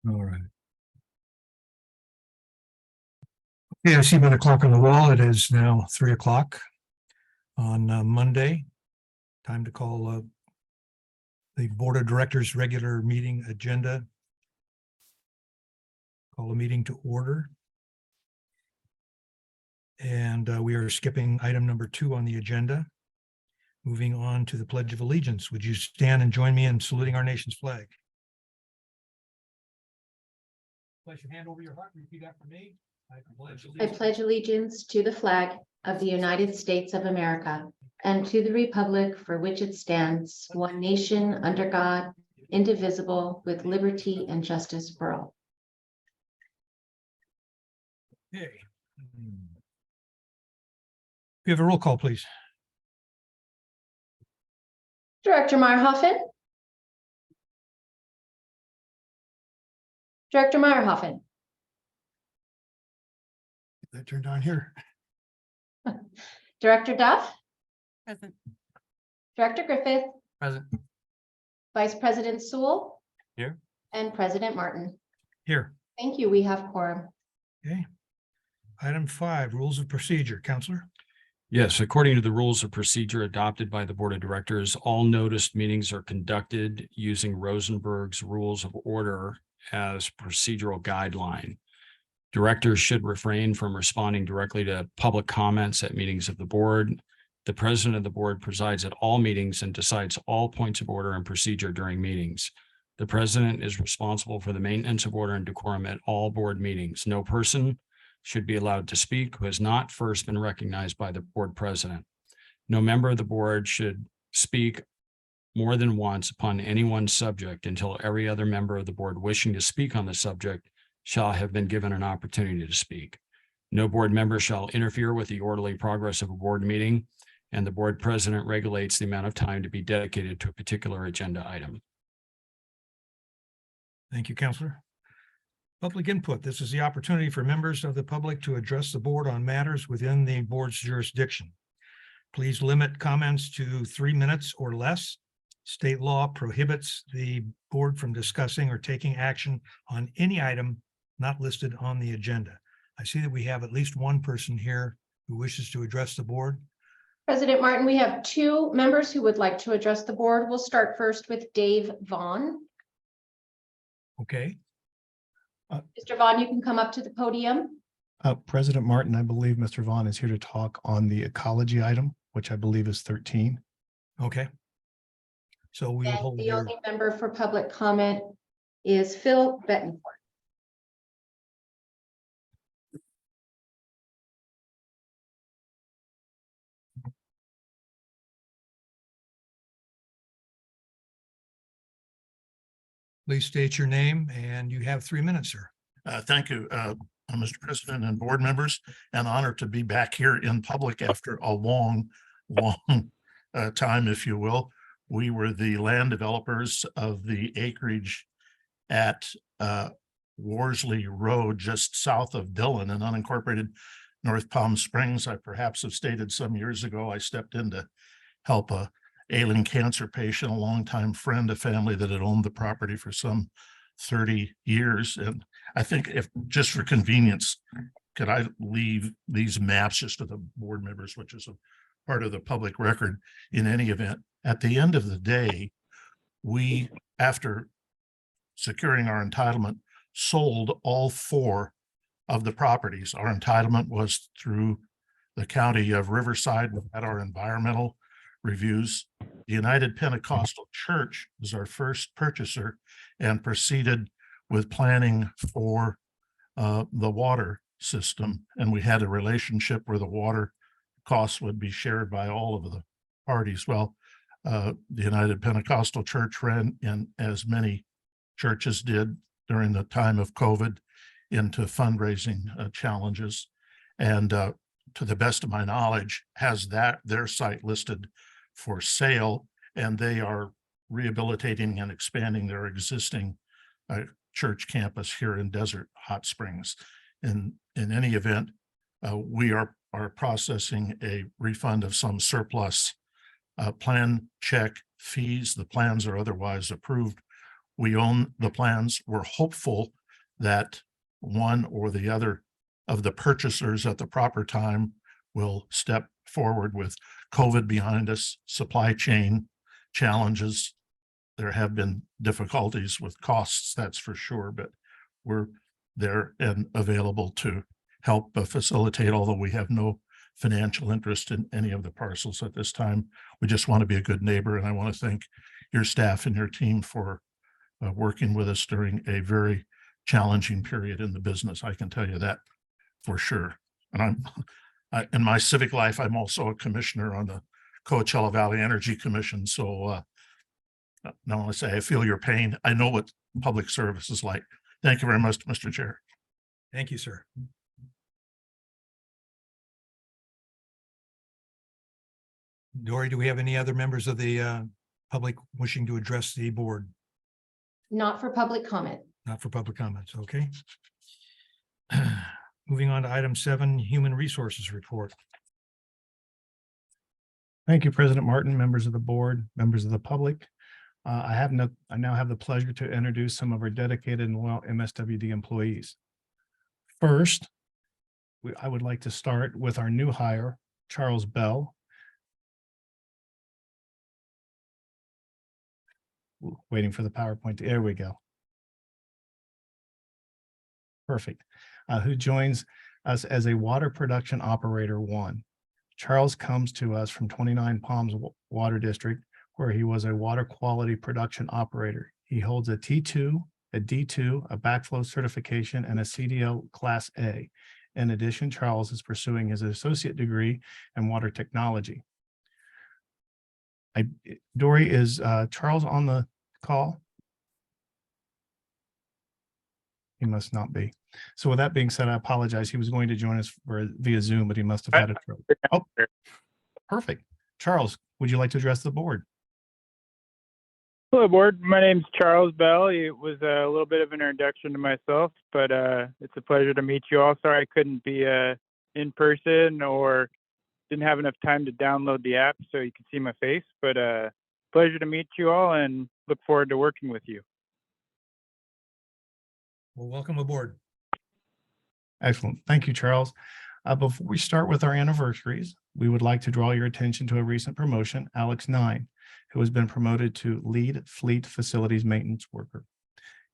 All right. Okay, I see by the clock on the wall, it is now 3 o'clock on Monday. Time to call the Board of Directors regular meeting agenda. Call a meeting to order. And we are skipping item number 2 on the agenda. Moving on to the Pledge of Allegiance. Would you stand and join me in saluting our nation's flag? Place your hand over your heart and repeat after me. I pledge allegiance to the flag of the United States of America and to the republic for which it stands, one nation under God, indivisible, with liberty and justice for all. Okay. We have a roll call, please. Director Meyerhoffen. Director Meyerhoffen. That turned on here. Director Duff. Present. Director Griffith. Present. Vice President Sewell. Here. And President Martin. Here. Thank you. We have quorum. Okay. Item 5, rules of procedure. Counselor? Yes, according to the rules of procedure adopted by the Board of Directors, all noticed meetings are conducted using Rosenberg's Rules of Order as procedural guideline. Directors should refrain from responding directly to public comments at meetings of the board. The president of the board presides at all meetings and decides all points of order and procedure during meetings. The president is responsible for the maintenance of order and decorum at all board meetings. No person should be allowed to speak who has not first been recognized by the board president. No member of the board should speak more than once upon any one subject until every other member of the board wishing to speak on the subject shall have been given an opportunity to speak. No board member shall interfere with the orderly progress of a board meeting, and the board president regulates the amount of time to be dedicated to a particular agenda item. Thank you, Counselor. Public input. This is the opportunity for members of the public to address the board on matters within the board's jurisdiction. Please limit comments to 3 minutes or less. State law prohibits the board from discussing or taking action on any item not listed on the agenda. I see that we have at least one person here who wishes to address the board. President Martin, we have 2 members who would like to address the board. We'll start first with Dave Vaughn. Okay. Mr. Vaughn, you can come up to the podium. President Martin, I believe Mr. Vaughn is here to talk on the ecology item, which I believe is 13. Okay. So we will And hold the your, only member for public comment is Phil Bettencourt. please state your name, and you have 3 minutes, sir. Thank you, Mr. President and board members. An honor to be back here in public after a long time, if you will. We were the land developers of the acreage at Worsley Road, just south of Dillon in unincorporated North Palm Springs. I perhaps have stated some years ago, I stepped in to help a ailing cancer patient, a longtime friend, a family that had owned the property for some 30 years. And I think if just for convenience, could I leave these maps just to the board members, which is a part of the public record in any event. At the end of the day, we, after securing our entitlement, sold all 4 of the properties. Our entitlement was through the county of Riverside. We had our environmental reviews. The United Pentecostal Church was our first purchaser and proceeded with planning for the water system. And we had a relationship where the water costs would be shared by all of the parties. Well, the United Pentecostal Church ran, in as many churches did during the time of COVID, into fundraising challenges. And to the best of my knowledge, has their site listed for sale, and they are rehabilitating and expanding their existing church campus here in Desert Hot Springs. In any event, we are processing a refund of some surplus plan check fees. The plans are otherwise approved. We own the plans. We're hopeful that one or the other of the purchasers at the proper time will step forward. With COVID behind us, supply chain challenges. There have been difficulties with costs, that's for sure, but we're there and available to help facilitate, although we have no financial interest in any of the parcels at this time. We just want to be a good neighbor, and I want to thank your staff and your team for working with us during a very challenging period in the business. I can tell you that for sure. And in my civic life, I'm also a commissioner on the Coachella Valley Energy Commission. So now I want to say I feel your pain. I know what public service is like. Thank you very much, Mr. Chair. Thank you, sir. Dory, do we have any other members of the public wishing to address the board? Not for public comment. Not for public comments, okay. Moving on to item 7, Human Resources Report. Thank you, President Martin, members of the board, members of the public. I now have the pleasure to introduce some of our dedicated and loyal MSWD employees. First, I would like to start with our new hire, Charles Bell. Waiting for the PowerPoint. There we go. Perfect. Who joins us as a water production operator 1. Charles comes to us from 29 Palms Water District, where he was a water quality production operator. He holds a T2, a D2, a backflow certification, and a CDL Class A. In addition, Charles is pursuing his associate degree in water technology. Dory, is Charles on the call? He must not be. So with that being said, I apologize. He was going to join us via Zoom, but he must have had a trouble. Oh, perfect. Charles, would you like to address the board? Hello, board. My name's Charles Bell. It was a little bit of an introduction to myself, but it's a pleasure to meet you all. Sorry I couldn't be in person or didn't have enough time to download the app so you can see my face, but pleasure to meet you all and look forward to working with you. Well, welcome aboard. Excellent. Thank you, Charles. Before we start with our anniversaries, we would like to draw your attention to a recent promotion, Alex 9, who has been promoted to lead fleet facilities maintenance worker.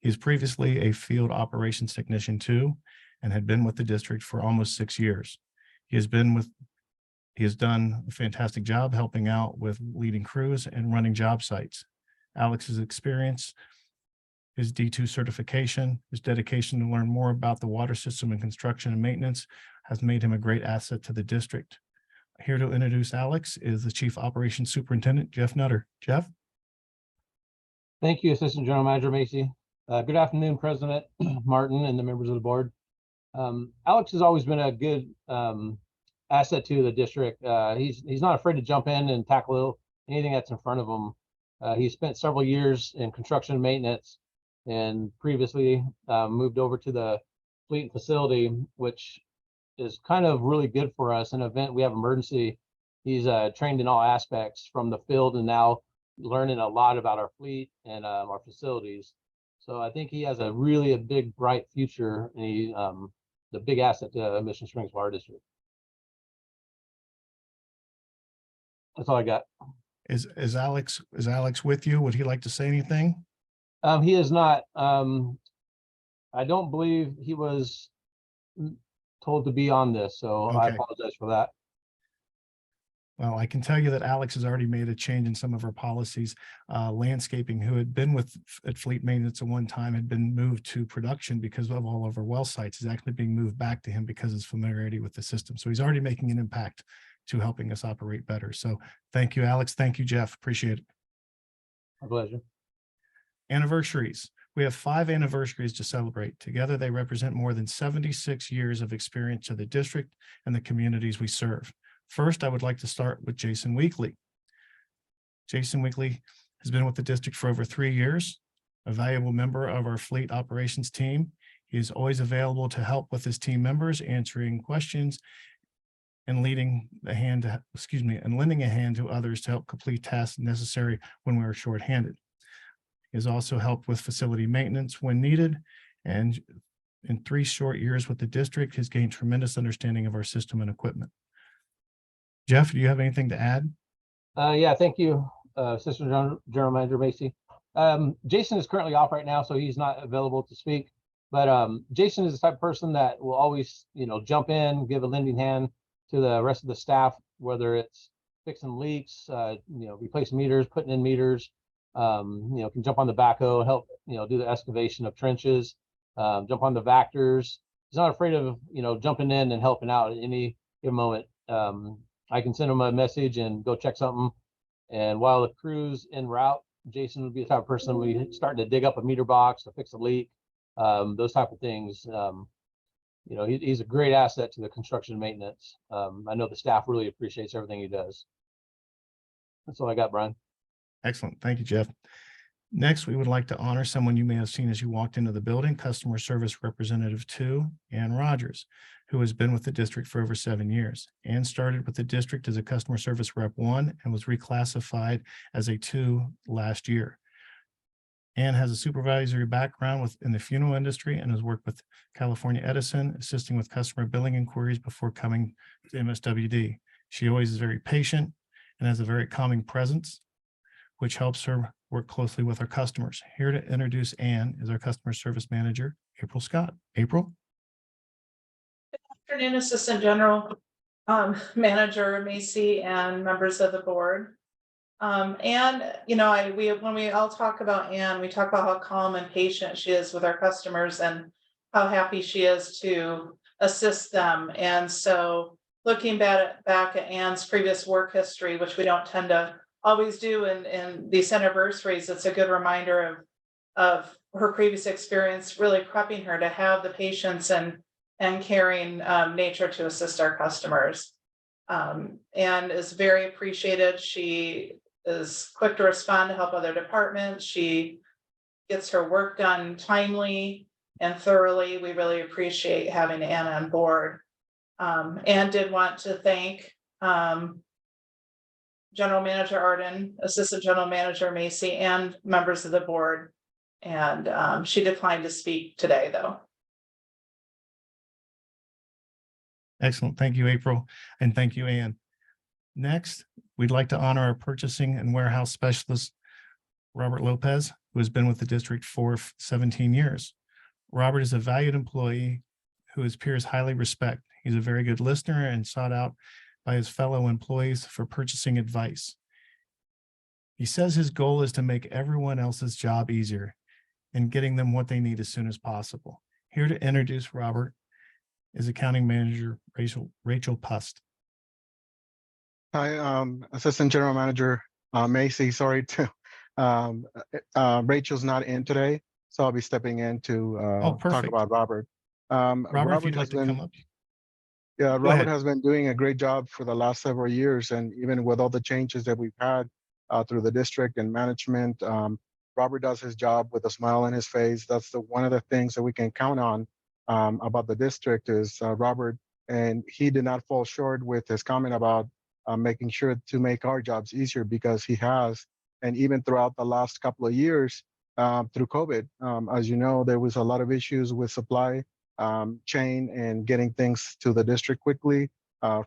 He is previously a field operations technician 2 and had been with the district for almost 6 years. He has done a fantastic job helping out with leading crews and running job sites. Alex's experience, his D2 certification, his dedication to learn more about the water system and construction and maintenance has made him a great asset to the district. Here to introduce Alex is the Chief Operations Superintendent, Jeff Nutter. Jeff? Thank you, Assistant General Manager Macy. Good afternoon, President Martin and the members of the board. Alex has always been a good asset to the district. He's not afraid to jump in and tackle anything that's in front of him. He spent several years in construction and maintenance and previously moved over to the fleet facility, which is kind of really good for us. In an event we have emergency, he's trained in all aspects from the field and now learning a lot about our fleet and our facilities. So I think he has a really big, bright future, and he the big asset to Mission Springs Water District. That's all I got. Is Alex with you? Would he like to say anything? He is not. I don't believe he was told to be on this, so I Okay. apologize for that. Well, I can tell you that Alex has already made a change in some of our policies. Landscaping, who had been at fleet maintenance at one time, had been moved to production because of all of our well sites, is actually being moved back to him because of his familiarity with the system. So he's already making an impact to helping us operate better. So thank you, Alex. Thank you, Jeff. Appreciate it. My pleasure. Anniversaries. We have 5 anniversaries to celebrate. Together, they represent more than 76 years of experience to the district and the communities we serve. First, I would like to start with Jason Weekly. Jason Weekly has been with the district for over 3 years, a valuable member of our fleet operations team. He is always available to help with his team members, answering questions and lending a hand to others to help complete tasks necessary when we are shorthanded. He has also helped with facility maintenance when needed. And in 3 short years with the district, has gained tremendous understanding of our system and equipment. Jeff, do you have anything to add? Yeah, thank you, Assistant General Manager Macy. Jason is currently off right now, so he's not available to speak. But Jason is the type of person that will always, jump in, give a lending hand to the rest of the staff, whether it's fixing leaks, replacing meters, putting in meters, can jump on the backhoe, help, do the excavation of trenches, jump on the vectors. He's not afraid of, jumping in and helping out at any given moment. I can send him a message and go check something. And while the crew's en route, Jason would be the type of person we starting to dig up a meter box to fix a leak, those type of things. He's a great asset to the construction maintenance. I know the staff really appreciates everything he does. That's all I got, Brian. Excellent. Thank you, Jeff. Next, we would like to honor someone you may have seen as you walked into the building, Customer Service Representative 2, Ann Rogers, who has been with the district for over 7 years. Ann started with the district as a Customer Service Rep 1 and was reclassified as a 2 last year. Ann has a supervisory background in the funeral industry and has worked with California Edison, assisting with customer billing inquiries before coming to MSWD. She always is very patient and has a very calming presence, which helps her work closely with our customers. Here to introduce Ann is our Customer Service Manager, April Scott. April? Good afternoon, Assistant General Manager Macy and members of the board. And when we all talk about Ann, we talk about how calm and patient she is with our customers and how happy she is to assist them. And so looking back at Ann's previous work history, which we don't tend to always do in these anniversaries, it's a good reminder of her previous experience, really prepping her to have the patience and caring nature to assist our customers. And is very appreciated. She is quick to respond to help other departments. She gets her work done timely and thoroughly. We really appreciate having Ann on board. And did want to thank General Manager Arden, Assistant General Manager Macy, and members of the board. And she declined to speak today, though. Excellent. Thank you, April. And thank you, Ann. Next, we'd like to honor our purchasing and warehouse specialist, Robert Lopez, who has been with the district for 17 years. Robert is a valued employee who his peers highly respect. He's a very good listener and sought out by his fellow employees for purchasing advice. He says his goal is to make everyone else's job easier and getting them what they need as soon as possible. Here to introduce Robert is Accounting Manager Rachel Pust. Hi, Assistant General Manager Macy. Sorry to Rachel's not in today, so I'll be stepping in to talk about Robert. Robert, if you'd like to come up. Yeah, Robert has been doing a great job for the last several years, and even with all the changes that we've had through the district and management, Robert does his job with a smile on his face. That's one of the things that we can count on about the district is Robert, and he did not fall short with his comment about making sure to make our jobs easier, because he has. And even throughout the last couple of years through COVID, as you know, there was a lot of issues with supply chain and getting things to the district quickly,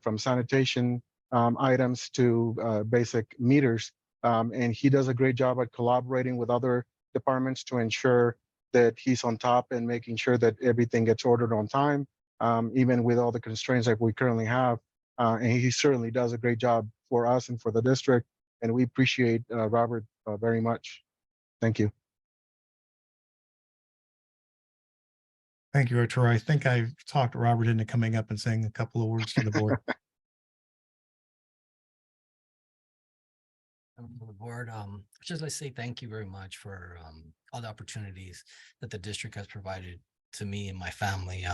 from sanitation items to basic meters. And he does a great job at collaborating with other departments to ensure that he's on top and making sure that everything gets ordered on time, even with all the constraints that we currently have. And he certainly does a great job for us and for the district. And we appreciate Robert very much. Thank you. Thank you, Arturo. I think I've talked Robert into coming up and saying a couple of words to the board. To the board, just like to say thank you very much for all the opportunities that the district has provided to me and my family.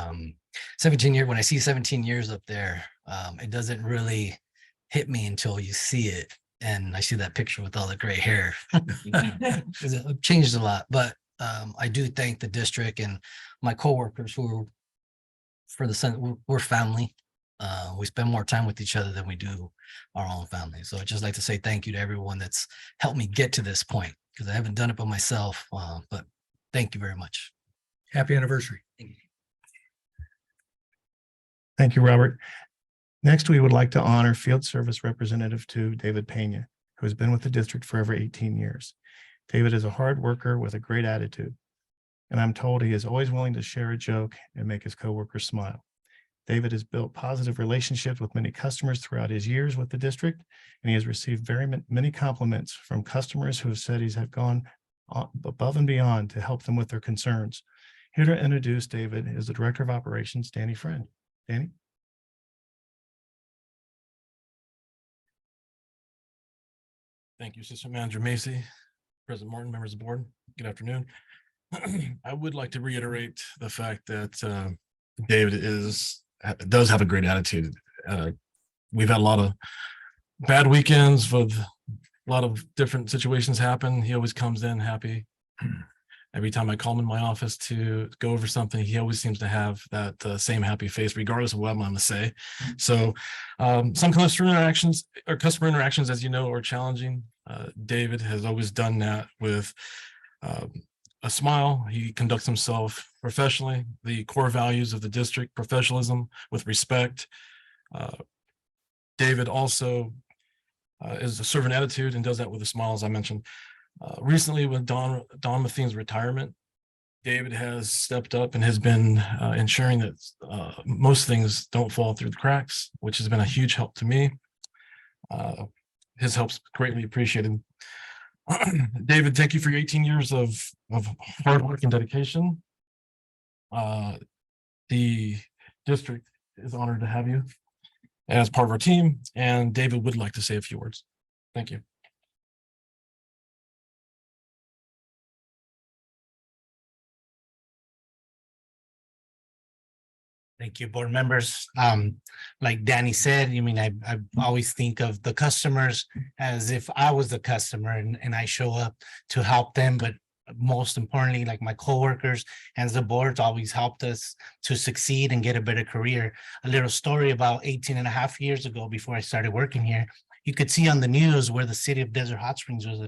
17 years, when I see 17 years up there, it doesn't really hit me until you see it. And I see that picture with all the gray hair. It changed a lot, but I do thank the district and my coworkers who, we're family. We spend more time with each other than we do our own family. So I'd just like to say thank you to everyone that's helped me get to this point. because I haven't done it by myself. But thank you very much. Happy anniversary. Thank you, Robert. Next, we would like to honor Field Service Representative 2, David Pena, who has been with the district for over 18 years. David is a hard worker with a great attitude, and I'm told he is always willing to share a joke and make his coworkers smile. David has built positive relationships with many customers throughout his years with the district, and he has received very many compliments from customers who have said he's have gone above and beyond to help them with their concerns. Here to introduce David is the Director of Operations, Danny Friend. Danny? Thank you, Assistant Manager Macy, President Martin, members of the board. Good afternoon. I would like to reiterate the fact that David does have a great attitude. We've had a lot of bad weekends with a lot of different situations happen. He always comes in happy. Every time I call him in my office to go over something, he always seems to have that same happy face, regardless of what I'm going to say. So some customer interactions, as you know, are challenging. David has always done that with a smile. He conducts himself professionally, the core values of the district: professionalism with respect. David also is a servant attitude and does that with a smile, as I mentioned. Recently, with Don Mathene's retirement, David has stepped up and has been ensuring that most things don't fall through the cracks, which has been a huge help to me. His help's greatly appreciated. David, thank you for your 18 years of hard work and dedication. The district is honored to have you as part of our team, and David would like to say a few words. Thank you. Thank you, board members. Like Danny said, I always think of the customers as if I was the customer and I show up to help them. But most importantly, like my coworkers and the boards always helped us to succeed and get a better career. A little story about 18 and a half years ago, before I started working here, you could see on the news where the city of Desert Hot Springs was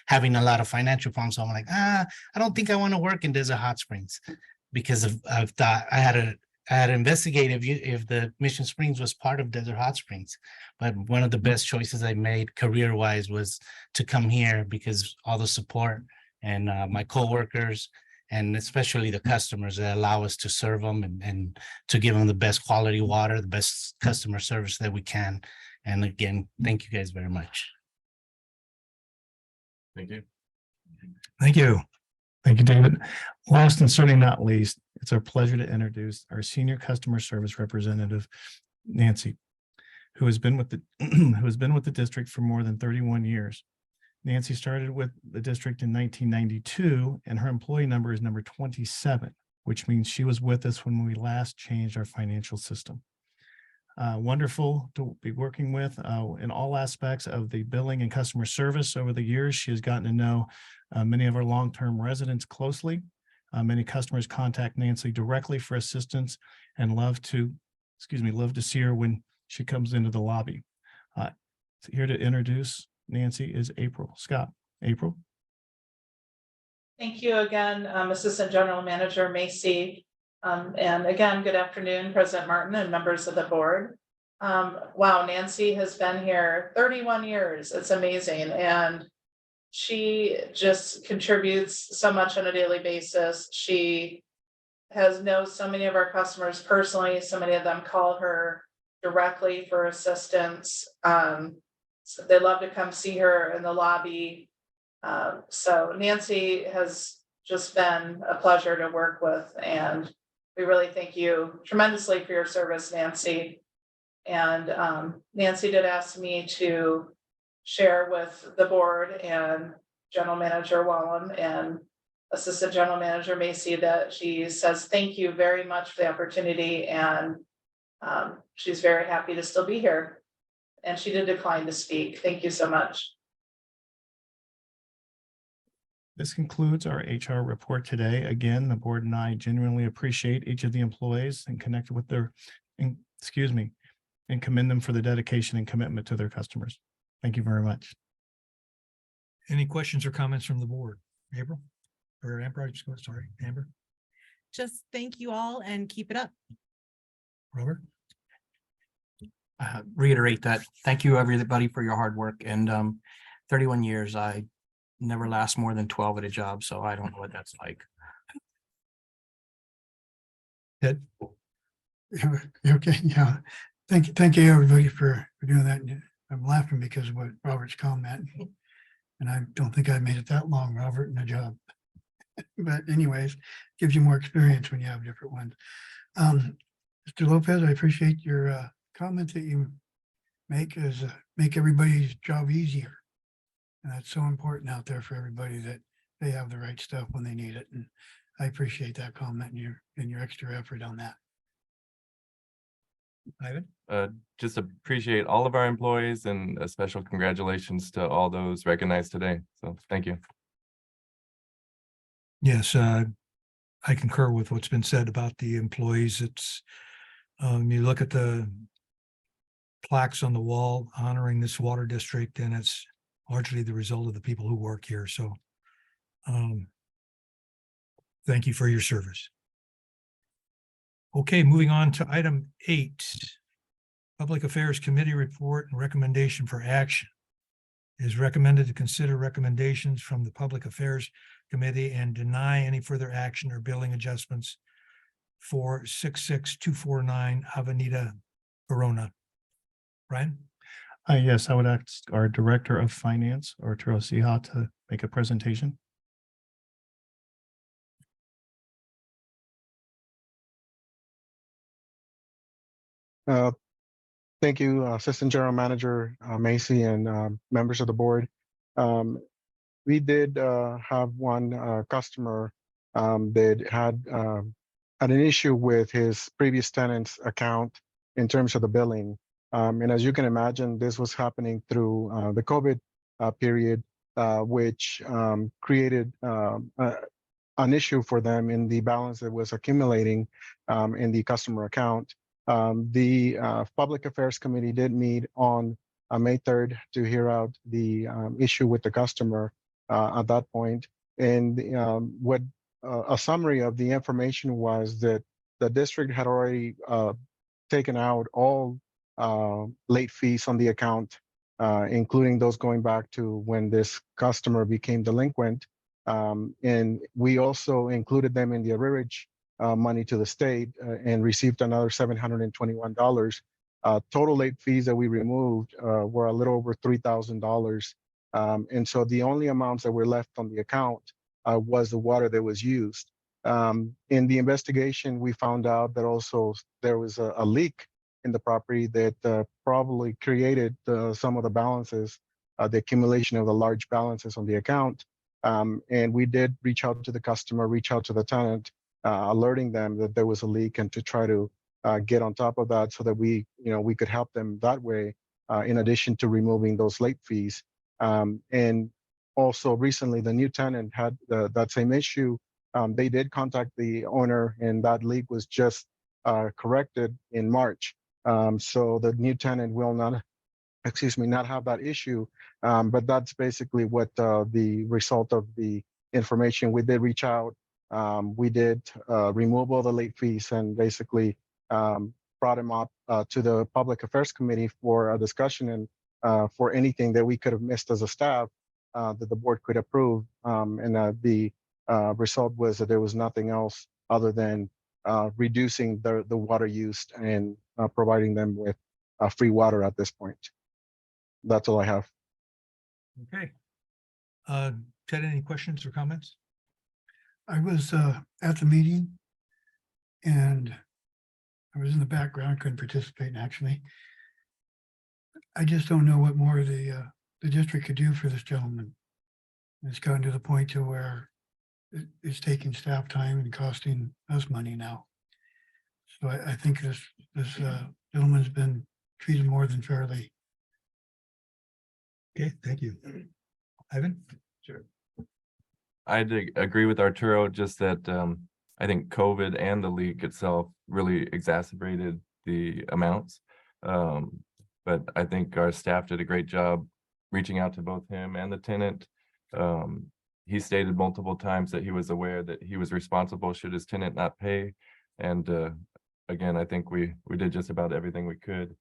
having a lot of financial problems. So I'm like, I don't think I want to work in Desert Hot Springs, because of that. I had investigated if the Mission Springs was part of Desert Hot Springs, but one of the best choices I made career-wise was to come here, because all the support and my coworkers, and especially the customers that allow us to serve them and to give them the best quality water, the best customer service that we can. And again, thank you guys very much. Thank you. Thank you. Thank you, David. Last and certainly not least, it's our pleasure to introduce our Senior Customer Service Representative, Nancy, who has been with the district for more than 31 years. Nancy started with the district in 1992, and her employee number is number 27, which means she was with us when we last changed our financial system. Wonderful to be working with in all aspects of the billing and customer service. Over the years, she has gotten to know many of our long-term residents closely. Many customers contact Nancy directly for assistance and love to see her when she comes into the lobby. Here to introduce Nancy is April Scott. April. Thank you again, Assistant General Manager Macy. And again, good afternoon, President Martin and members of the board. Wow, Nancy has been here 31 years. It's amazing. And she just contributes so much on a daily basis. She knows so many of our customers personally. So many of them call her directly for assistance. So they love to come see her in the lobby. So Nancy has just been a pleasure to work with, and we really thank you tremendously for your service, Nancy. And Nancy did ask me to share with the board and General Manager Wallen and Assistant General Manager Macy that she says thank you very much for the opportunity, and she's very happy to still be here. And she did decline to speak. Thank you so much. This concludes our HR report today. Again, the board and I genuinely appreciate each of the employees and connect with and commend them for the dedication and commitment to their customers. Thank you very much. Any questions or comments from the board? April? Or Amber, sorry, Amber, Just thank you all and keep it up. Robert? Reiterate that. Thank you, everybody, for your hard work. And 31 years, I never last more than 12 at a job, so I don't know what that's like. Ed? Okay, yeah. Thank you, everybody, for doing that. And I'm laughing because of what Robert's comment. And I don't think I made it that long, Robert, in a job. But anyways, gives you more experience when you have different ones. Mr. Lopez, I appreciate your comment that you make as make everybody's job easier. And that's so important out there for everybody that they have the right stuff when they need it. And I appreciate that comment and your extra effort on that. Ivan? Just appreciate all of our employees and a special congratulations to all those recognized today. So thank you. Yes, I concur with what's been said about the employees. It's, you look at the plaques on the wall honoring this water district, and it's largely the result of the people who work here. So thank you for your service. Okay, moving on to item 8, Public Affairs Committee report and recommendation for action. It is recommended to consider recommendations from the Public Affairs Committee and deny any further action or billing adjustments for 66249 Avenida Verona. Brian? Yes, I would ask our Director of Finance, Arturo Sija, to make a presentation. Thank you, Assistant General Manager Macy and members of the board. We did have one customer that had an issue with his previous tenant's account in terms of the billing. And as you can imagine, this was happening through the COVID period, which created an issue for them in the balance that was accumulating in the customer account. The Public Affairs Committee did meet on May 3rd to hear out the issue with the customer at that point. And what a summary of the information was that the district had already taken out all late fees on the account, including those going back to when this customer became delinquent. And we also included them in the arrearage money to the state and received another $721. Total late fees that we removed were a little over $3,000. And so the only amounts that were left on the account was the water that was used. In the investigation, we found out that also there was a leak in the property that probably created some of the balances, the accumulation of the large balances on the account. And we did reach out to the customer, reach out to the tenant, alerting them that there was a leak and to try to get on top of that so that we could help them that way, in addition to removing those late fees. And also recently, the new tenant had that same issue. They did contact the owner, and that leak was just corrected in March. So the new tenant will not have that issue. But that's basically what the result of the information. We did reach out. We did remove all the late fees and basically brought them up to the Public Affairs Committee for a discussion and for anything that we could have missed as a staff that the board could approve. And the result was that there was nothing else other than reducing the water used and providing them with free water at this point. That's all I have. Okay. Ted, any questions or comments? I was at the meeting and I was in the background, couldn't participate actually. I just don't know what more the district could do for this gentleman. It's gotten to the point to where it's taking staff time and costing us money now. So I think this gentleman's been treated more than fairly. Okay, thank you. Ivan? Sure. I agree with Arturo, just that I think COVID and the leak itself really exacerbated the amounts. But I think our staff did a great job reaching out to both him and the tenant He stated multiple times that he was aware that he was responsible should his tenant not pay. And again, I think we did just about everything we could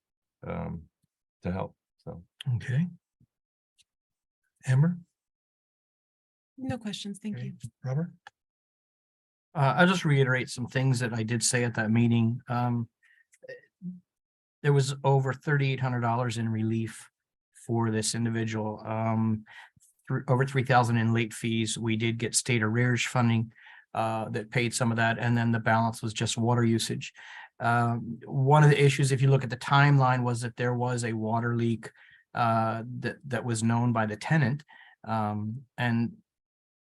to help. So. Okay. Amber? No questions. Thank Okay. you. Robert? I'll just reiterate some things that I did say at that meeting. There was over $3,800 in relief for this individual. Over 3,000 in late fees. We did get state arrears funding that paid some of that, and then the balance was just water usage. One of the issues, if you look at the timeline, was that there was a water leak that was known by the tenant. And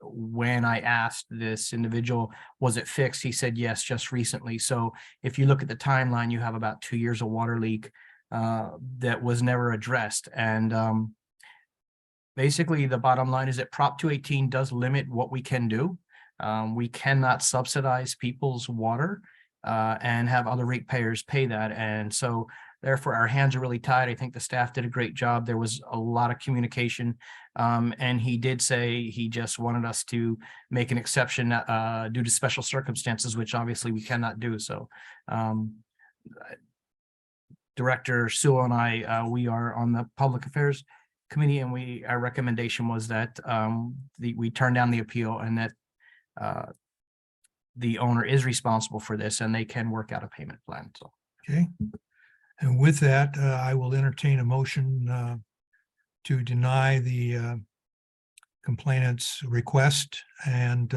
when I asked this individual, was it fixed? He said, yes, just recently. So if you look at the timeline, you have about 2 years of water leak that was never addressed. And basically, the bottom line is that Prop 218 does limit what we can do. We cannot subsidize people's water and have other ratepayers pay that. And so therefore, our hands are really tied. I think the staff did a great job. There was a lot of communication. And he did say he just wanted us to make an exception due to special circumstances, which obviously we cannot do. So Director Sewell and I, we are on the Public Affairs Committee, and our recommendation was that we turn down the appeal and that the owner is responsible for this and they can work out a payment plan. So. Okay. And with that, I will entertain a motion to deny the complainant's request and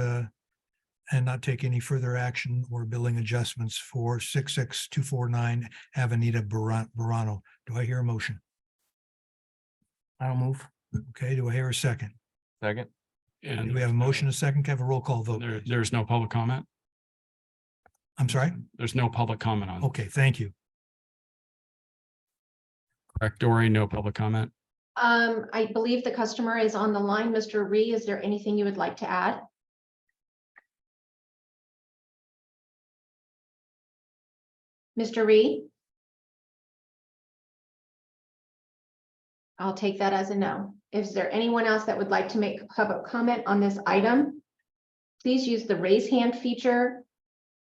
not take any further action or billing adjustments for 66249 Avenida Burano. Do I hear a motion? I'll move. Okay, do I hear a second? Second. And do we have a motion, a second? Can I have a roll call vote? There's no public comment. I'm sorry? There's no public comment on. Okay, thank you. Correct, Dory, no public comment. I believe the customer is on the line. Mr. Ree, is there anything you would like to add? Mr. Ree? I'll take that as a no. Is there anyone else that would like to make a public comment on this item? Please use the raise hand feature.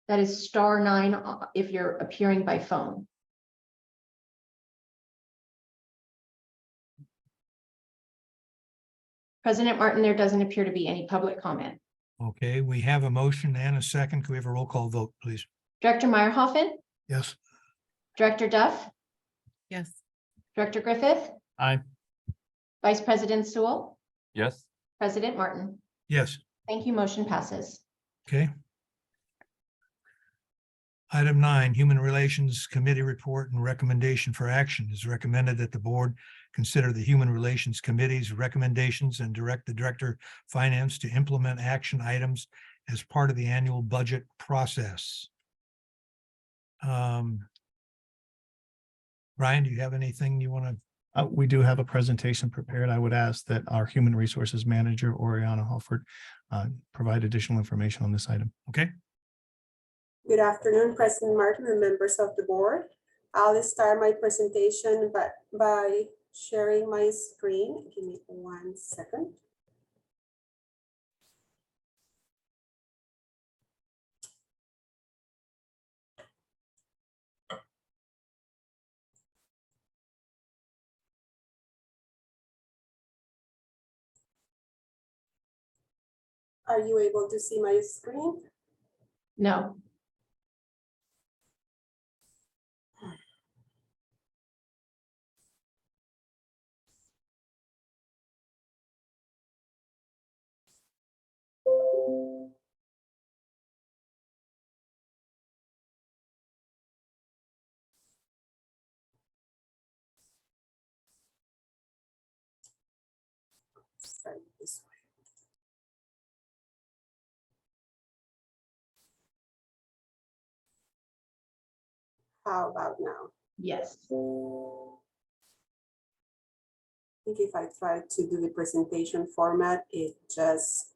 That is *9 if you're appearing by phone. President Martin, there doesn't appear to be any public comment. Okay, we have a motion and a second. Can we have a roll call vote, please? Director Meyerhoffen? Yes. Director Duff? Yes. Director Griffith? Aye. Vice President Sewell? Yes. President Martin? Yes. Thank you. Motion passes. Okay. Item 9, Human Relations Committee report and recommendation for action. Is recommended that the board consider the Human Relations Committee's recommendations and direct the Director of Finance to implement action items as part of the annual budget process. Brian, do you have anything you want to? We do have a presentation prepared. I would ask that our Human Resources Manager, Oriana Halford, provide additional information on this item. Okay. Good afternoon, President Martin and members of the board. I'll start my presentation by sharing my screen. Give me 1 second. Are you able to see my screen? No. Start this way. How about now? Yes. I think if I try to do the presentation format, it just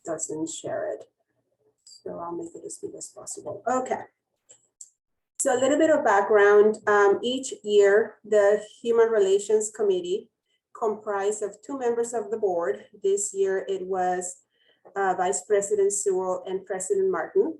doesn't share it. So I'll make it as big as possible. Okay. So a little bit of background. Each year, the Human Relations Committee comprised of 2 members of the board. This year it was Vice President Sewell and President Martin.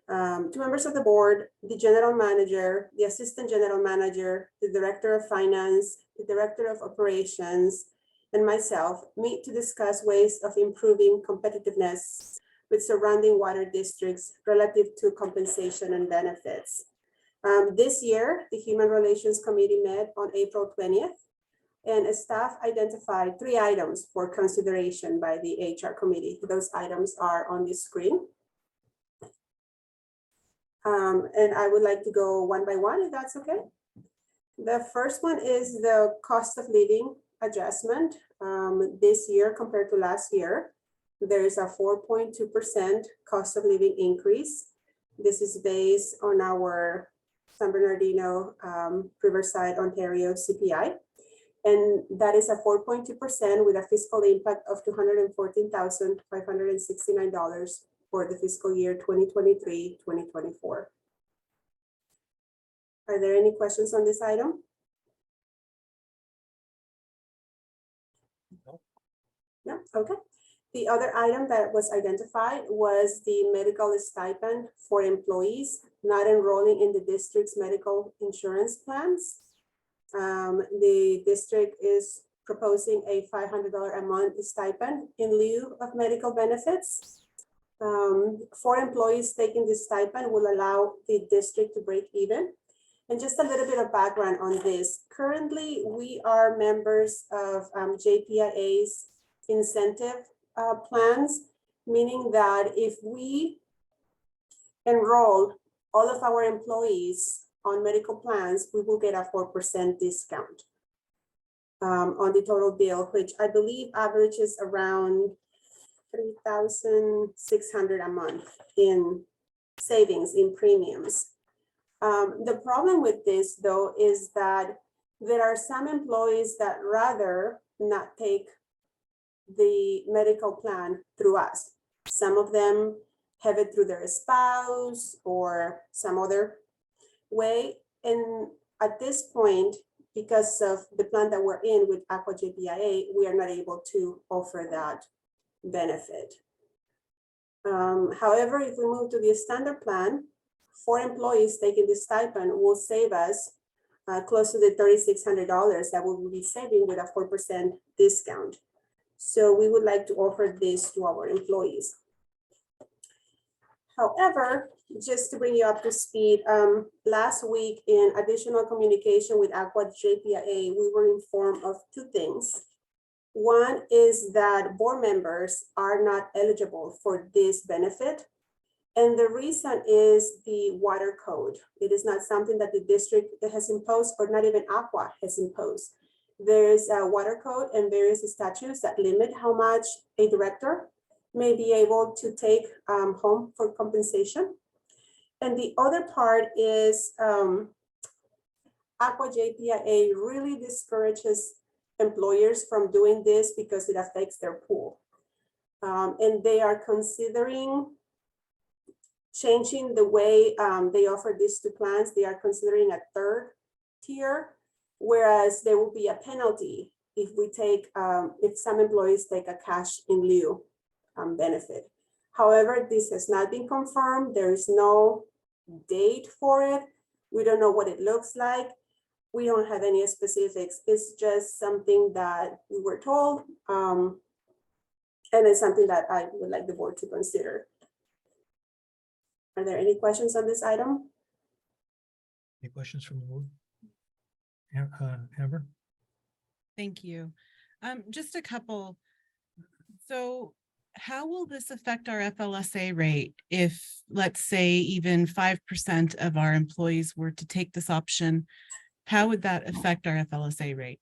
2 members of the board, the general manager, the assistant general manager, the director of finance, the director of operations, and myself meet to discuss ways of improving competitiveness with surrounding water districts relative to compensation and benefits. This year, the Human Relations Committee met on April 20th, and staff identified 3 items for consideration by the HR committee. Those items are on the screen. And I would like to go one by one, if that's okay. The first one is the cost of living adjustment. This year compared to last year, there is a 4.2% cost of living increase. This is based on our San Bernardino, Riverside, Ontario CPI. And that is a 4.2% with a fiscal impact of $214,569 for the fiscal year 2023-2024. Are there any questions on this item? No, okay. The other item that was identified was the medical stipend for employees not enrolling in the district's medical insurance plans. The district is proposing a $500 a month stipend in lieu of medical benefits. For employees taking this stipend will allow the district to break even. And just a little bit of background on this. Currently, we are members of JPIA's incentive plans, meaning that if we enroll all of our employees on medical plans, we will get a 4% discount on the total bill, which I believe averages around $3,600 a month in savings in premiums. The problem with this, though, is that there are some employees that rather not take the medical plan through us. Some of them have it through their spouse or some other way. And at this point, because of the plan that we're in with Aqua JPIA, we are not able to offer that benefit. However, if we move to the standard plan, for employees taking the stipend will save us close to the $3,600 that we will be saving with a 4% discount. So we would like to offer this to our employees. However, just to bring you up to speed, last week in additional communication with Aqua JPIA, we were informed of 2 things. One is that board members are not eligible for this benefit. And the reason is the water code. It is not something that the district has imposed, or not even Aqua has imposed. There is a water code and various statutes that limit how much a director may be able to take home for compensation. And the other part is Aqua JPIA really discourages employers from doing this because it affects their pool. And they are considering changing the way they offer these 2 plans. They are considering a 3rd tier, whereas there will be a penalty if we take, if some employees take a cash in lieu benefit. However, this has not been confirmed. There is no date for it. We don't know what it looks like. We don't have any specifics. It's just something that we were told. And it's something that I would like the board to consider. Are there any questions on this item? Any questions from the board? Amber? Thank you. Just a couple. So how will this affect our FLSA rate if, let's say, even 5% of our employees were to take this option? How would that affect our FLSA rate?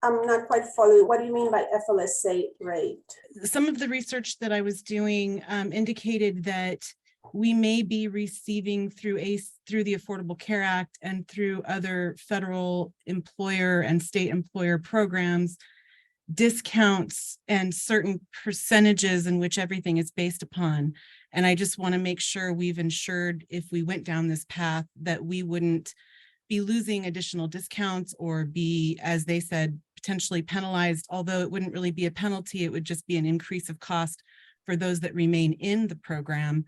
I'm not quite following. What do you mean by FLSA rate? Some of the research that I was doing indicated that we may be receiving through the Affordable Care Act and through other federal employer and state employer programs, discounts and certain percentages in which everything is based upon. And I just want to make sure we've ensured, if we went down this path, that we wouldn't be losing additional discounts or be, as they said, potentially penalized, although it wouldn't really be a penalty, it would just be an increase of cost for those that remain in the program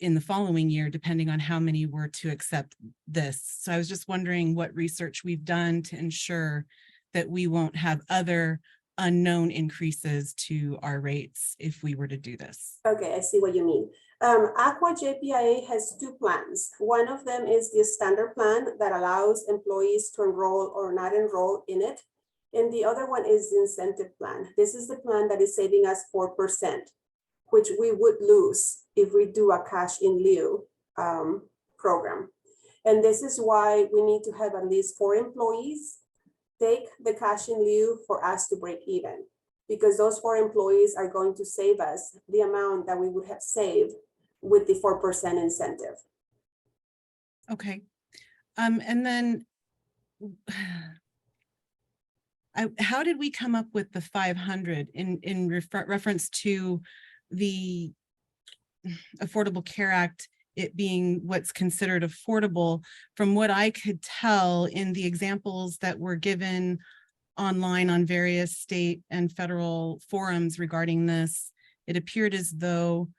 in the following year, depending on how many were to accept this. So I was just wondering what research we've done to ensure that we won't have other unknown increases to our rates if we were to do this. Okay, I see what you mean. Aqua JPIA has two plans. One of them is the standard plan that allows employees to enroll or not enroll in it. And the other one is the incentive plan. This is the plan that is saving us 4%, which we would lose if we do a cash in lieu program. And this is why we need to have at least 4 employees take the cash in lieu for us to break even, because those 4 employees are going to save us the amount that we would have saved with the 4% incentive. Okay. And then how did we come up with the 500 in reference to the Affordable Care Act, it being what's considered affordable? From what I could tell in the examples that were given online on various state and federal forums regarding this, it appeared as though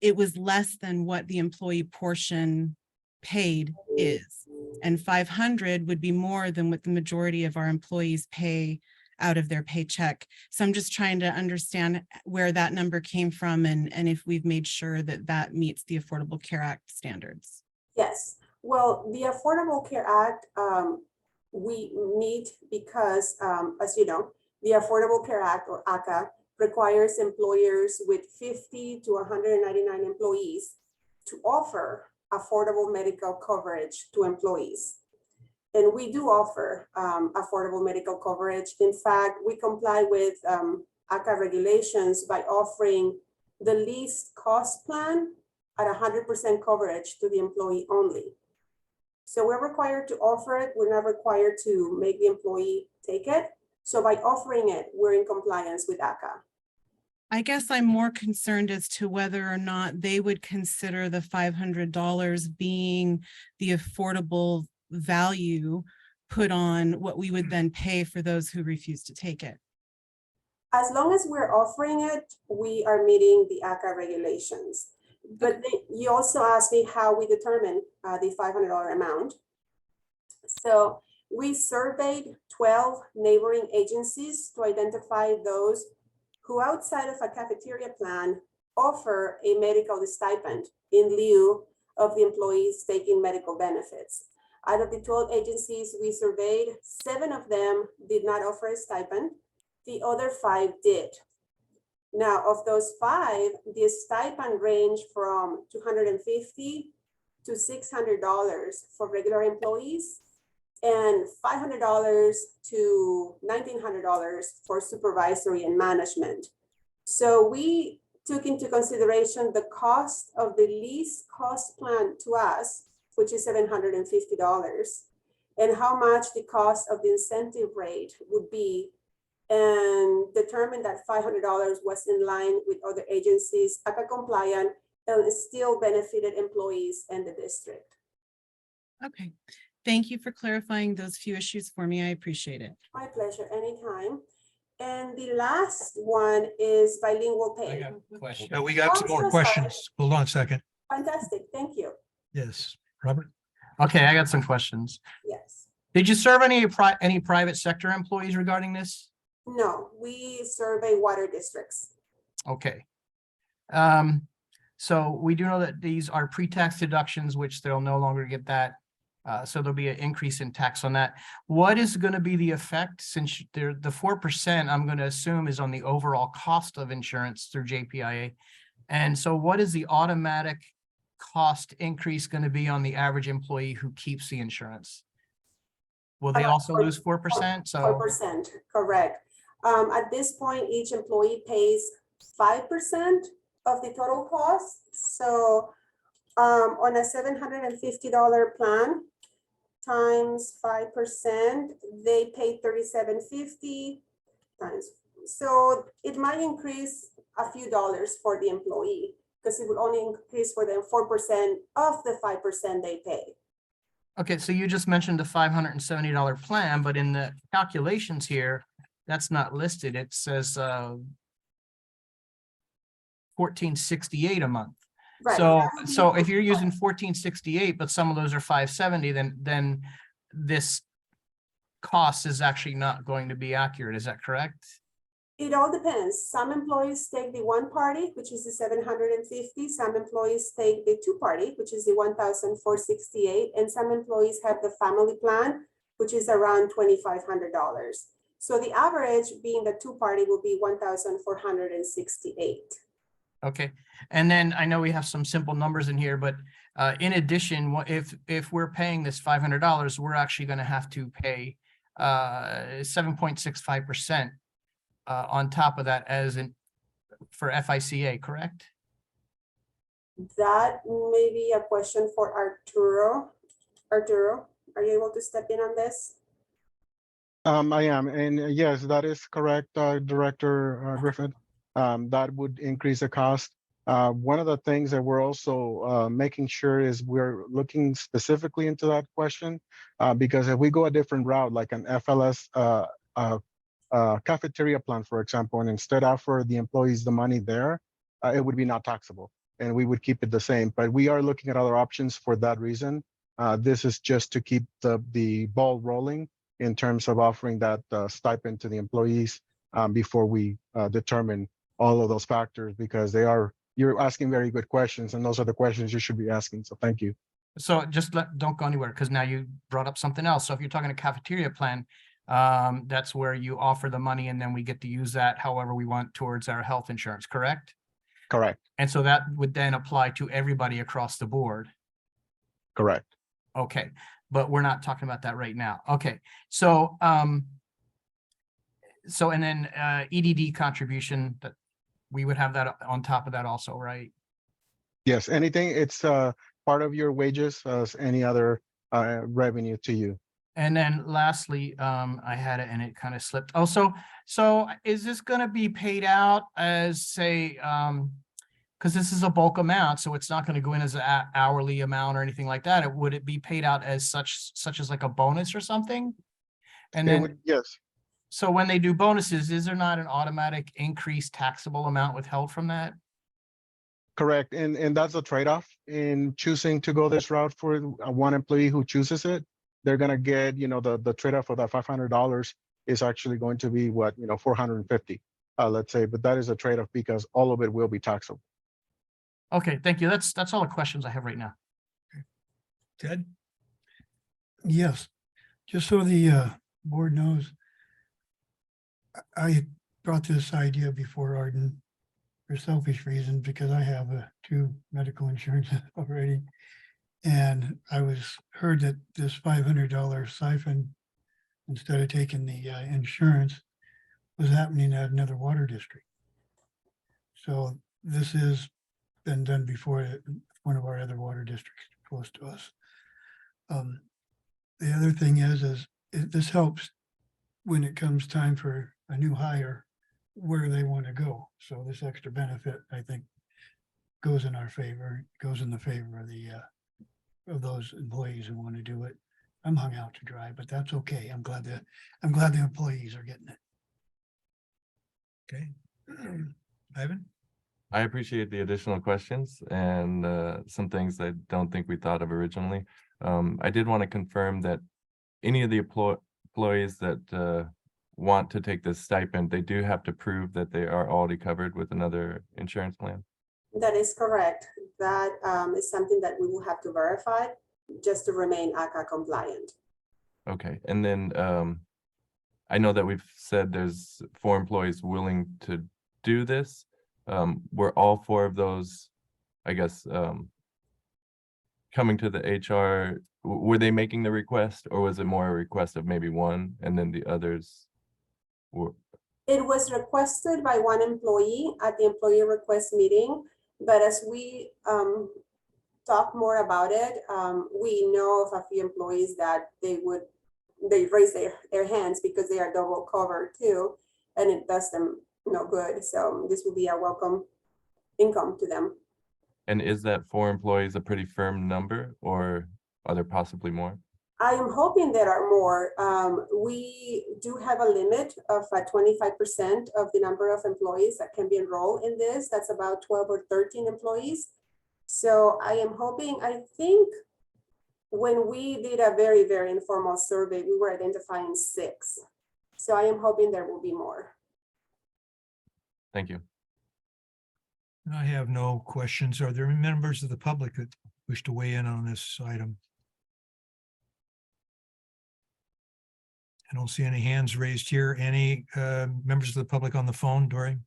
it was less than what the employee portion paid is. And 500 would be more than what the majority of our employees pay out of their paycheck. So I'm just trying to understand where that number came from and if we've made sure that that meets the Affordable Care Act standards. Yes, well, the Affordable Care Act, we meet because, as you know, the Affordable Care Act, or ACA, requires employers with 50 to 199 employees to offer affordable medical coverage to employees. And we do offer affordable medical coverage. In fact, we comply with ACA regulations by offering the least cost plan at 100% coverage to the employee only. So we're required to offer it. We're not required to make the employee take it. So by offering it, we're in compliance with ACA. I guess I'm more concerned as to whether or not they would consider the $500 being the affordable value put on what we would then pay for those who refuse to take it. As long as we're offering it, we are meeting the ACA regulations. But you also asked me how we determine the $500 amount. So we surveyed 12 neighboring agencies to identify those who, outside of a cafeteria plan, offer a medical stipend in lieu of the employees taking medical benefits. Out of the 12 agencies we surveyed, 7 of them did not offer a stipend. The other 5 did. Now, of those 5, the stipend ranged from $250 to $600 for regular employees and $500 to $1,900 for supervisory and management. So we took into consideration the cost of the least cost plan to us, which is $750, and how much the cost of the incentive rate would be, and determined that $500 was in line with other agencies, ACA compliant, and still benefited employees and the district. Okay. Thank you for clarifying those few issues for me. I appreciate it. My pleasure, anytime. And the last one is bilingual pay. We got some more questions. Hold on a second. Fantastic, thank you. Yes, Robert? Okay, I got some questions. Yes. Did you serve any private sector employees regarding this? No, we survey water districts. Okay. So we do know that these are pre-tax deductions, which they'll no longer get that. So there'll be an increase in tax on that. What is going to be the effect, since the 4% I'm going to assume is on the overall cost of insurance through JPIA? And so what is the automatic cost increase going to be on the average employee who keeps the insurance? Will they also lose 4%? So 4%, correct. At this point, each employee pays 5% of the total cost. So on a $750 plan times 5%, they pay $37.50 times. So it might increase a few dollars for the employee, because it would only increase for them 4% of the 5% they pay. Okay, so you just mentioned the $570 plan, but in the calculations here, that's not listed. It says $1468 a month. Right. So if you're using $1468, but some of those are $570, then this cost is actually not going to be accurate. Is that correct? It all depends. Some employees take the one party, which is the 750. Some employees take the two party, which is the 1,468. And some employees have the family plan, which is around $2,500. So the average being the two party will be 1,468. Okay, and then I know we have some simple numbers in here, but in addition, if we're paying this $500, we're actually going to have to pay 7.65% on top of that as in for FICA, correct? That may be a question for Arturo. Arturo, are you able to step in on this? I am, and yes, that is correct, Director Griffin. That would increase the cost. One of the things that we're also making sure is we're looking specifically into that question, because if we go a different route, like an FLS cafeteria plan, for example, and instead offer the employees the money there, it would be not taxable, and we would keep it the same. But we are looking at other options for that reason. This is just to keep the ball rolling in terms of offering that stipend to the employees before we determine all of those factors, because you're asking very good questions, and those are the questions you should be asking. So thank you. So just don't go anywhere, because now you brought up something else. So if you're talking a cafeteria plan, that's where you offer the money and then we get to use that however we want towards our health insurance, correct? Correct. And so that would then apply to everybody across the board. Correct. Okay, but we're not talking about that right now. Okay, so and then EDD contribution, that we would have that on top of that also, right? Yes, anything, it's part of your wages as any other revenue to you. And then lastly, I had it and it kind of slipped. Oh, so is this going to be paid out as, say, because this is a bulk amount, so it's not going to go in as an hourly amount or anything like that. Would it be paid out as such as like a bonus or something? And then, yes. So when they do bonuses, is there not an automatic increased taxable amount withheld from that? Correct, and that's a trade-off in choosing to go this route for one employee who chooses it. They're gonna get, the trade-off for that $500 is actually going to be what, 450, let's say, but that is a trade-off because all of it will be taxable. Okay, thank you. That's all the questions I have right now. Ted? Yes, just so the board knows, I brought this idea before Arden for selfish reasons because I have two medical insurances already. And I heard that this $500 siphon, instead of taking the insurance, was happening at another water district. So this has been done before at one of our other water districts close to us. The other thing is this helps when it comes time for a new hire, where they want to go. So this extra benefit, I think, goes in our favor, goes in the favor of the of those employees who want to do it. I'm hung out to dry, but that's okay. I'm glad the employees are getting it. Okay. Ivan? I appreciate the additional questions and some things I don't think we thought of originally. I did want to confirm that any of the employees that want to take this stipend, they do have to prove that they are already covered with another insurance plan. That is correct. That is something that we will have to verify just to remain ACA compliant. Okay, and then I know that we've said there's 4 employees willing to do this. Were all 4 of those, I guess, coming to the HR, were they making the request, or was it more a request of maybe one and then the others were? It was requested by one employee at the employee request meeting, but as we talk more about it, we know of a few employees that they raise their hands because they are double covered too, and it does them no good. So this will be a welcome income to them. And is that 4 employees a pretty firm number, or are there possibly more? I am hoping there are more. We do have a limit of 25% of the number of employees that can be enrolled in this. That's about 12 or 13 employees. So I am hoping, I think when we did a very, very informal survey, we were identifying 6. So I am hoping there will be more. Thank you. I have no questions. Are there any members of the public that wish to weigh in on this item? I don't see any hands raised here. Any members of the public on the phone, Dory?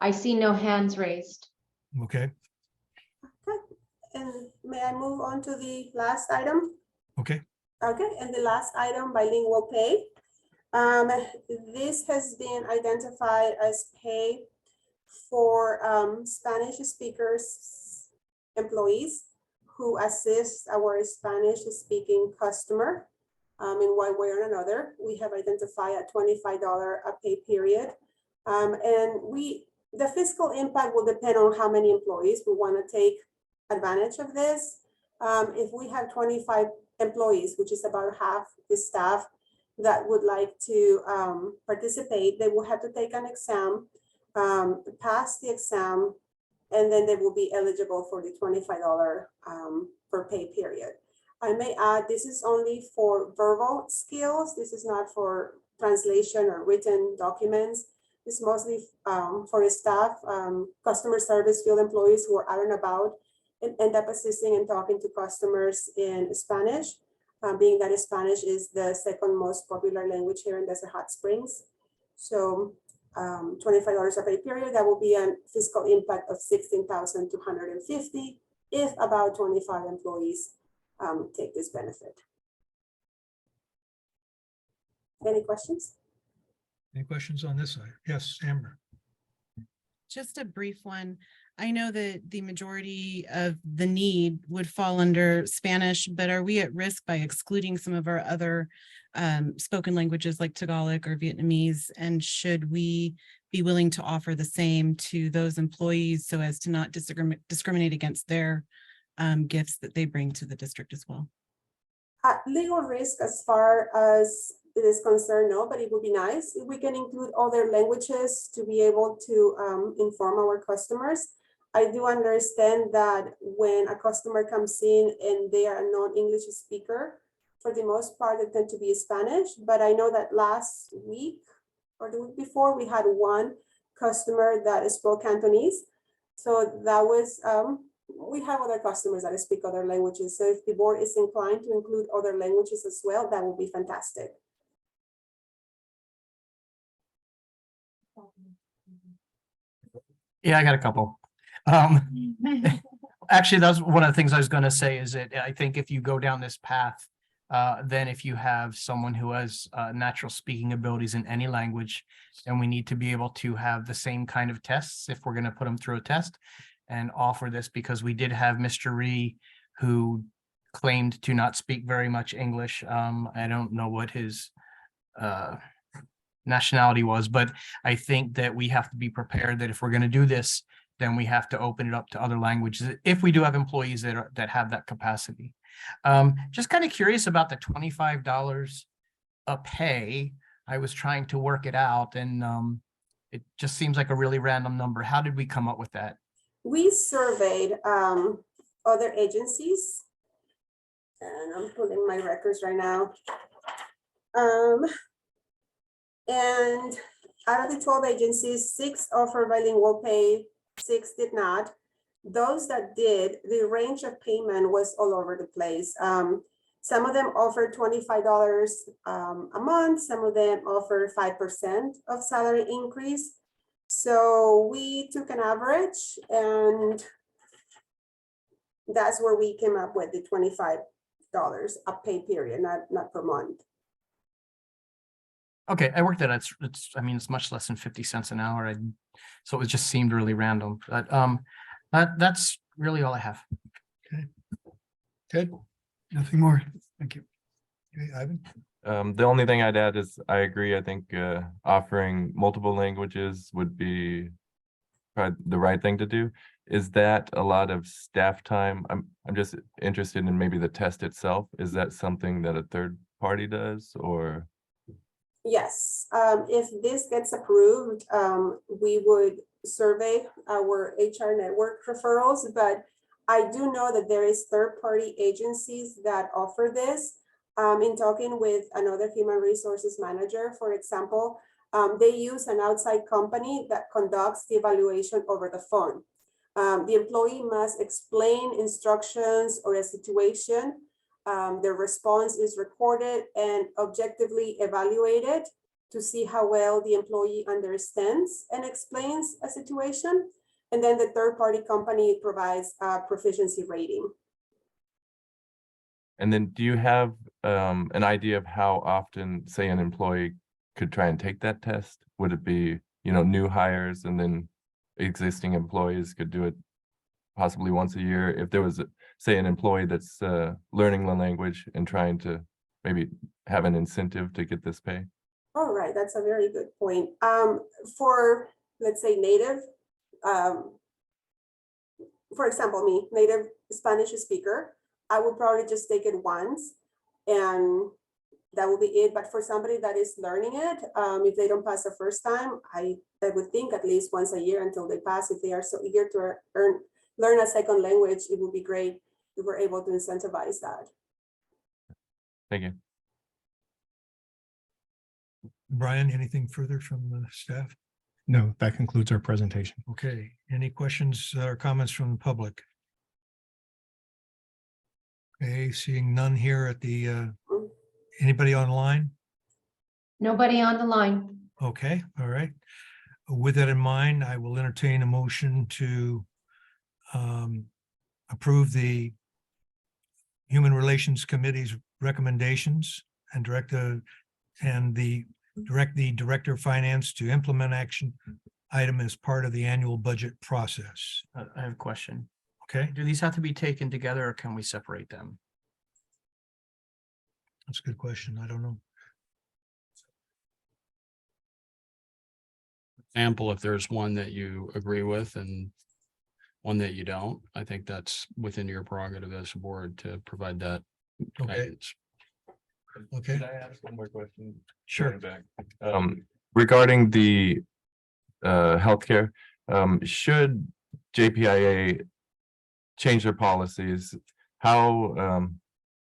I see no hands raised. Okay, Okay, and may I move on to the last item? okay. Okay, and the last item, bilingual pay. This has been identified as pay for Spanish speakers, employees who assist our Spanish speaking customer in one way or another. We have identified a $25 a pay period. And the fiscal impact will depend on how many employees we want to take advantage of this. If we have 25 employees, which is about half the staff that would like to participate, they will have to take an exam, pass the exam, and then they will be eligible for the $25 per pay period. I may add, this is only for verbal skills. This is not for translation or written documents. It's mostly for staff, customer service field employees who are out and about and end up assisting and talking to customers in Spanish, being that Spanish is the second most popular language here in Desert Hot Springs. So $25 a pay period, that will be a fiscal impact of $16,250 if about 25 employees take this benefit. Any questions? Any questions on this side? Yes, Amber. Just a brief one. I know that the majority of the need would fall under Spanish, but are we at risk by excluding some of our other spoken languages like Tagalog or Vietnamese? And should we be willing to offer the same to those employees so as to not discriminate against their gifts that they bring to the district as well? Legal risk as far as it is concerned, no, but it would be nice if we can include other languages to be able to inform our customers. I do understand that when a customer comes in and they are a non-English speaker, for the most part, they tend to be Spanish, but I know that last week or the week before, we had one customer that spoke Cantonese. So that was, we have other customers that speak other languages. So if the board is inclined to include other languages as well, that would be fantastic. Yeah, I got a couple. Actually, that's one of the things I was going to say is that I think if you go down this path, then if you have someone who has natural speaking abilities in any language, and we need to be able to have the same kind of tests if we're going to put them through a test and offer this, because we did have Mr. Ree who claimed to not speak very much English. I don't know what his nationality was, but I think that we have to be prepared that if we're going to do this, then we have to open it up to other languages if we do have employees that have that capacity. Just kind of curious about the $25 a pay. I was trying to work it out, and it just seems like a really random number. How did we come up with that? We surveyed other agencies, and I'm pulling my records right now. And out of the 12 agencies, 6 offer bilingual pay, 6 did not. Those that did, the range of payment was all over the place. Some of them offered $25 a month. Some of them offered 5% of salary increase. So we took an average, and that's where we came up with the $25 a pay period, not per month. Okay, I worked that. It's I mean, it's much less than 50 cents an hour. So it just seemed really random. But that's really all I have. Okay. Good. Nothing more. Thank you. Okay, Ivan. The only thing I'd add is I agree. I think offering multiple languages would be probably the right thing to do. Is that a lot of staff time? I'm just interested in maybe the test itself. Is that something that a third party does or? Yes, if this gets approved, we would survey our HR network referrals, but I do know that there is third-party agencies that offer this. In talking with another human resources manager, for example, they use an outside company that conducts the evaluation over the phone. The employee must explain instructions or a situation. Their response is recorded and objectively evaluated to see how well the employee understands and explains a situation. And then the third-party company provides a proficiency rating. And then do you have an idea of how often, say, an employee could try and take that test? Would it be, new hires and then existing employees could do it possibly once a year? If there was, say, an employee that's learning the language and trying to maybe have an incentive to get this pay? All right, that's a very good point. For, let's say, native, for example, me, native Spanish speaker, I would probably just take it once and that will be it. But for somebody that is learning it, if they don't pass the first time, I would think at least once a year until they pass. If they are so eager to learn a second language, it would be great if we're able to incentivize that. Thank you. Brian, anything further from the staff? No, that concludes our presentation. Okay, any questions or comments from the public? Okay, seeing none here at the, anybody online? Nobody on the line. Okay, all right. With that in mind, I will entertain a motion to approve the Human Relations Committee's recommendations and direct the Director of Finance to implement action item as part of the annual budget process. I have a question. Okay, Do these have to be taken together or can we separate them? that's a good question. I don't know. Example, if there's one that you agree with and one that you don't, I think that's within your prerogative as a board to provide that Okay, guidance. okay, Could I ask one more question? sure. Regarding the healthcare, should JPIA change their policies? How,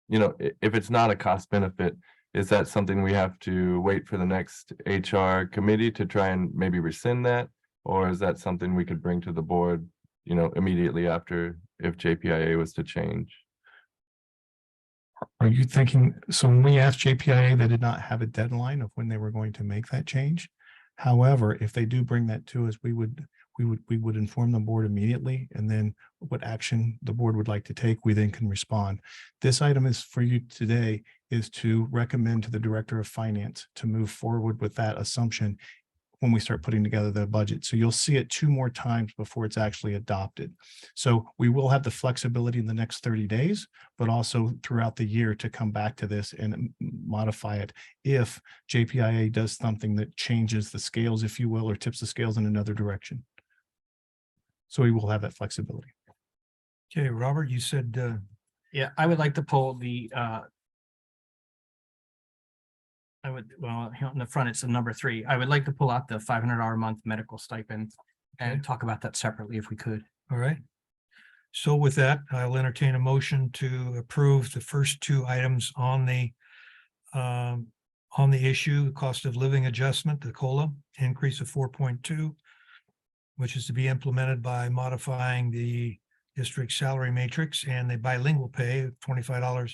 if it's not a cost benefit, is that something we have to wait for the next HR committee to try and maybe rescind that? Or is that something we could bring to the board, immediately after if JPIA was to change? Are you thinking, so when we asked JPIA, they did not have a deadline of when they were going to make that change. However, if they do bring that to us, we would inform the board immediately, and then what action the board would like to take, we then can respond. This item is for you today, is to recommend to the Director of Finance to move forward with that assumption when we start putting together the budget. So you'll see it 2 more times before it's actually adopted. So we will have the flexibility in the next 30 days, but also throughout the year to come back to this and modify it if JPIA does something that changes the scales, if you will, or tips the scales in another direction. So we will have that flexibility. Okay, Robert, you said, Yeah, I would like to pull the in the front, it's a number 3. I would like to pull out the $500 a month medical stipend and talk about that separately if we could. all right. So with that, I'll entertain a motion to approve the first 2 items on the issue, cost of living adjustment, the COLA increase of 4.2, which is to be implemented by modifying the district salary matrix, and the bilingual pay of $25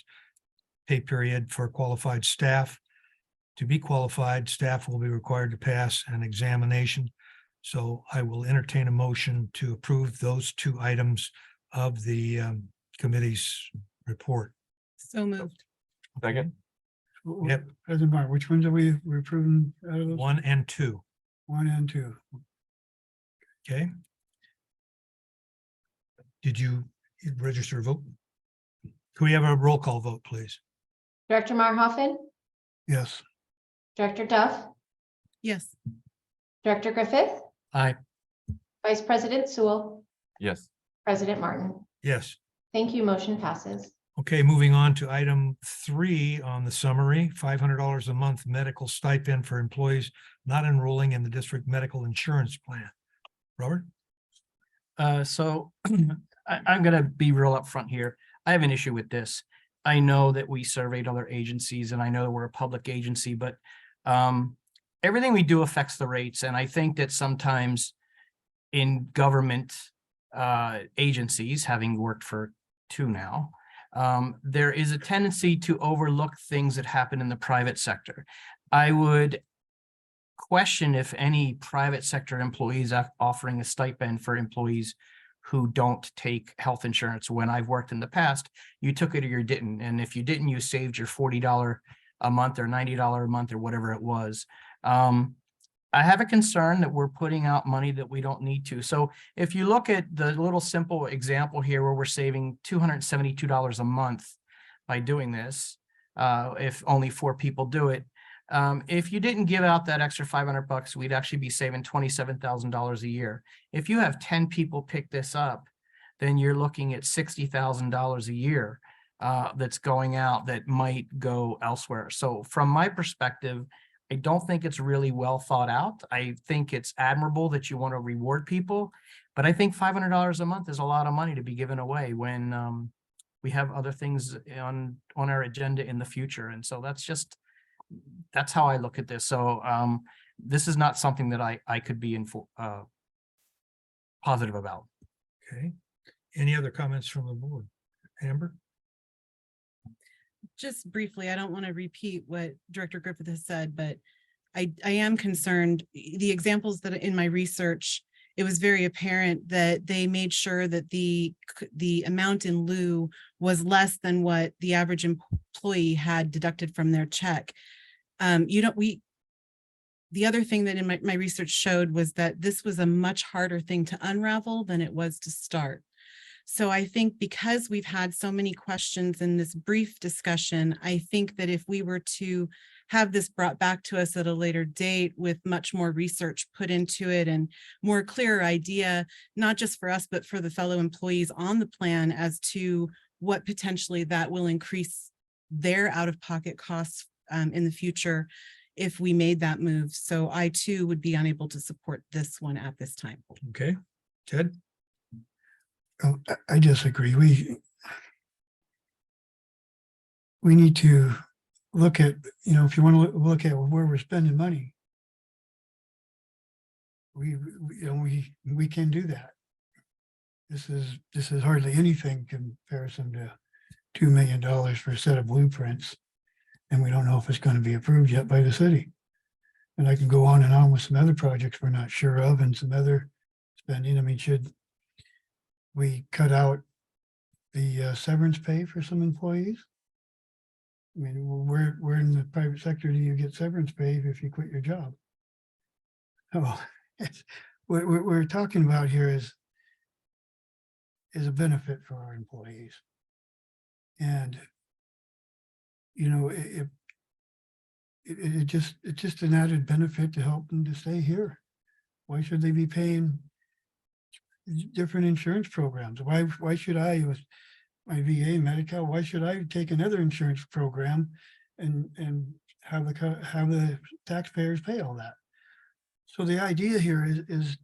pay period for qualified staff. To be qualified, staff will be required to pass an examination. So I will entertain a motion to approve those 2 items of the committee's report. So moved. Second. Yep. President Martin, which ones are we're approving? 1 and 2. 1 and 2. Okay. Did you register a vote? Could we have a roll call vote, please? Director Marhoffen, Yes. Director Duff, Yes. Director Griffith, Aye. Vice President Sewell, Yes. President Martin. Yes. Thank you. Motion passes. Okay, moving on to item 3 on the summary, $500 a month medical stipend for employees not enrolling in the district medical insurance plan. Robert? So I'm gonna be real upfront here. I have an issue with this. I know that we surveyed other agencies and I know that we're a public agency, but everything we do affects the rates. And I think that sometimes in government agencies, having worked for 2 now, there is a tendency to overlook things that happen in the private sector. I would question if any private sector employees are offering a stipend for employees who don't take health insurance. When I've worked in the past, you took it or you didn't. And if you didn't, you saved your $40 a month or $90 a month or whatever it was. I have a concern that we're putting out money that we don't need to. So if you look at the little simple example here where we're saving $272 a month by doing this, if only 4 people do it, if you didn't give out that extra $500, we'd actually be saving $27,000 a year. If you have 10 people pick this up, then you're looking at $60,000 a year that's going out that might go elsewhere. So from my perspective, I don't think it's really well thought out. I think it's admirable that you want to reward people, but I think $500 a month is a lot of money to be given away when we have other things on our agenda in the future. And so that's how I look at this. So this is not something that I could be positive about. Okay. Any other comments from the board? Amber? Just briefly, I don't want to repeat what Director Griffith has said, but I am concerned. The examples that in my research, it was very apparent that they made sure that the amount in lieu was less than what the average employee had deducted from their check. The other thing that in my research showed was that this was a much harder thing to unravel than it was to start. So I think because we've had so many questions in this brief discussion, I think that if we were to have this brought back to us at a later date with much more research put into it and more clearer idea, not just for us, but for the fellow employees on the plan as to what potentially that will increase their out-of-pocket costs in the future if we made that move. So I too would be unable to support this one at this time. Okay. Ted? Oh, I disagree. We need to look at, if you want to look at where we're spending money, we can do that. This is hardly anything in comparison to $2 million for a set of blueprints. And we don't know if it's going to be approved yet by the city. And I can go on and on with some other projects we're not sure of and some other spending. I mean, should we cut out the severance pay for some employees? I mean, where in the private sector do you get severance pay if you quit your job? Oh, what we're talking about here is a benefit for our employees. And, it's just an added benefit to help them to stay here. Why should they be paying different insurance programs? Why should I, with my VA Medi-Cal, why should I take another insurance program and have the taxpayers pay all that? So the idea here is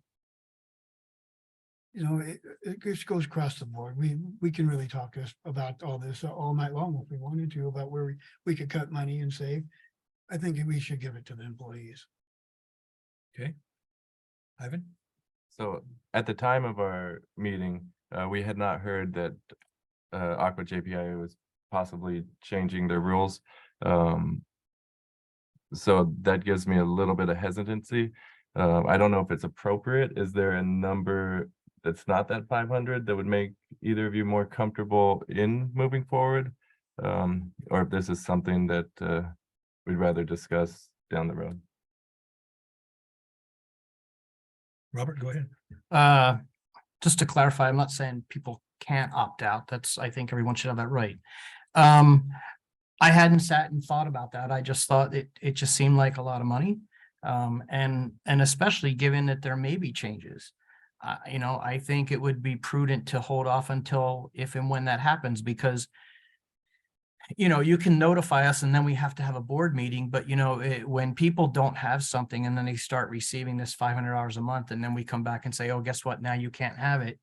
it just goes across the board. We can really talk about all this all night long if we wanted to, about where we could cut money and save. I think we should give it to the employees. Okay. Ivan? So at the time of our meeting, we had not heard that Aqua JPI was possibly changing their rules. So that gives me a little bit of hesitancy. I don't know if it's appropriate. Is there a number that's not that 500 that would make either of you more comfortable in moving forward? Or if this is something that we'd rather discuss down the road? Robert, go ahead. Just to clarify, I'm not saying people can't opt out. I think everyone should have that right. I hadn't sat and thought about that. I just thought it just seemed like a lot of money. And especially given that there may be changes. I think it would be prudent to hold off until if and when that happens, because you can notify us and then we have to have a board meeting, but when people don't have something and then they start receiving this $500 a month and then we come back and say, oh, guess what? Now you can't have it.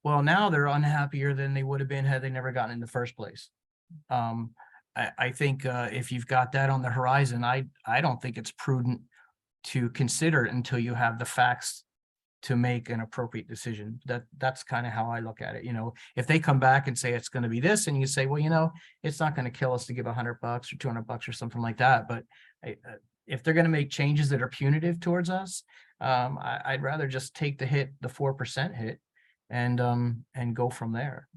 Well, now they're unhappier than they would have been had they never gotten in the first place. I think if you've got that on the horizon, I don't think it's prudent to consider it until you have the facts to make an appropriate decision. That's kind of how I look at it. If they come back and say it's going to be this, and you say, well, it's not going to kill us to give $100 or $200 or something like that. But if they're going to make changes that are punitive towards us, I'd rather just take the hit, the 4% hit, and go from there.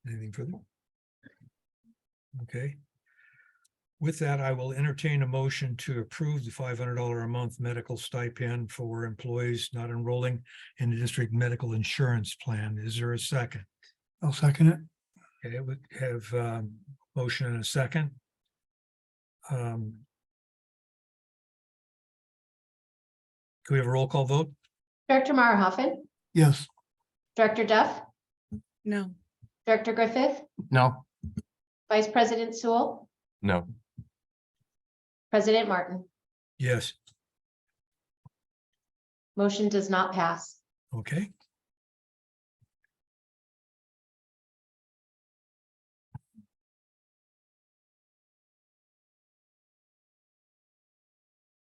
Anything further? Okay. With that, I will entertain a motion to approve the $500 a month medical stipend for employees not enrolling in the district medical insurance plan. Is there a second? I'll second it. Okay, we have motion and a second. Can we have a roll call vote? Director Meyerhoffen, Yes. Director Duff, No. Director Griffith, No, Vice President Sewell, No. President Martin. Yes. Motion does not pass. Okay.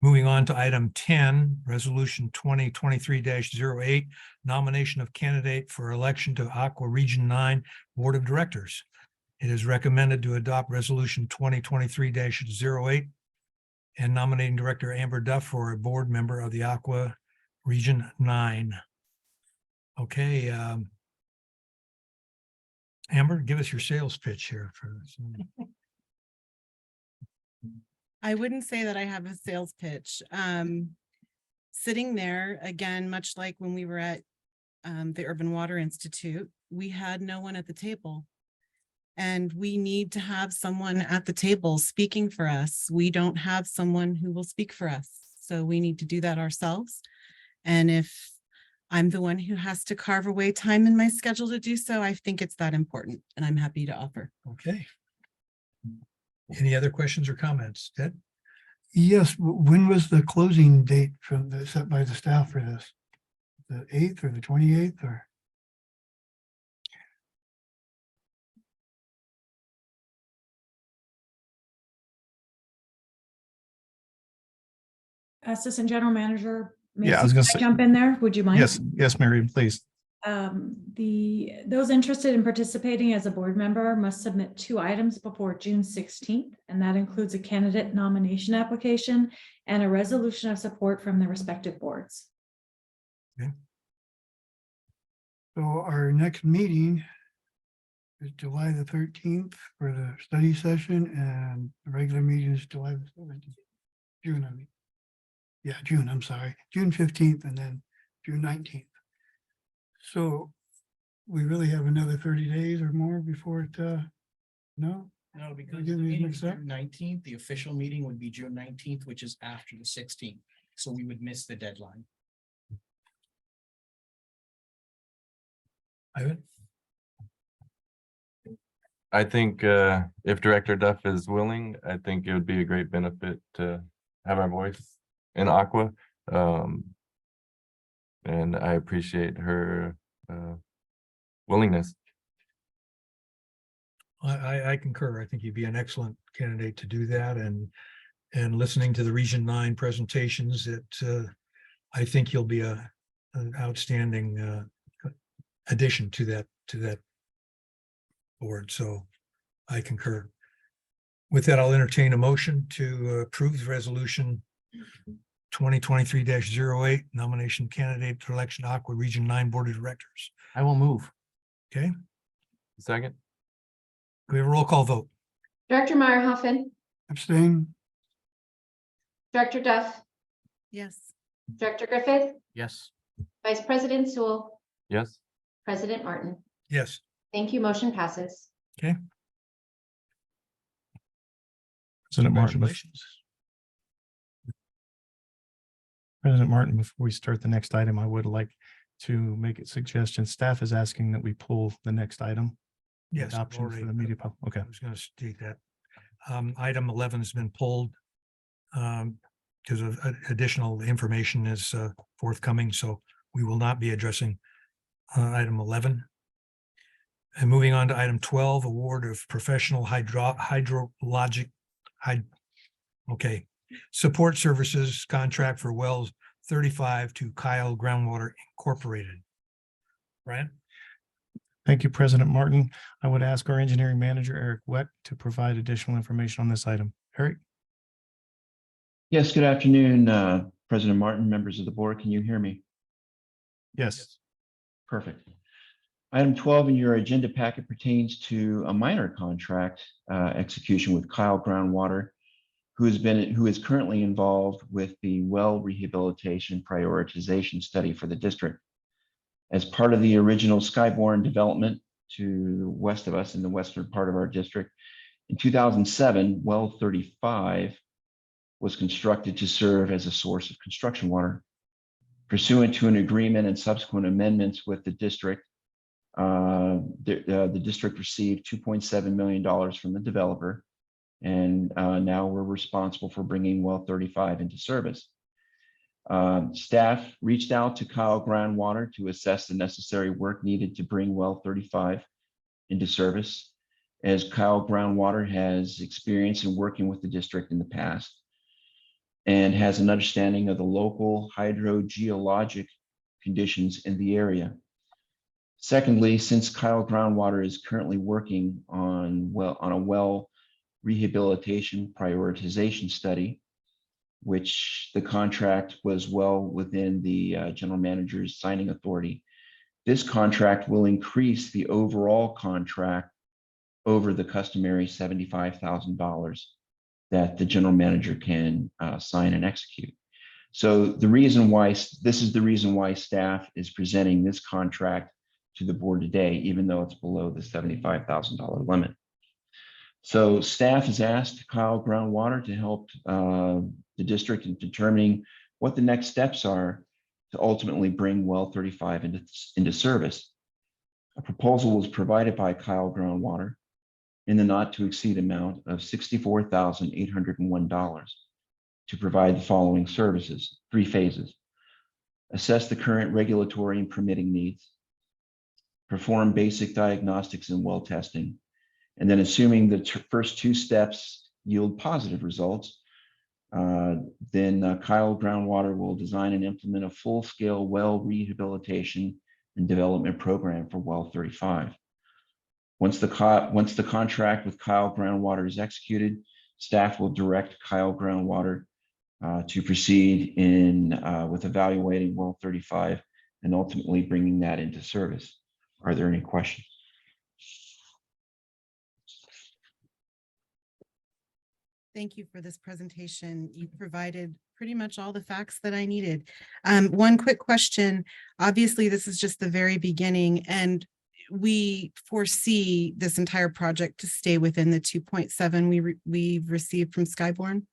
Moving on to item 10, resolution 2023-08, nomination of candidate for election to Aqua Region 9 Board of Directors. It is recommended to adopt resolution 2023-08 and nominating Director Amber Duff for a board member of the Aqua Region 9. Okay. Amber, give us your sales pitch here for this. I wouldn't say that I have a sales pitch. Sitting there, again, much like when we were at the Urban Water Institute, we had no one at the table. And we need to have someone at the table speaking for us. We don't have someone who will speak for us. So we need to do that ourselves. And if I'm the one who has to carve away time in my schedule to do so, I think it's that important, and I'm happy to offer. Okay. Any other questions or comments? Ted? Yes. When was the closing date set by the staff for this? The 8th or the 28th or? Assistant General Manager. Yeah, I was Macy, gonna can say- jump in there. Would you mind? Yes, Mary, please. Those interested in participating as a board member must submit 2 items before June 16th, and that includes a candidate nomination application and a resolution of support from the respective boards. So our next meeting is July the 13th for the study session, and the regular meeting is July the 17th. June, I mean. Yeah, June, I'm sorry, June 15th and then June 19th. So we really have another 30 days or more before it, no? no, because We're the getting these meeting mixed is up? June 19th, the official meeting would be June 19th, which is after the 16th. So we would miss the deadline. Ivan? I think if Director Duff is willing, I think it would be a great benefit to have our voice in Aqua. And I appreciate her willingness. I concur. I think you'd be an excellent candidate to do that, and listening to the Region 9 presentations, I think you'll be an outstanding addition to that board. So I concur. With that, I'll entertain a motion to approve the resolution 2023-08 nomination candidate for election Aqua Region 9 Board of Directors. I will move. Okay, Second? we have a roll call vote. Director Meyerhoffen, Abstain? Director Duff, Yes. Director Griffith, Yes. Vice President Sewell, Yes. President Martin. Yes. Thank you. Motion passes. Okay. President Martin. Congratulations. President Martin, before we start the next item, I would like to make a suggestion. Staff is asking that we pull the next item. Yes. I've Adoption for already- the media pub. Okay. I was going to state that. Item 11 has been pulled because of additional information is forthcoming, so we will not be addressing item 11. And moving on to item 12, award of professional hydrologic support services contract for wells 35 to Kyle Groundwater Incorporated. Brian? Thank you, President Martin. I would ask our engineering manager, Eric Weck, to provide additional information on this item. Eric? Yes, good afternoon, President Martin, members of the board. Can you hear me? Yes. Perfect. Item 12 in your agenda packet pertains to a minor contract execution with Kyle Groundwater, who is currently involved with the well rehabilitation prioritization study for the district. As part of the original Skyborne development to the west of us in the western part of our district, in 2007, well 35 was constructed to serve as a source of construction water. Pursuant to an agreement and subsequent amendments with the district, the district received $2.7 million from the developer, and now we're responsible for bringing well 35 into service. Staff reached out to Kyle Groundwater to assess the necessary work needed to bring well 35 into service, as Kyle Groundwater has experience in working with the district in the past and has an understanding of the local hydrogeologic conditions in the area. Secondly, since Kyle Groundwater is currently working on a well rehabilitation prioritization study, which the contract was well within the general manager's signing authority, this contract will increase the overall contract over the customary $75,000 that the general manager can sign and execute. So this is the reason why staff is presenting this contract to the board today, even though it's below the $75,000 limit. So staff has asked Kyle Groundwater to help the district in determining what the next steps are to ultimately bring well 35 into service. A proposal was provided by Kyle Groundwater in the not to exceed amount of $64,801 to provide the following services, 3 phases: assess the current regulatory and permitting needs, perform basic diagnostics and well testing, and then assuming the first 2 steps yield positive results, then Kyle Groundwater will design and implement a full-scale well rehabilitation and development program for well 35. Once the contract with Kyle Groundwater is executed, staff will direct Kyle Groundwater to proceed with evaluating well 35 and ultimately bringing that into service. Are there any questions? Thank you for this presentation. You provided pretty much all the facts that I needed. One quick question. Obviously, this is just the very beginning, and we foresee this entire project to stay within the 2.7 we've received from Skyborne.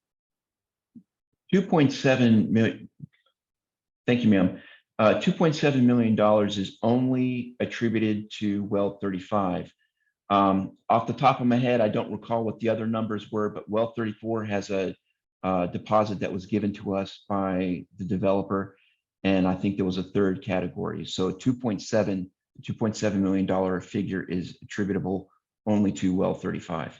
2.7 million. Thank you, ma'am. $2.7 million is only attributed to well 35. Off the top of my head, I don't recall what the other numbers were, but well 34 has a deposit that was given to us by the developer, and I think there was a third category. So $2.7 million figure is attributable only to well 35.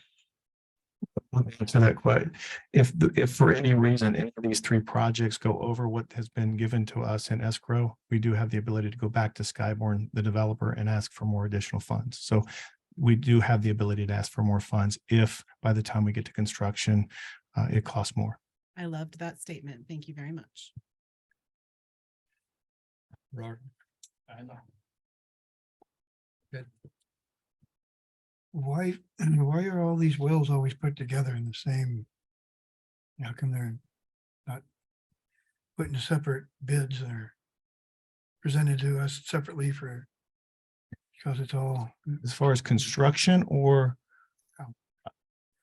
To that question, if for any reason any of these 3 projects go over what has been given to us in escrow, we do have the ability to go back to Skyborne, the developer, and ask for more additional funds. So we do have the ability to ask for more funds if by the time we get to construction, it costs more. I loved that statement. Thank you very much. Robert? Good. Why are all these wells always put together in the same? How come they're not put into separate bids that are presented to us separately for? Because it's all. As far as construction or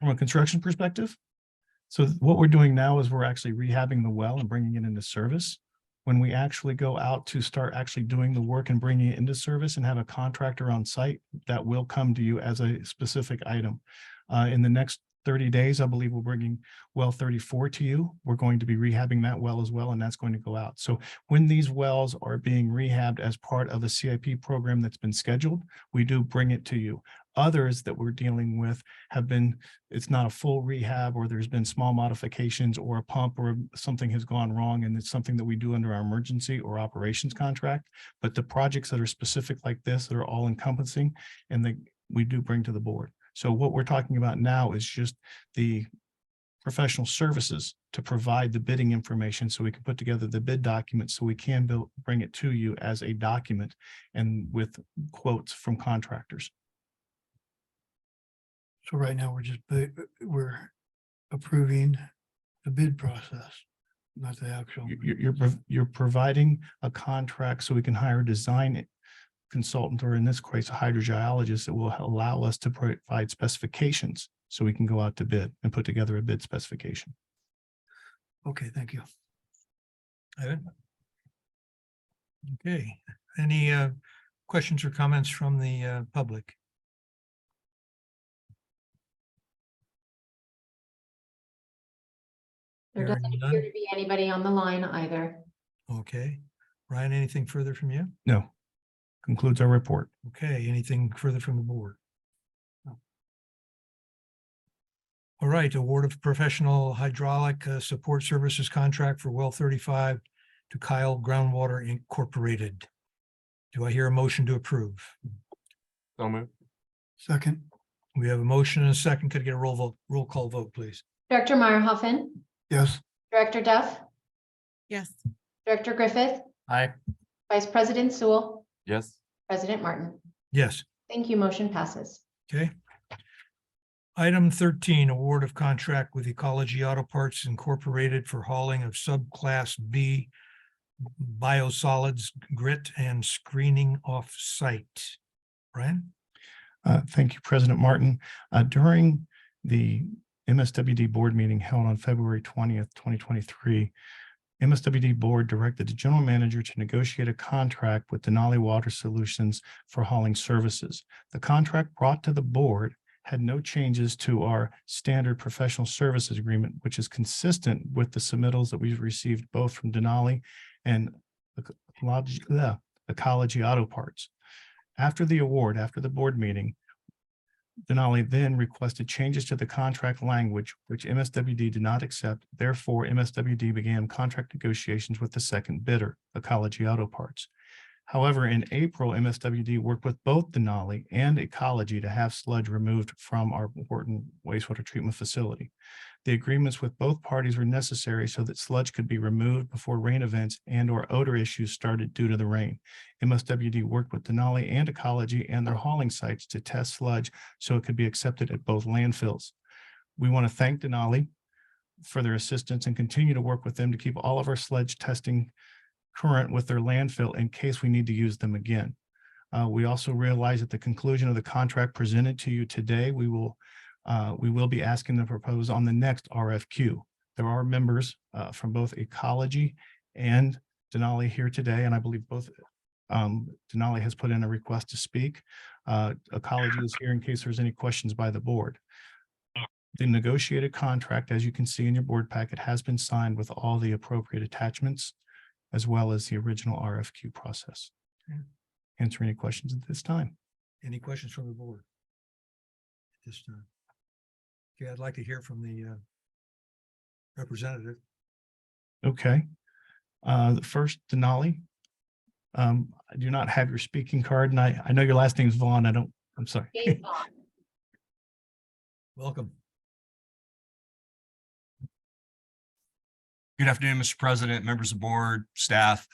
from a construction perspective? So what we're doing now is we're actually rehabbing the well and bringing it into service. when we actually go out to start actually doing the work and bringing it into service and have a contractor on site, that will come to you as a specific item. In the next 30 days, I believe we're bringing well 34 to you. We're going to be rehabbing that well as well, and that's going to go out. So when these wells are being rehabbed as part of a CIP program that's been scheduled, we do bring it to you. Others that we're dealing with have been, it's not a full rehab, or there's been small modifications or a pump or something has gone wrong, and it's something that we do under our emergency or operations contract. But the projects that are specific like this, that are all encompassing, and we do bring to the board. So what we're talking about now is just the professional services to provide the bidding information so we can put together the bid document, so we can bring it to you as a document and with quotes from contractors. So right now, we're approving the bid process, not the actual. You're providing a contract so we can hire a design consultant, or in this case, a hydrogeologist, that will allow us to provide specifications so we can go out to bid and put together a bid specification. Okay, thank you. Evan? Okay, any questions or comments from the public? There Hearing doesn't none. appear to be anybody on the line either. Okay, Ryan, anything further from you? No. Concludes our report. Okay, anything further from the board? No. All right, award of professional hydraulic support services contract for well 35 to Kyle Groundwater Incorporated. Do I hear a motion to approve? So moved. Second. We have a motion and a second. Could I get a roll call vote, please? Director Meyerhoffen, Yes. Director Duff, Yes. Director Griffith, Aye. Vice President Sewell, Yes. President Martin. Yes. Thank you. Motion passes. Okay. Item 13, award of contract with Ecology Auto Parts Incorporated for hauling of subclass B biosolids, grit, and screening off-site. Brian? Thank you, President Martin. During the MSWD board meeting held on February 20th, 2023, MSWD board directed the general manager to negotiate a contract with Denali Water Solutions for hauling services. The contract brought to the board had no changes to our standard professional services agreement, which is consistent with the submittals that we've received both from Denali and Ecology Auto Parts. After the award, after the board meeting, Denali then requested changes to the contract language, which MSWD did not accept. Therefore, MSWD began contract negotiations with the second bidder, Ecology Auto Parts. However, in April, MSWD worked with both Denali and Ecology to have sludge removed from our Horton wastewater treatment facility. The agreements with both parties were necessary so that sludge could be removed before rain events and/or odor issues started due to the rain. MSWD worked with Denali and Ecology and their hauling sites to test sludge so it could be accepted at both landfills. We want to thank Denali for their assistance and continue to work with them to keep all of our sludge testing current with their landfill in case we need to use them again. We also realize at the conclusion of the contract presented to you today, we will be asking them to propose on the next RFQ. There are members from both Ecology and Denali here today, and I believe both Denali has put in a request to speak. Ecology is here in case there's any questions by the board. The negotiated contract, as you can see in your board packet, has been signed with all the appropriate attachments, as well as the original RFQ process. Okay. Answer any questions at this time. Any questions from the board at this time? Okay, I'd like to hear from the representative. Okay. The first, Denali. I do not have your speaking card, and I know your last name is Vaughn. I'm sorry. Dave Vaughn. Welcome. Good afternoon, Mr. President, members of the board, staff.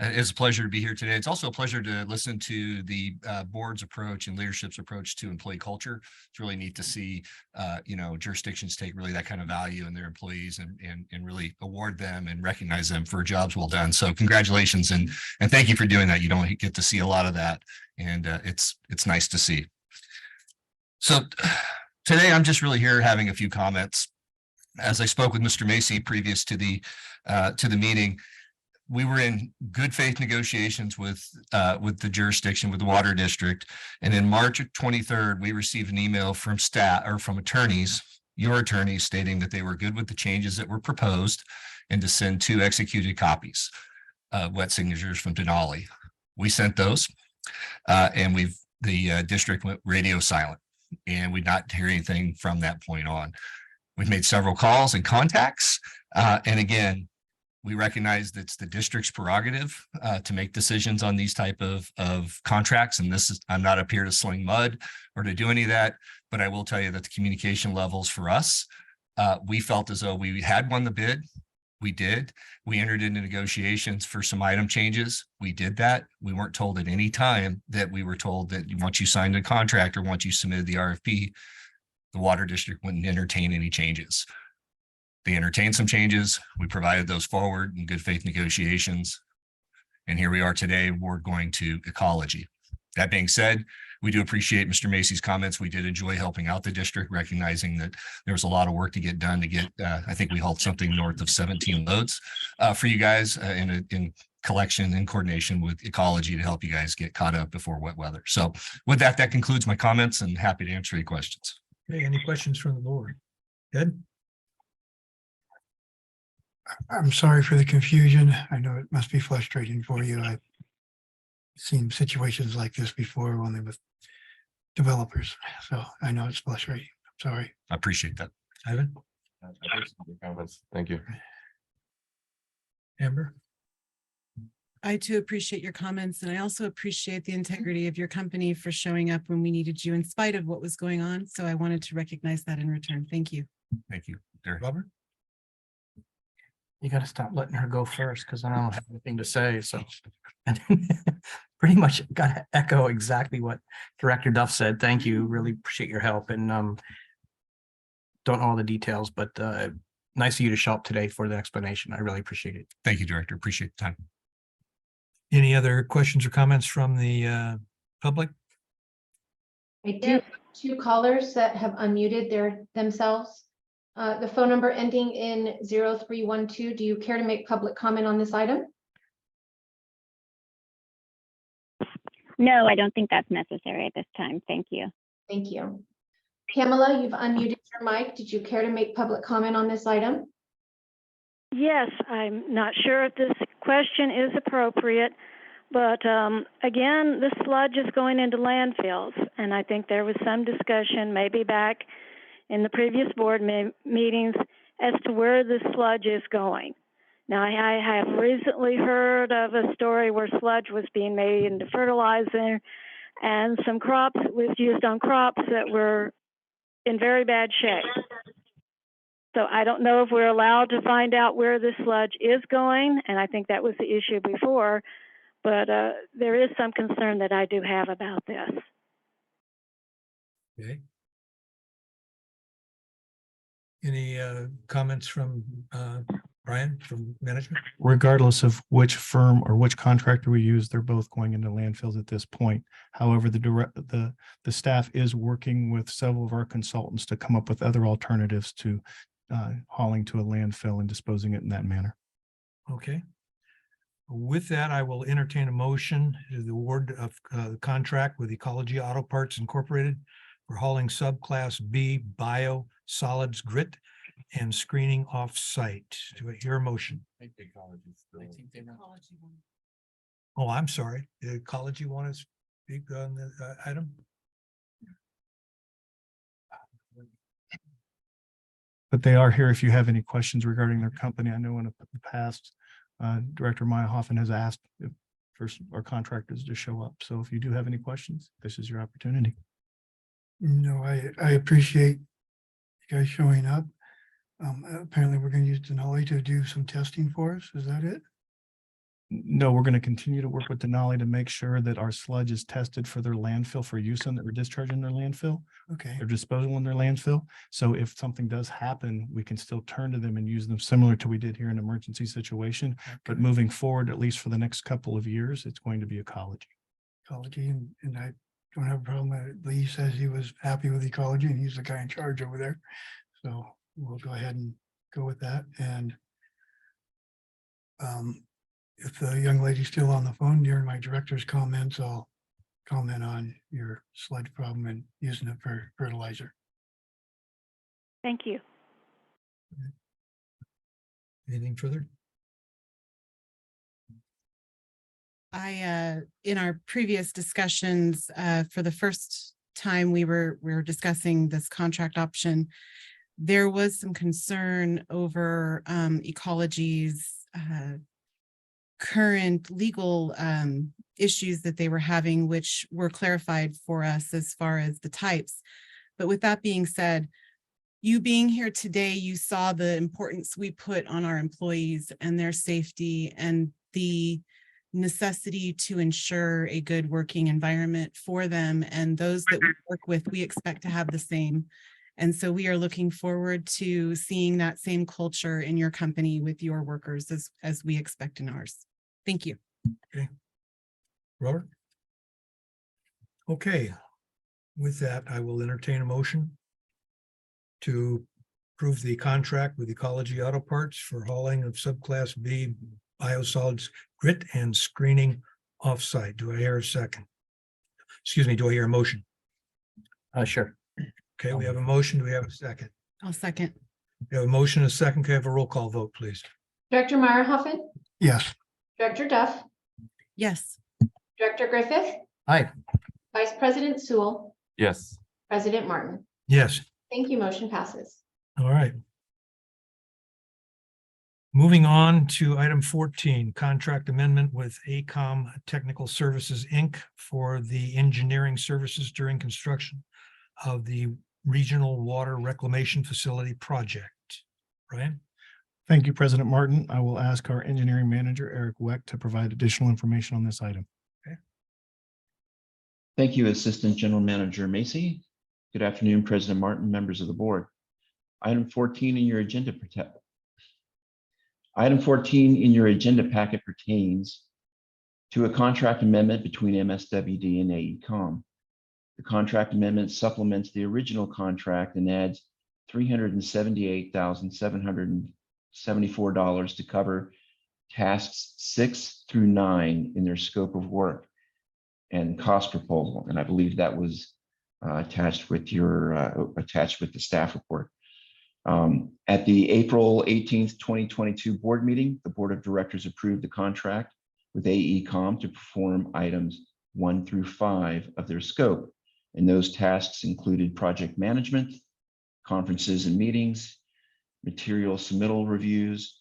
It's a pleasure to be here today. It's also a pleasure to listen to the board's approach and leadership's approach to employee culture. It's really neat to see, jurisdictions take really that kind of value in their employees and really award them and recognize them for jobs well done. So congratulations and thank you for doing that. You don't get to see a lot of that, and it's nice to see. So today I'm just really here having a few comments. As I spoke with Mr. Macy previous to the meeting, we were in good faith negotiations with the jurisdiction, with the water district. And in March of 23rd, we received an email from staff or from attorneys, your attorneys, stating that they were good with the changes that were proposed and to send 2 executed copies, wet signatures from Denali. We sent those and the district went radio silent and we not hear anything from that point on. We've made several calls and contacts. And again, we recognize that it's the district's prerogative to make decisions on these type of contracts. And this is, I'm not up here to sling mud or to do any of that, but I will tell you that the communication levels for us, we felt as though we had won the bid. We did. We entered into negotiations for some item changes. We did that. We weren't told at any time that we were told that once you signed a contract or once you submitted the RFP, the water district wouldn't entertain any changes. They entertained some changes. We provided those forward in good faith negotiations. And here we are today, we're going to ecology. That being said, we do appreciate Mr. Macy's comments. We did enjoy helping out the district, recognizing that there was a lot of work to get done to get, I think we hauled something north of 17 loads for you guys in collection and coordination with ecology to help you guys get caught up before wet weather. So with that, that concludes my comments and happy to answer any questions. Okay, any questions from the board? Ed? I'm sorry for the confusion. I know it must be frustrating for you. I've seen situations like this before, only with developers. So I know it's frustrating. I'm sorry. I appreciate that. Ivan? Comments. Thank you. Amber? I too appreciate your comments, and I also appreciate the integrity of your company for showing up when we needed you in spite of what was going on. So I wanted to recognize that in return. Thank you. Thank you. Derek. Robert? You got to stop letting her go first because I don't have anything to say. So pretty much got to echo exactly what Director Duff said. Thank you. Really appreciate your help, and don't know all the details, but nice of you to show up today for the explanation. I really appreciate it. Thank you, Director. Appreciate the time. Any other questions or comments from the public? I do have 2 callers that have unmuted themselves. The phone number ending in 0312. Do you care to make public comment on this item? No, I don't think that's necessary at this time. Thank you. Thank you. Pamela, you've unmuted your mic. Did you care to make public comment on this item? Yes, I'm not sure if this question is appropriate, but again, the sludge is going into landfills, and I think there was some discussion maybe back in the previous board meetings as to where the sludge is going. Now, I have recently heard of a story where sludge was being made into fertilizer, and some crops was used on crops that were in very bad shape. So I don't know if we're allowed to find out where the sludge is going, and I think that was the issue before, but there is some concern that I do have about this. Okay. Any comments from Brian from management? Regardless of which firm or which contractor we use, they're both going into landfills at this point. However, the staff is working with several of our consultants to come up with other alternatives to hauling to a landfill and disposing it in that manner. Okay. With that, I will entertain a motion to the award of the contract with Ecology Auto Parts Incorporated for hauling subclass B bio solids grit and screening off-site. Do I hear a motion? Oh, I'm sorry. The Ecology want to speak on the item? But they are here if you have any questions regarding their company. I know in the past, Director Meyerhoffen has asked for our contractors to show up. So if you do have any questions, this is your opportunity. No, I appreciate you guys showing up. Apparently we're going to use Denali to do some testing for us. Is that it? No, we're going to continue to work with Denali to make sure that our sludge is tested for their landfill for use on that we're discharging their landfill. Okay. Their disposal in their landfill. So if something does happen, we can still turn to them and use them similar to we did here in an emergency situation. Okay. But moving forward, at least for the next couple of years, it's going to be Ecology. Ecology, and I don't have a problem. Lee says he was happy with Ecology and he's the guy in charge over there. So we'll go ahead and go with that. And if the young lady's still on the phone during my director's comments, I'll comment on your sludge problem and using it for fertilizer. Thank you. Anything further? In our previous discussions, for the first time we were discussing this contract option, there was some concern over Ecology's current legal issues that they were having, which were clarified for us as far as the types. But with that being said, you being here today, you saw the importance we put on our employees and their safety and the necessity to ensure a good working environment for them. And those that we work with, we expect to have the same. And so we are looking forward to seeing that same culture in your company with your workers as we expect in ours. Thank you. Okay. Robert? Okay. With that, I will entertain a motion to approve the contract with Ecology Auto Parts for hauling of subclass B biosolids grit and screening offsite. Do I hear a second? Excuse me, do I hear a motion? Sure. Okay, we have a motion. Do we have a second? I'll second. We have a motion, and a second. Can I have a roll call vote, please? Director Meyerhoffen, Yes. Director Duff, Yes. Director Griffith, Aye. Vice President Sewell, Yes. President Martin. Yes. Thank you. Motion passes. All right. Moving on to item 14, contract amendment with ACOM Technical Services, Inc. for the engineering services during construction of the Regional Water Reclamation Facility project. Brian? Thank you, President Martin. I will ask our engineering manager, Eric Weck, to provide additional information on this item. Thank you, Assistant General Manager Macy. Good afternoon, President Martin, members of the board. Item 14 in your agenda packet pertains to a contract amendment between MSWD and AECOM. The contract amendment supplements the original contract and adds $378,774 to cover tasks 6 through 9 in their scope of work and cost proposal. And I believe that was attached with the staff report. At the April 18th, 2022 board meeting, the board of directors approved the contract with AECOM to perform items 1 through 5 of their scope. And those tasks included project management, conferences and meetings, material submittal reviews,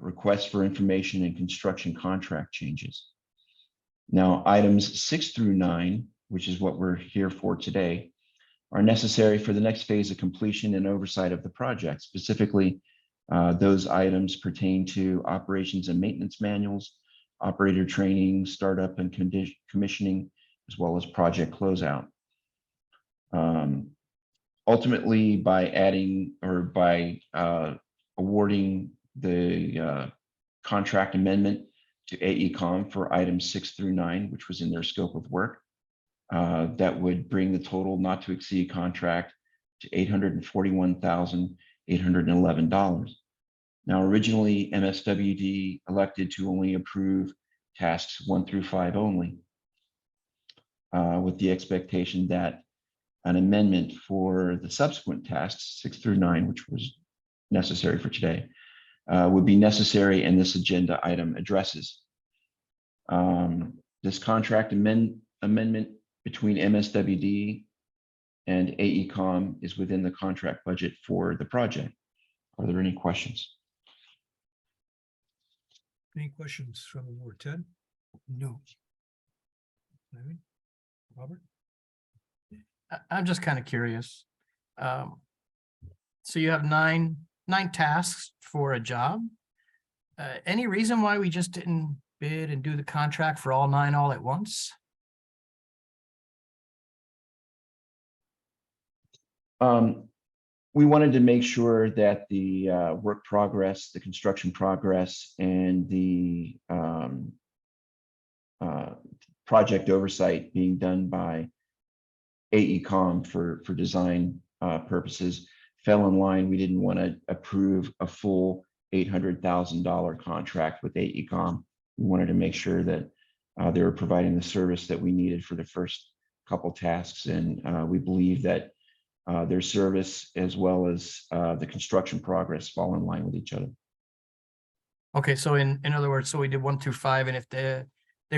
requests for information, and construction contract changes. Now, items 6 through 9, which is what we're here for today, are necessary for the next phase of completion and oversight of the project. Specifically, those items pertain to operations and maintenance manuals, operator training, startup and commissioning, as well as project closeout. Ultimately, by awarding the contract amendment to AECOM for items 6 through 9, which was in their scope of work, that would bring the total not to exceed contract to $841,811. Now, originally, MSWD elected to only approve tasks 1 through 5 only, with the expectation that an amendment for the subsequent tasks 6 through 9, which was necessary for today, would be necessary, and this agenda item addresses. This contract amendment between MSWD and AECOM is within the contract budget for the project. Are there any questions? Any questions from the board? Ted? No. Robert? I'm just kind of curious. So you have nine tasks for a job. Any reason why we just didn't bid and do the contract for all 9 all at once? We wanted to make sure that the work progress, the construction progress, and the project oversight being done by AECOM for design purposes fell in line. We didn't want to approve a full $800,000 contract with AECOM. We wanted to make sure that they were providing the service that we needed for the first couple tasks. And we believe that their service as well as the construction progress fall in line with each other. Okay, so in other words, so we did 1 through 5, and if they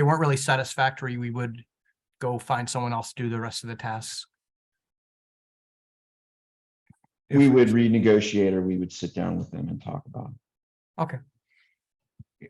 weren't really satisfactory, we would go find someone else to do the rest of the tasks. We would renegotiate, or we would sit down with them and talk about it. Okay.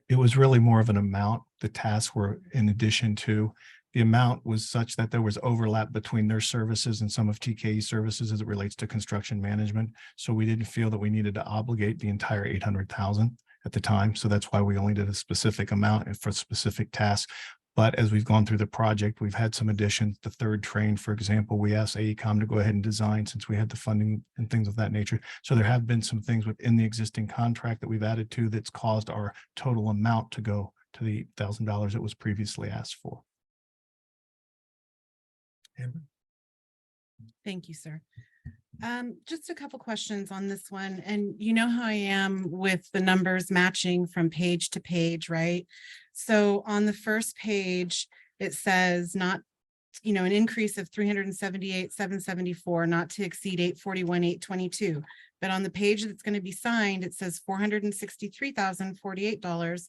It was really more of an amount. The tasks were in addition to, the amount was such that there was overlap between their services and some of TKE services as it relates to construction management. So we didn't feel that we needed to obligate the entire 800,000 at the time. So that's why we only did a specific amount and for specific tasks. But as we've gone through the project, we've had some additions. The third train, for example, we asked AECOM to go ahead and design since we had the funding and things of that nature. So there have been some things within the existing contract that we've added to that's caused our total amount to go to the $1,000 that was previously asked for. Thank you, sir. Just a couple questions on this one. And you know how I am with the numbers matching from page to page, right? So on the first page, it says not, an increase of 378,774, not to exceed 841,822. But on the page that's going to be signed, it says $463,048.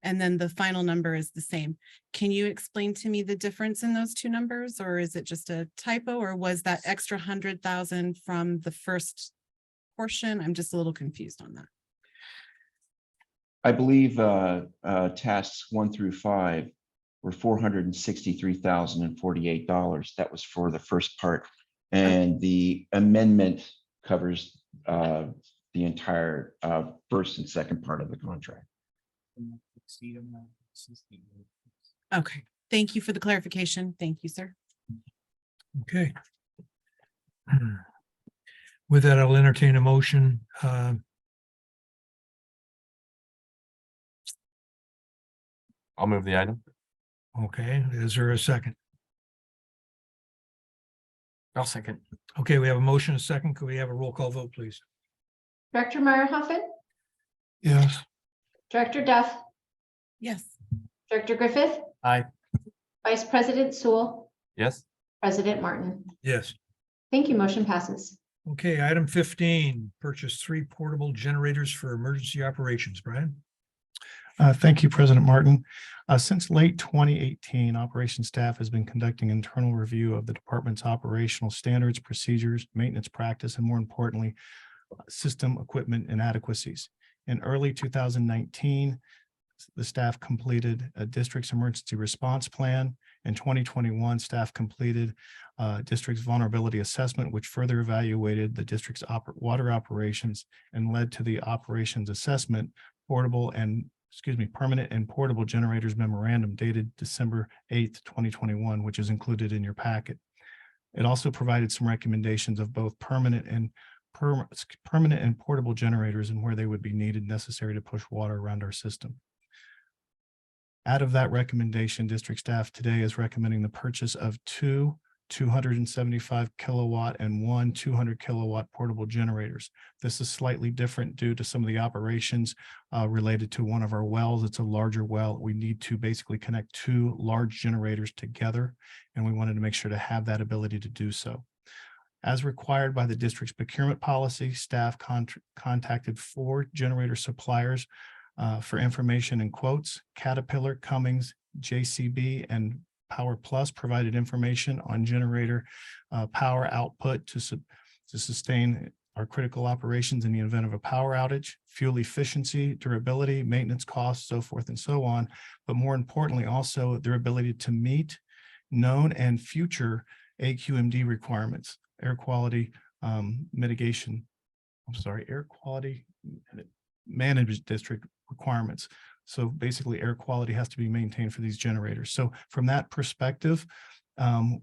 And then the final number is the same. Can you explain to me the difference in those two numbers, or is it just a typo, or was that extra 100,000 from the first portion? I'm just a little confused on that. I believe tasks 1 through 5 were $463,048. That was for the first part. And the amendment covers the entire first and second part of the contract. Okay, thank you for the clarification. Thank you, sir. Okay. With that, I'll entertain a motion. I'll move the item. Okay, is there a second? I'll second. Okay, we have a motion, a second. Could we have a roll call vote, please? Director Meyerhoffen, Yes. Director Duff, Yes. Director Griffith, Aye. Vice President Sewell, Yes. President Martin. Yes. Thank you. Motion passes. Okay, item 15, purchase 3 portable generators for emergency operations. Brian? Thank you, President Martin. Since late 2018, operations staff has been conducting internal review of the department's operational standards, procedures, maintenance practice, and more importantly, system equipment inadequacies. In early 2019, the staff completed a district's emergency response plan. In 2021, staff completed district's vulnerability assessment, which further evaluated the district's water operations and led to the operations assessment permanent and portable generators memorandum dated December 8th, 2021, which is included in your packet. It also provided some recommendations of both permanent and portable generators and where they would be needed necessary to push water around our system. Out of that recommendation, district staff today is recommending the purchase of 2 275 kilowatt and 1 200 kilowatt portable generators. This is slightly different due to some of the operations related to one of our wells. It's a larger well. We need to basically connect 2 large generators together, and we wanted to make sure to have that ability to do so. As required by the district's procurement policy, staff contacted 4 generator suppliers for information and quotes. Caterpillar, Cummins, JCB, and Power Plus provided information on generator power output to sustain our critical operations in the event of a power outage, fuel efficiency, durability, maintenance costs, so forth and so on. But more importantly, also their ability to meet known and future AQMD requirements, air quality management district requirements. So basically air quality has to be maintained for these generators. So from that perspective,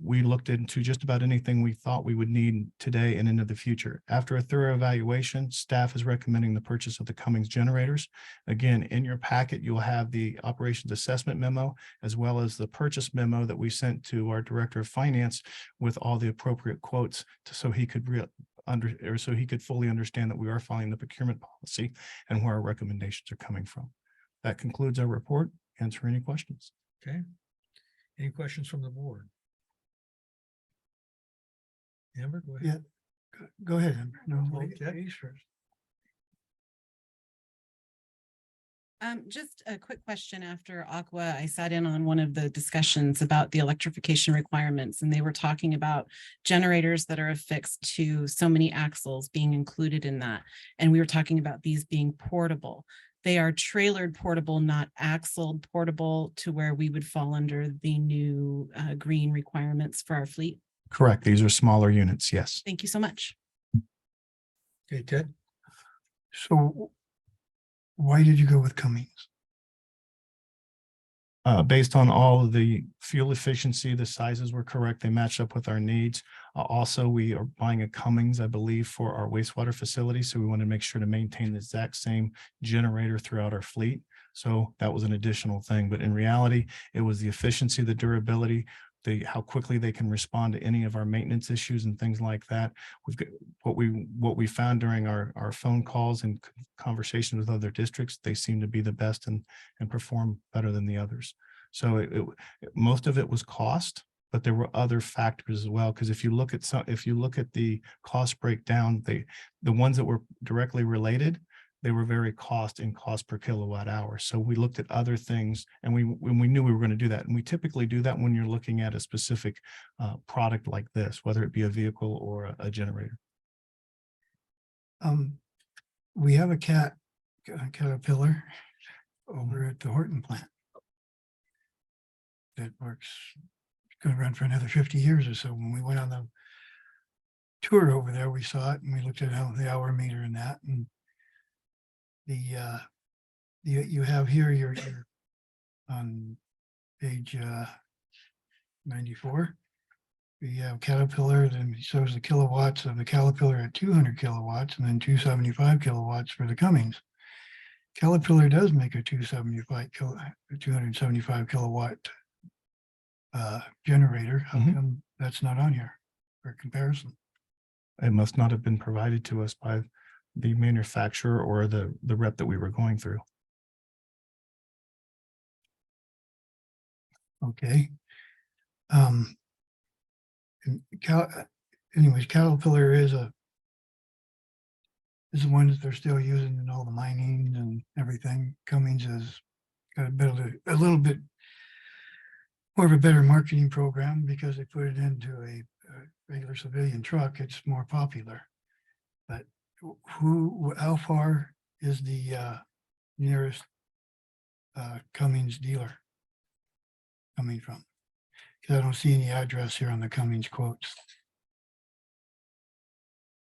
we looked into just about anything we thought we would need today and into the future. After a thorough evaluation, staff is recommending the purchase of the Cummins generators. Again, in your packet, you'll have the operations assessment memo, as well as the purchase memo that we sent to our director of finance with all the appropriate quotes so he could or so he could fully understand that we are following the procurement policy and where our recommendations are coming from. That concludes our report. Answer any questions. Okay. Any questions from the board? Amber, go ahead. Yeah, go ahead, Amber. No, Okay. ladies first. Just a quick question. After Aqua, I sat in on one of the discussions about the electrification requirements, and they were talking about generators that are affixed to so many axles being included in that. And we were talking about these being portable. They are trailered portable, not axled portable, to where we would fall under the new green requirements for our fleet. Correct. These are smaller units. Yes. Thank you so much. Okay, Ted? So why did you go with Cummings? Based on all of the fuel efficiency, the sizes were correct. They match up with our needs. Also, we are buying a Cummings, I believe, for our wastewater facility. So we want to make sure to maintain the exact same generator throughout our fleet. So that was an additional thing. But in reality, it was the efficiency, the durability, how quickly they can respond to any of our maintenance issues and things like that. We've got what we found during our phone calls and conversations with other districts. They seem to be the best and perform better than the others. So most of it was cost, but there were other factors as well. Because if you look at the cost breakdown, the ones that were directly related, they were very cost per kilowatt hour. So we looked at other things, and we knew we were going to do that. And we typically do that when you're looking at a specific product like this, whether it be a vehicle or a generator. We have a Caterpillar over at the Horton plant that works. It's going to run for another 50 years or so. When we went on the tour over there, we saw it and we looked at the hour meter and that, and you have here your on page 94. We have Caterpillar, then it shows the kilowatts of the Caterpillar at 200 kilowatts and then 275 kilowatts for the Cummings. Caterpillar does make a 275 kilowatt generator. How come that's not on here for comparison? It must not have been provided to us by the manufacturer or the rep that we were going through. Okay. Anyways, Caterpillar is the one that they're still using in all the mining and everything. Cummings has got a little bit more of a better marketing program because they put it into a regular civilian truck. It's more popular. But how far is the nearest Cummings dealer coming from? Because I don't see any address here on the Cummings quotes.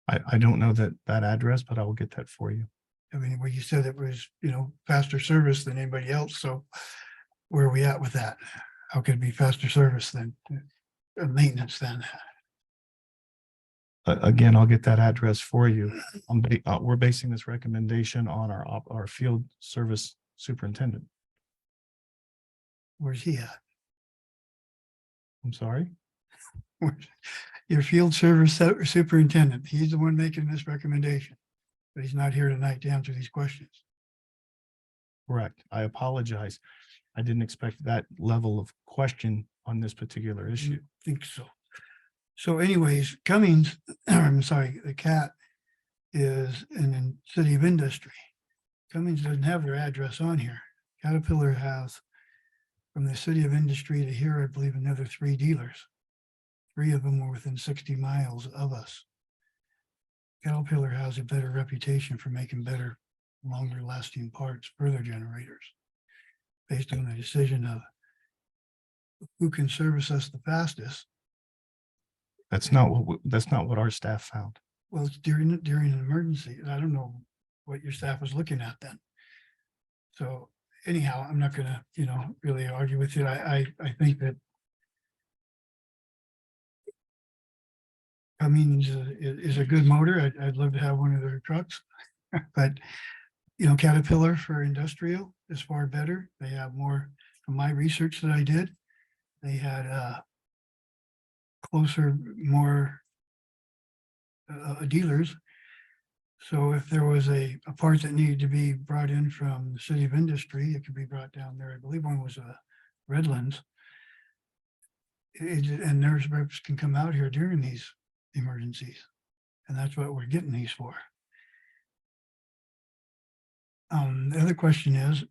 I don't know that address, but I will get that for you. I mean, well, you said it was, faster service than anybody else. So where are we at with that? How could it be faster service than maintenance then? Again, I'll get that address for you. We're basing this recommendation on our field service superintendent. Where's he at? I'm sorry? Your field service superintendent. He's the one making this recommendation, but he's not here tonight to answer these questions. Correct. I apologize. I didn't expect that level of question on this particular issue. I think so. So anyways, Cummings, I'm sorry, the CAT is in the City of Industry. Cummings doesn't have their address on here. Caterpillar has from the City of Industry to here, I believe, another 3 dealers. 3 of them were within 60 miles of us. Caterpillar has a better reputation for making better, longer lasting parts for their generators based on the decision of who can service us the fastest. That's not what our staff found. Well, it's during an emergency. I don't know what your staff was looking at then. So anyhow, I'm not gonna, really argue with you. I think that Cummings is a good motor. I'd love to have one of their trucks, but Caterpillar for industrial is far better. They have more, from my research that I did, they had closer, more dealers. So if there was a part that needed to be brought in from the City of Industry, it could be brought down there. I believe one was Redlands. And nurse reps can come out here during these emergencies. And that's what we're getting these for. The other question is,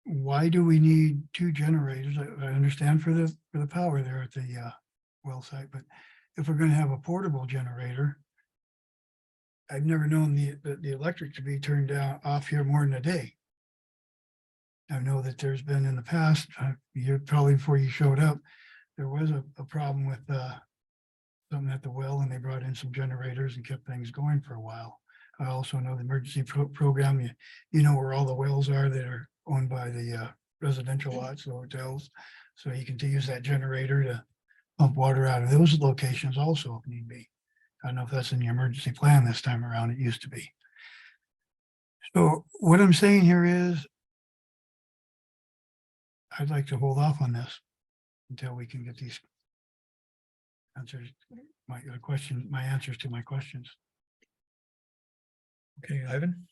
why do we need two generators? I understand for the power there at the well site, but if we're going to have a portable generator, I've never known the electric to be turned off here more than a day. I know that there's been in the past, probably before you showed up, there was a problem with something at the well, and they brought in some generators and kept things going for a while. I also know the emergency program, you know where all the wells are that are owned by the residential lots, the hotels. So you can use that generator to pump water out of those locations also if need be. I don't know if that's in the emergency plan this time around. It used to be. So what I'm saying here is I'd like to hold off on this until we can get these answers, my answers to my questions. Okay, Ivan?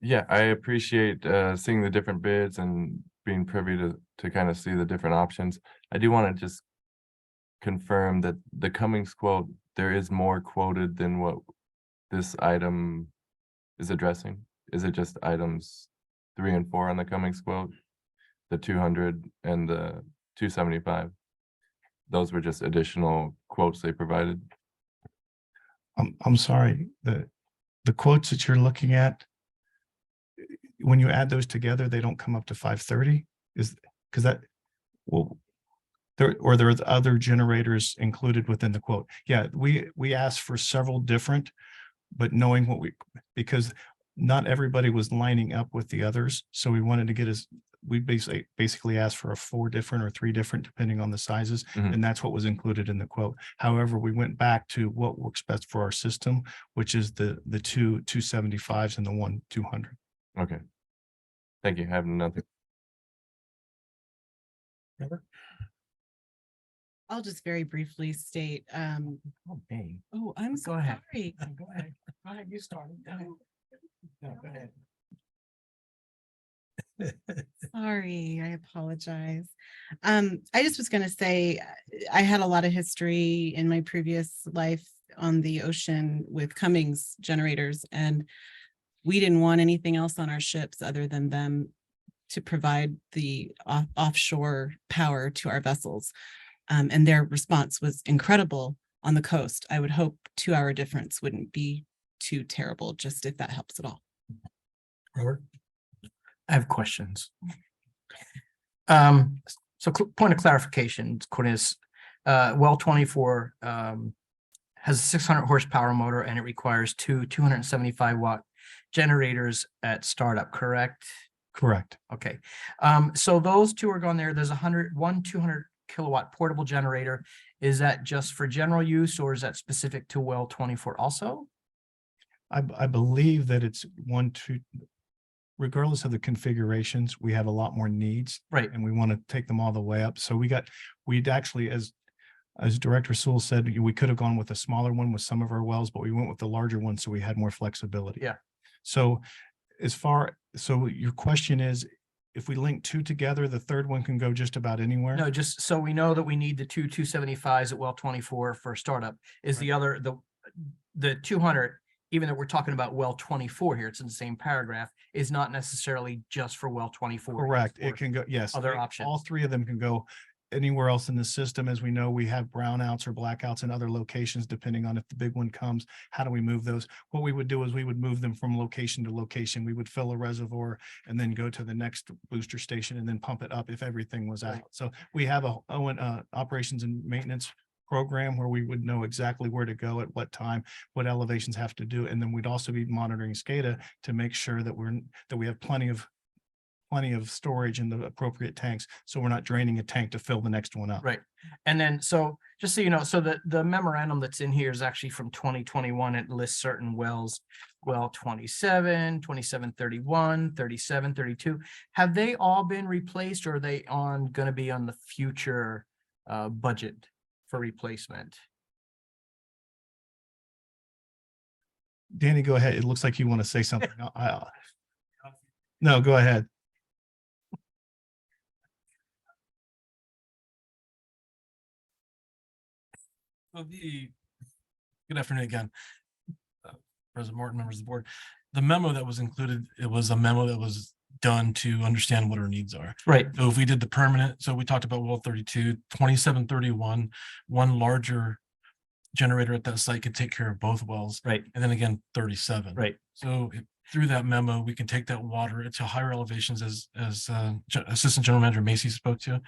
Yeah, I appreciate seeing the different bids and being privy to kind of see the different options. I do want to just confirm that the Cummings quote, there is more quoted than what this item is addressing. Is it just items 3 and 4 on the Cummings quote? The 200 and the 275? Those were just additional quotes they provided. I'm sorry, the quotes that you're looking at, when you add those together, they don't come up to 530? Is because that, well, there's other generators included within the quote. Yeah, we asked for several different, but knowing what because not everybody was lining up with the others. So we wanted to get we basically asked for 4 different or 3 different, depending on the sizes. And that's what was included in the quote. However, we went back to what works best for our system, which is the 2 275s and the 1 200. Okay. Thank you. I have nothing. I'll just very briefly state, I'm Go ahead. sorry. Go ahead. Go ahead. You started. Go ahead. No, go ahead. Sorry, I apologize. I just was gonna say, I had a lot of history in my previous life on the ocean with Cummings generators, and we didn't want anything else on our ships other than them to provide the offshore power to our vessels. And their response was incredible on the coast. I would hope 2-hour difference wouldn't be too terrible, just if that helps at all. Robert? I have questions. So point of clarification, Cornelius, well 24 has a 600 horsepower motor and it requires 2 275 watt generators at startup, correct? Correct. Okay. So those 2 are going there. There's 1 200 kilowatt portable generator. Is that just for general use or is that specific to well 24 also? I believe that it's 1 2. Regardless of the configurations, we have a lot more needs. Right. And we want to take them all the way up. So we'd actually, as Director Sewell said, we could have gone with a smaller one with some of our wells, but we went with the larger one so we had more flexibility. Yeah. So so your question is, if we link 2 together, the third one can go just about anywhere? No, just so we know that we need the 2 275s at well 24 for startup. Is the other, the 200, even though we're talking about well 24 here, it's in the same paragraph, is not necessarily just for well 24. Correct. It can go, yes. Other options. All 3 of them can go anywhere else in the system. As we know, we have brownouts or blackouts in other locations, depending on if the big one comes. How do we move those? What we would do is we would move them from location to location. We would fill a reservoir and then go to the next booster station and then pump it up if everything was out. So we have a operations and maintenance program where we would know exactly where to go at what time, what elevations have to do. And then we'd also be monitoring SCADA to make sure that we have plenty of storage in the appropriate tanks. So we're not draining a tank to fill the next one up. Right. And then, so just so you know, so the memorandum that's in here is actually from 2021. It lists certain wells, well 27, 2731, 37, 32. Have they all been replaced or are they going to be on the future budget for replacement? Danny, go ahead. It looks like you want to say something. No, go ahead. Good afternoon again. President Martin, members of the board. The memo that was included, it was a memo that was done to understand what our needs are. Right. So if we did the permanent, so we talked about well 32, 2731, one larger generator at that site could take care of both wells. Right. And then again, 37. Right. So through that memo, we can take that water to higher elevations as Assistant General Manager Macy spoke to.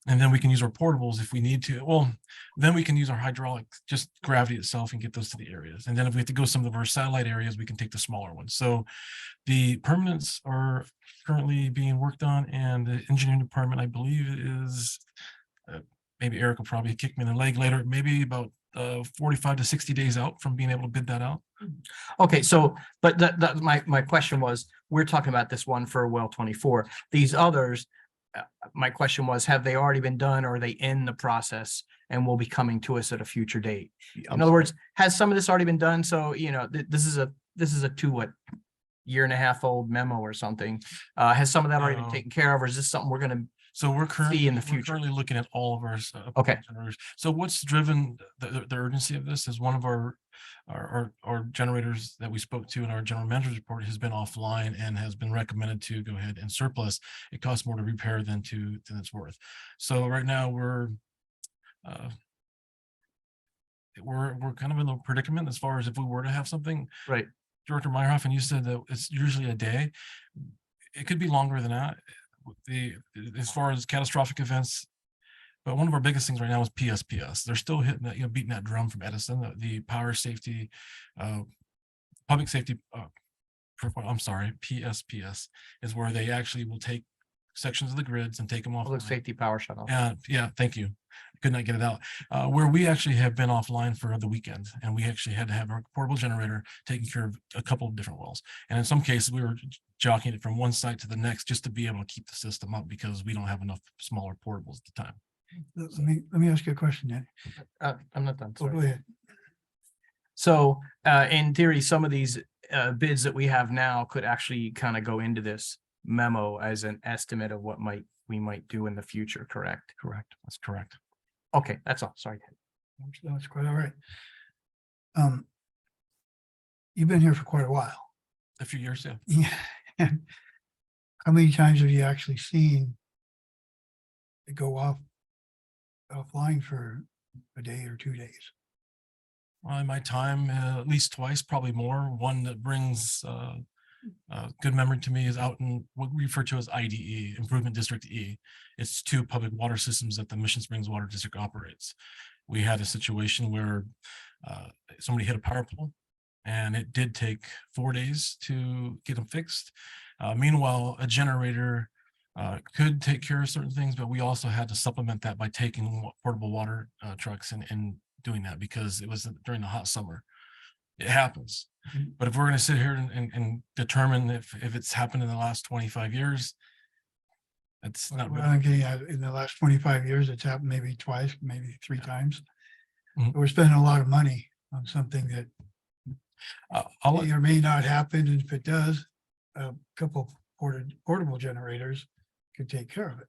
And then we can use our portables if we need to. Well, then we can use our hydraulic, just gravity itself, and get those to the areas. And then if we have to go some of our satellite areas, we can take the smaller ones. So the permanents are currently being worked on, and the engineering department, I believe, is maybe Eric will probably kick me in the leg later, maybe about 45 to 60 days out from being able to bid that out. Okay, so, but my question was, we're talking about this one for well 24. These others, my question was, have they already been done, or are they in the process and will be coming to us at a future date? In other words, has some of this already been done? So, you know, this is a 2.5 year old memo or something. Has some of that already been taken care of, or is this something we're going to So we're currently see in the we're future? currently looking at all of our Okay. generators. So what's driven the urgency of this is one of our generators that we spoke to in our general manager's report has been offline and has been recommended to go ahead and surplus. It costs more to repair than it's worth. So right now we're kind of in the predicament as far as if we were to have something. Right. Director Meyerhoff, and you said that it's usually a day. It could be longer than that. As far as catastrophic events, but one of our biggest things right now is PSPS. They're still hitting that, beating that drum from Edison, the power safety, public safety. I'm sorry, PSPS is where they actually will take sections of the grids and take them off. Public safety power shuttle. Yeah, thank you. I could not get it out. Where we actually have been offline for the weekend, and we actually had to have our portable generator taking care of a couple of different wells. And in some cases, we were jockeying it from one site to the next just to be able to keep the system up because we don't have enough smaller portables at the time. Let me ask you a question, Danny. I'm not done. Oh, go ahead. So in theory, some of these bids that we have now could actually kind of go into this memo as an estimate of what we might do in the future, correct? Correct. That's correct. Okay, that's all. Sorry. That's quite all right. You've been here for quite a while. A few years, yeah. Yeah. How many times have you actually seen it go offline for a day or 2 days? Well, in my time, at least twice, probably more. One that brings good memory to me is out in what we refer to as IDE, Improvement District E. It's 2 public water systems that the Mission Springs Water District operates. We had a situation where somebody hit a power pole, and it did take 4 days to get them fixed. Meanwhile, a generator could take care of certain things, but we also had to supplement that by taking portable water trucks and doing that because it was during the hot summer. It happens. But if we're going to sit here and determine if it's happened in the last 25 years, it's not Well, really. I'm getting at, in the last 25 years, it's happened maybe twice, maybe 3 times. Mhm. We're spending a lot of money on something that I'll may or may not happen. And if it does, a couple portable generators could take care of it.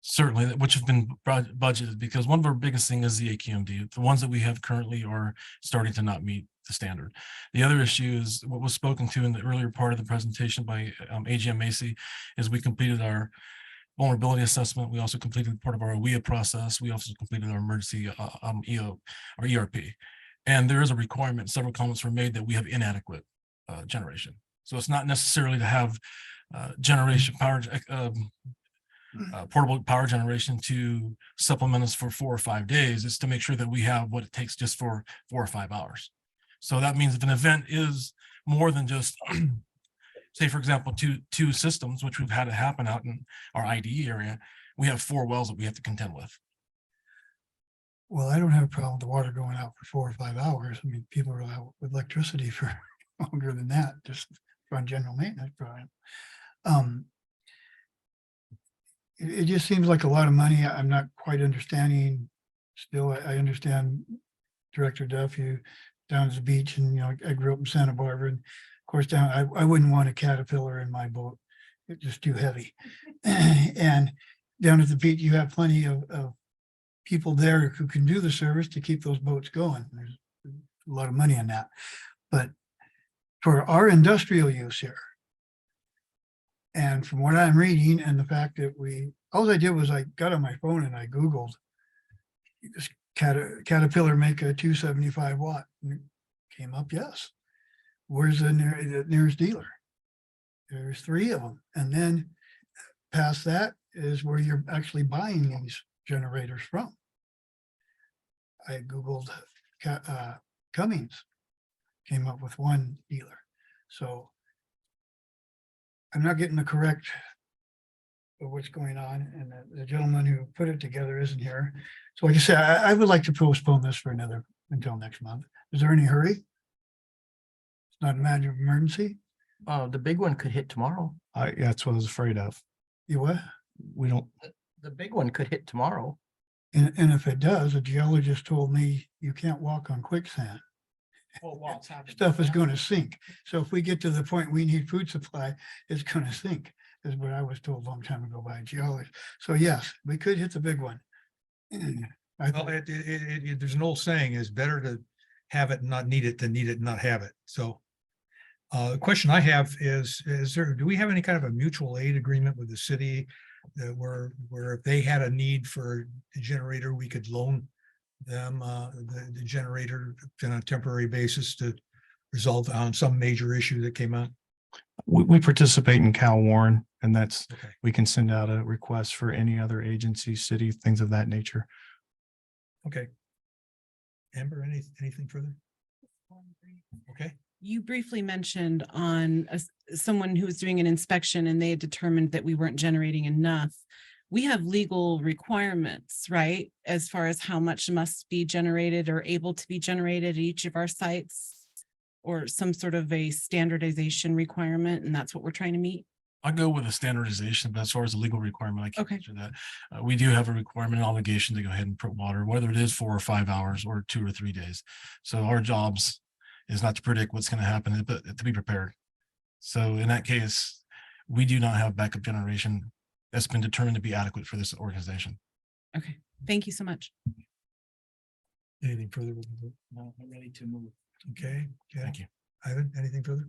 Certainly, which have been budgeted because one of our biggest thing is the AQMD. The ones that we have currently are starting to not meet the standard. The other issue is what was spoken to in the earlier part of the presentation by AGM Macy is we completed our vulnerability assessment. We also completed part of our WIA process. We also completed our emergency EO or ERP. And there is a requirement, several comments were made that we have inadequate generation. So it's not necessarily to have generation power, portable power generation to supplement us for 4 or 5 days. It's to make sure that we have what it takes just for 4 or 5 hours. So that means if an event is more than just, say, for example, two systems, which we've had it happen out in our IDE area, we have 4 wells that we have to contend with. Well, I don't have a problem with the water going out for 4 or 5 hours. I mean, people are out with electricity for longer than that, just run general maintenance program. It just seems like a lot of money. I'm not quite understanding. Still, I understand, Director Duff, you down at the beach, and, I grew up in Santa Barbara, and of course, I wouldn't want a Caterpillar in my boat. It's just too heavy. And down at the beach, you have plenty of people there who can do the service to keep those boats going. There's a lot of money in that. But for our industrial use here, and from what I'm reading and the fact that all I did was I got on my phone and I Googled, does Caterpillar make a 275 watt? And it came up, yes. Where's the nearest dealer? There's 3 of them. And then past that is where you're actually buying these generators from. I Googled Cummins, came up with 1 dealer. So I'm not getting the correct of what's going on, and the gentleman who put it together isn't here. So like I said, I would like to postpone this for until next month. Is there any hurry? It's not a matter of emergency? The big one could hit tomorrow. Yeah, that's what I was afraid of. You what? We don't, The big one could hit tomorrow. And if it does, a geologist told me you can't walk on quicksand. Stuff is going to sink. So if we get to the point we need food supply, it's going to sink, is what I was told a long time ago by a geologist. So yes, we could hit the big one. Well, there's an old saying, is better to have it and not need it than need it and not have it. So the question I have is do we have any kind of a mutual aid agreement with the city that where if they had a need for a generator, we could loan them the generator on a temporary basis to resolve on some major issue that came out? we participate in Cal Warren, and that's, Okay. we can send out a request for any other agency, city, things of that nature. Okay. Amber, anything further? Okay. You briefly mentioned on someone who was doing an inspection and they had determined that we weren't generating enough. We have legal requirements, right? As far as how much must be generated or able to be generated at each of our sites, or some sort of a standardization requirement, and that's what we're trying to meet. I'll go with a standardization, but as far as a legal requirement, I can't Okay. answer that. We do have a requirement and obligation to go ahead and put water, whether it is 4 or 5 hours or 2 or 3 days. So our jobs is not to predict what's going to happen, but to be prepared. So in that case, we do not have backup generation that's been determined to be adequate for this organization. Okay, thank you so much. Anything further? No, I'm ready to move. Okay. Thank you. Ivan, anything further?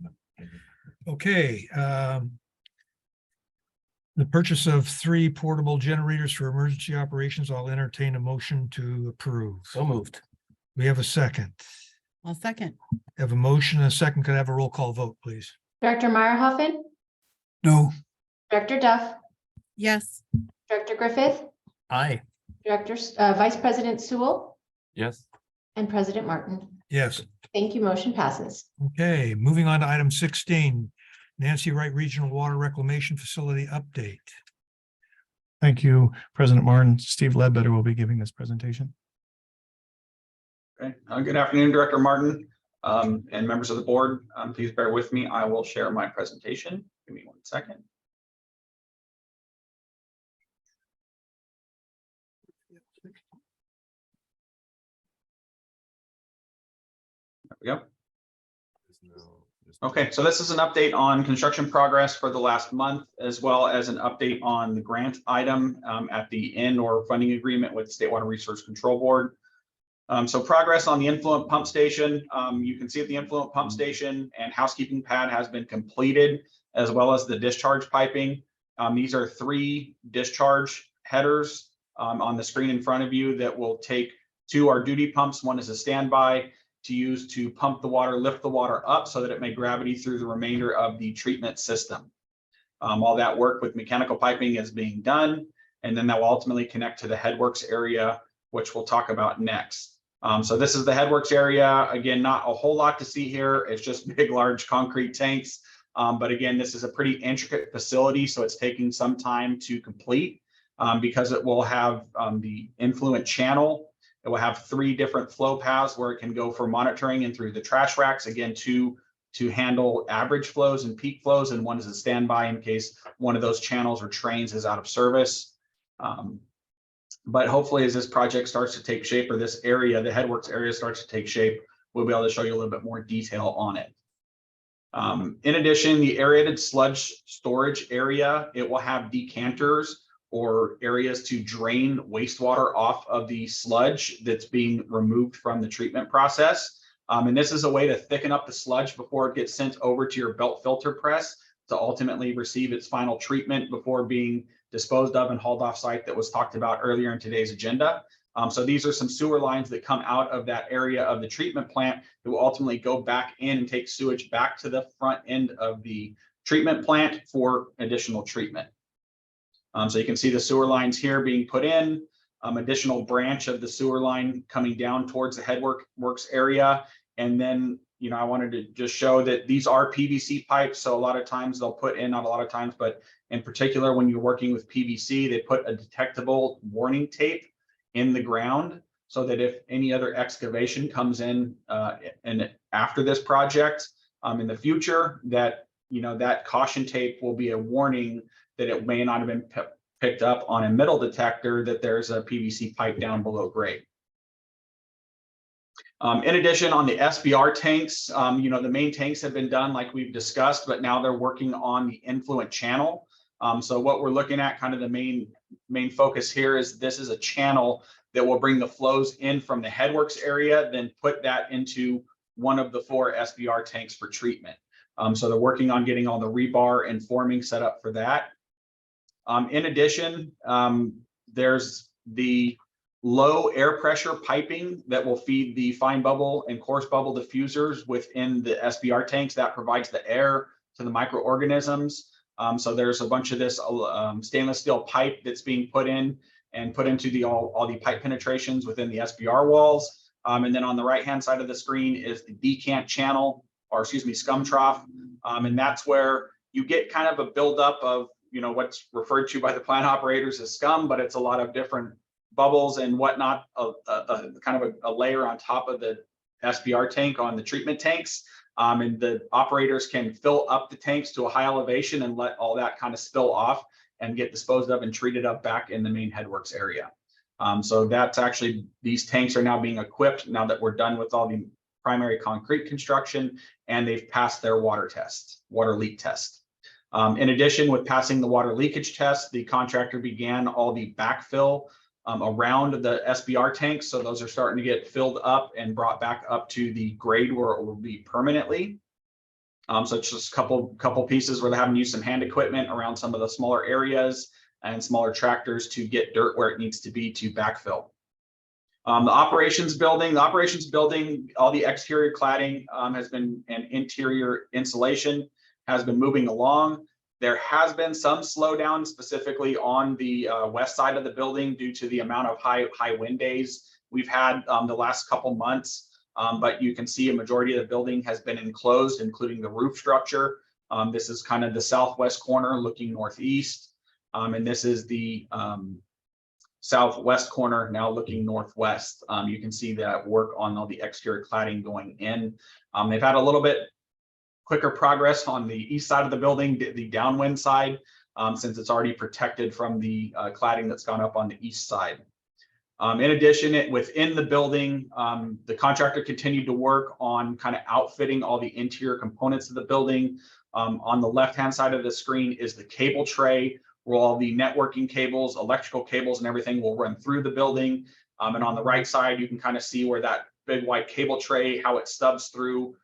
Okay. The purchase of 3 portable generators for emergency operations. I'll entertain a motion to approve. So moved. We have a second. I'll second. Have a motion and a second. Could I have a roll call vote, please? Director Meyerhoffen, No, Director Duff, Yes. Director Griffith, Aye. Vice President Sewell, Yes. and President Martin. Yes. Thank you. Motion passes. Okay, moving on to item 16, Nancy Wright Regional Water Reclamation Facility update. Thank you, President Martin. Steve Ledbetter will be giving this presentation. Okay. Good afternoon, Director Martin, and members of the board. Please bear with me. I will share my presentation. Give me 1 second. There we go. Okay, so this is an update on construction progress for the last month, as well as an update on the grant item at the end or funding agreement with the State Water Resource Control Board. So progress on the influent pump station. You can see at the influent pump station and housekeeping pad has been completed, as well as the discharge piping. These are 3 discharge headers on the screen in front of you that will take 2 our duty pumps. One is a standby to use to pump the water, lift the water up so that it may gravity through the remainder of the treatment system. All that work with mechanical piping is being done, and then that will ultimately connect to the headworks area, which we'll talk about next. So this is the headworks area. Again, not a whole lot to see here. It's just big, large concrete tanks. But again, this is a pretty intricate facility, so it's taking some time to complete because it will have the influent channel. It will have 3 different flow paths where it can go for monitoring and through the trash racks, again, to handle average flows and peak flows, and one is a standby in case one of those channels or trains is out of service. But hopefully as this project starts to take shape, or this area, the headworks area starts to take shape, we'll be able to show you a little bit more detail on it. In addition, the aerated sludge storage area, it will have decanters or areas to drain wastewater off of the sludge that's being removed from the treatment process. And this is a way to thicken up the sludge before it gets sent over to your belt filter press to ultimately receive its final treatment before being disposed of and hauled off site that was talked about earlier in today's agenda. So these are some sewer lines that come out of that area of the treatment plant that will ultimately go back in and take sewage back to the front end of the treatment plant for additional treatment. So you can see the sewer lines here being put in, additional branch of the sewer line coming down towards the headworks area. And then, you know, I wanted to just show that these are PVC pipes. So a lot of times they'll put in, not a lot of times, but in particular, when you're working with PVC, they put a detectable warning tape in the ground so that if any other excavation comes in and after this project in the future, that, you know, that caution tape will be a warning that it may not have been picked up on a metal detector that there's a PVC pipe down below grade. In addition, on the SBR tanks, you know, the main tanks have been done like we've discussed, but now they're working on the influent channel. So what we're looking at, kind of the main focus here is this is a channel that will bring the flows in from the headworks area, then put that into one of the 4 SBR tanks for treatment. So they're working on getting all the rebar and forming set up for that. In addition, there's the low air pressure piping that will feed the fine bubble and coarse bubble diffusers within the SBR tanks that provides the air to the microorganisms. So there's a bunch of this stainless steel pipe that's being put in and put into the all the pipe penetrations within the SBR walls. And then on the right-hand side of the screen is the decant channel, or excuse me, scum trough. And that's where you get kind of a buildup of, you know, what's referred to by the plant operators as scum, but it's a lot of different bubbles and whatnot, kind of a layer on top of the SBR tank on the treatment tanks. And the operators can fill up the tanks to a high elevation and let all that kind of spill off and get disposed of and treated up back in the main headworks area. So that's actually, these tanks are now being equipped now that we're done with all the primary concrete construction and they've passed their water leak test. In addition, with passing the water leakage test, the contractor began all the backfill around the SBR tanks. So those are starting to get filled up and brought back up to the grade where it will be permanently. So it's just a couple pieces where they haven't used some hand equipment around some of the smaller areas and smaller tractors to get dirt where it needs to be to backfill. The operations building, all the exterior cladding has been, and interior insulation has been moving along. There has been some slowdown specifically on the west side of the building due to the amount of high wind days we've had the last couple months. But you can see a majority of the building has been enclosed, including the roof structure. This is kind of the southwest corner looking northeast. And this is the southwest corner now looking northwest. You can see that work on all the exterior cladding going in. They've had a little bit quicker progress on the east side of the building, the downwind side, since it's already protected from the cladding that's gone up on the east side. In addition, within the building, the contractor continued to work on kind of outfitting all the interior components of the building. On the left-hand side of the screen is the cable tray, where all the networking cables, electrical cables, and everything will run through the building. And on the right side, you can kind of see where that big white cable tray, how it stubs through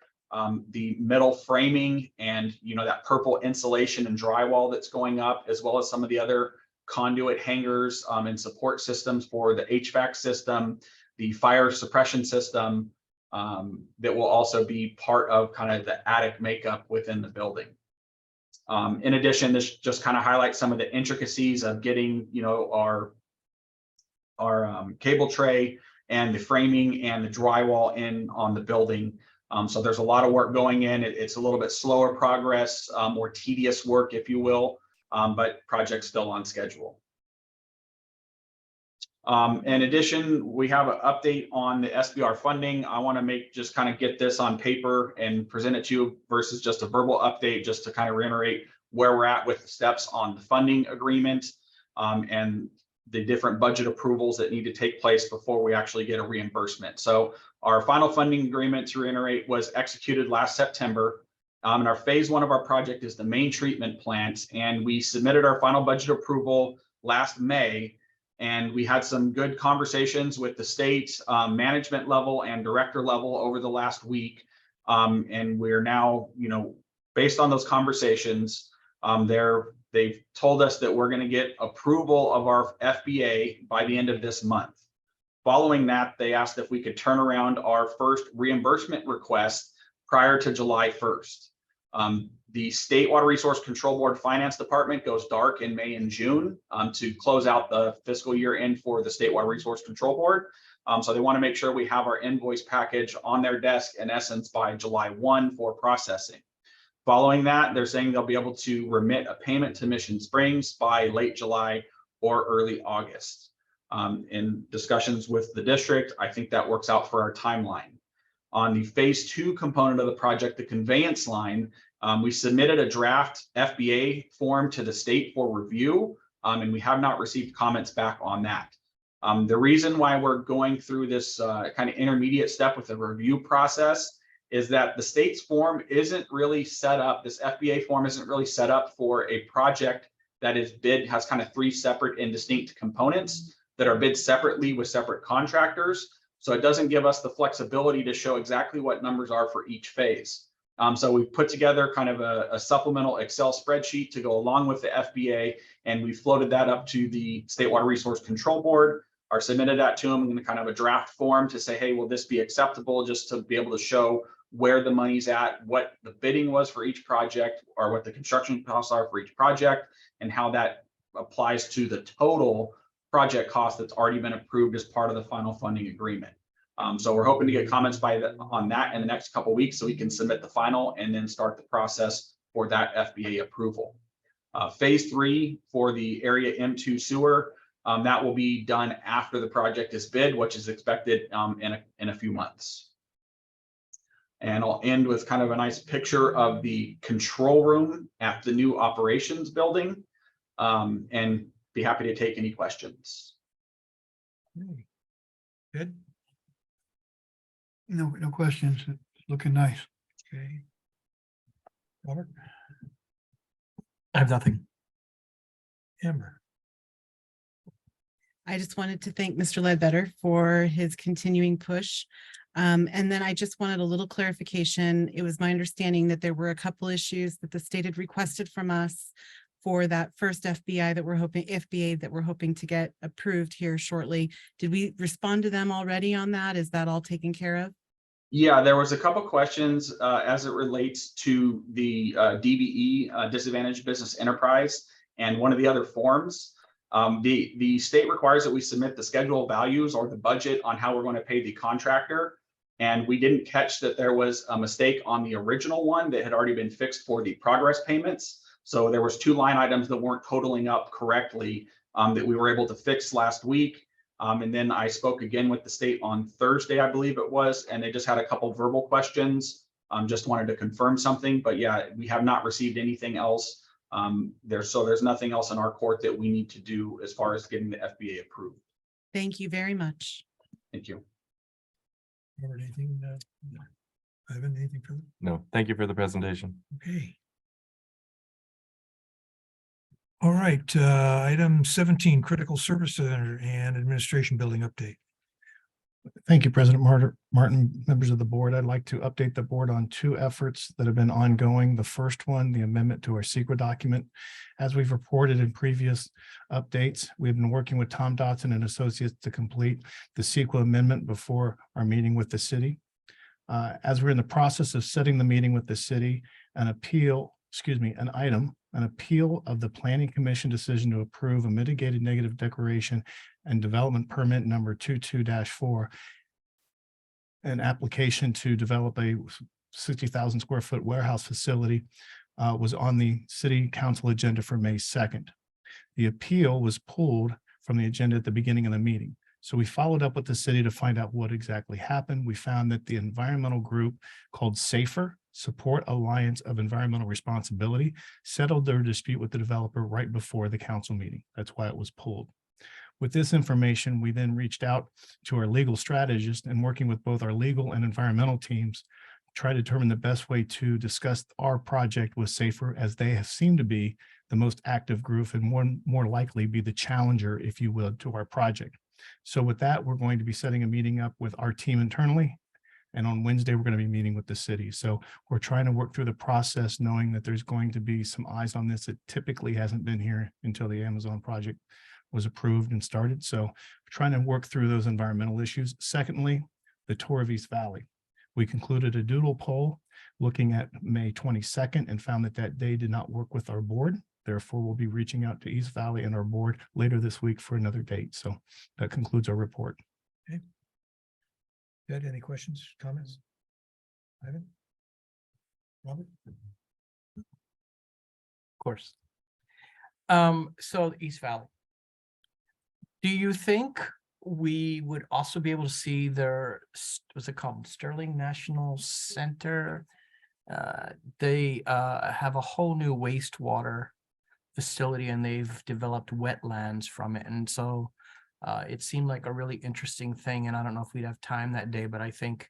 the metal framing and, you know, that purple insulation and drywall that's going up, as well as some of the other conduit hangers and support systems for the HVAC system, the fire suppression system that will also be part of kind of the attic makeup within the building. In addition, this just kind of highlights some of the intricacies of getting, you know, our cable tray and the framing and the drywall in on the building. So there's a lot of work going in. It's a little bit slower progress, more tedious work, if you will, but project's still on schedule. In addition, we have an update on the SBR funding. I want to just kind of get this on paper and present it to you versus just a verbal update, just to kind of reiterate where we're at with the steps on the funding agreement. And the different budget approvals that need to take place before we actually get a reimbursement. So our final funding agreement, to reiterate, was executed last September. And our phase one of our project is the main treatment plant. And we submitted our final budget approval last May. And we had some good conversations with the state management level and director level over the last week. And we're now, based on those conversations, they've told us that we're going to get approval of our FBA by the end of this month. Following that, they asked if we could turn around our first reimbursement request prior to July 1st. The State Water Resource Control Board Finance Department goes dark in May and June to close out the fiscal year end for the State Water Resource Control Board. So they want to make sure we have our invoice package on their desk, in essence, by July 1 for processing. Following that, they're saying they'll be able to remit a payment to Mission Springs by late July or early August. In discussions with the district, I think that works out for our timeline. On the phase two component of the project, the conveyance line, we submitted a draft FBA form to the state for review, and we have not received comments back on that. The reason why we're going through this kind of intermediate step with the review process is that the state's form isn't really set up, this FBA form isn't really set up for a project that is bid, has kind of three separate and distinct components that are bid separately with separate contractors. So it doesn't give us the flexibility to show exactly what numbers are for each phase. So we've put together kind of a supplemental Excel spreadsheet to go along with the FBA, and we floated that up to the State Water Resource Control Board, or submitted that to them in kind of a draft form to say, hey, will this be acceptable, just to be able to show where the money's at, what the bidding was for each project, or what the construction costs are for each project, and how that applies to the total project cost that's already been approved as part of the final funding agreement. So we're hoping to get comments on that in the next couple of weeks so we can submit the final and then start the process for that FBA approval. Phase three for the area M2 sewer, that will be done after the project is bid, which is expected in a few months. And I'll end with kind of a nice picture of the control room at the new operations building, and be happy to take any questions. Good. No questions. It's looking nice. Okay. Robert? I have nothing. Amber? I just wanted to thank Mr. Ledbetter for his continuing push. And then I just wanted a little clarification. It was my understanding that there were a couple issues that the state had requested from us for that first FBA that we're hoping to get approved here shortly. Did we respond to them already on that? Is that all taken care of? Yeah, there was a couple questions as it relates to the DBE, Disadvantaged Business Enterprise, and one of the other forms. The state requires that we submit the schedule of values or the budget on how we're going to pay the contractor. And we didn't catch that there was a mistake on the original one that had already been fixed for the progress payments. So there was two line items that weren't totaling up correctly that we were able to fix last week. And then I spoke again with the state on Thursday, I believe it was, and they just had a couple verbal questions. Just wanted to confirm something, but yeah, we have not received anything else. There's nothing else in our court that we need to do as far as getting the FBA approved. Thank you very much. Thank you. Robert, anything? No. Ivan, anything further? No, thank you for the presentation. Okay. All right, item 17, Critical Service Center and Administration Building Update. Thank you, President Martin, members of the board. I'd like to update the board on two efforts that have been ongoing. The first one, the amendment to our CEQA document. As we've reported in previous updates, we've been working with Tom Dotson and Associates to complete the CEQA amendment before our meeting with the city. As we're in the process of setting the meeting with the city, an appeal of the Planning Commission decision to approve a mitigated negative declaration and development permit number 22-4, an application to develop a 60,000 square foot warehouse facility was on the city council agenda for May 2nd. The appeal was pulled from the agenda at the beginning of the meeting. So we followed up with the city to find out what exactly happened. We found that the environmental group called SAFER, Support Alliance of Environmental Responsibility, settled their dispute with the developer right before the council meeting. That's why it was pulled. With this information, we then reached out to our legal strategist and working with both our legal and environmental teams, try to determine the best way to discuss our project with SAFER, as they have seemed to be the most active group and more likely be the challenger, if you will, to our project. So with that, we're going to be setting a meeting up with our team internally. And on Wednesday, we're going to be meeting with the city. So we're trying to work through the process, knowing that there's going to be some eyes on this. It typically hasn't been here until the Amazon project was approved and started. So we're trying to work through those environmental issues. Secondly, the tour of East Valley. We concluded a doodle poll looking at May 22nd and found that that day did not work with our board. Therefore, we'll be reaching out to East Valley and our board later this week for another date. So that concludes our report. Okay. Ed, any questions, comments? Ivan? Robert? Of course. So East Valley. Do you think we would also be able to see their, what's it called, Sterling National Center? They have a whole new wastewater facility and they've developed wetlands from it. And so it seemed like a really interesting thing. And I don't know if we'd have time that day, but I think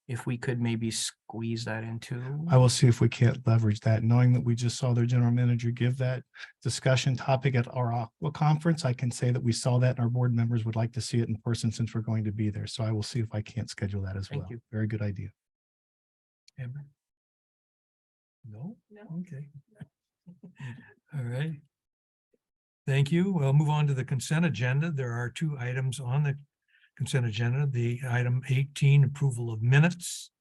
if we could maybe squeeze that into. I will see if we can't leverage that, knowing that we just saw their general manager give that discussion topic at our Aqua conference. I can say that we saw that and our board members would like to see it in person since we're going to be there. So I will see if I can't schedule that as well. Thank you. Very good idea. Amber? No? Okay. All right. Thank you. We'll move on to the consent agenda. There are two items on the consent agenda. The item 18, approval of minutes.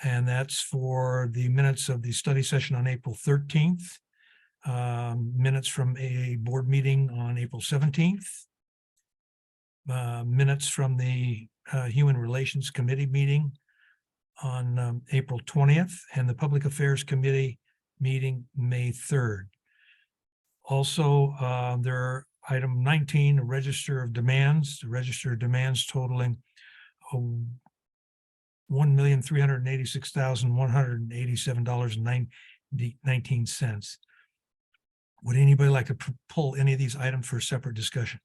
And that's for the minutes of the study session on April 13th. Minutes from a board meeting on April 17th. Minutes from the Human Relations Committee meeting on April 20th, and the Public Affairs Committee meeting May 3rd. Also, there are item 19, a register of demands, the register of demands totaling $1,386,187.19. Would anybody like to pull any of these items for a separate discussion?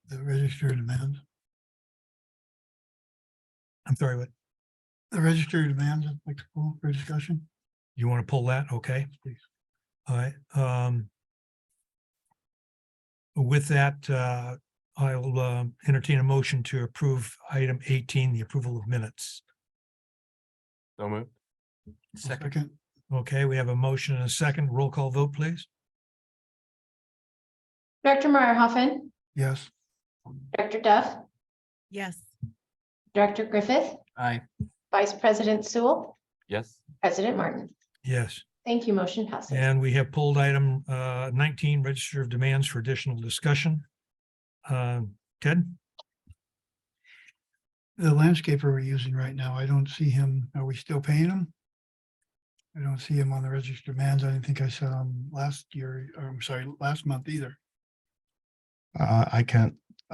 The register of demands. I'm sorry, what? The register of demands, I'd like to pull for discussion. You want to pull that? Okay. Please. All right. With that, I'll entertain a motion to approve item 18, the approval of minutes. So moved. Second. Okay, we have a motion and a second. Roll call vote, please. Director Meyerhoffen, Yes. Director Duff, Yes. Director Griffith, Aye. Vice President Sewell, Yes. President Martin. Yes. Thank you. Motion passes. And we have pulled item 19, register of demands for additional discussion. Ted? The landscaper we're using right now, I don't see him. Are we still paying him? I don't see him on the register of demands. I didn't think I saw him last year, or I'm sorry, last month either.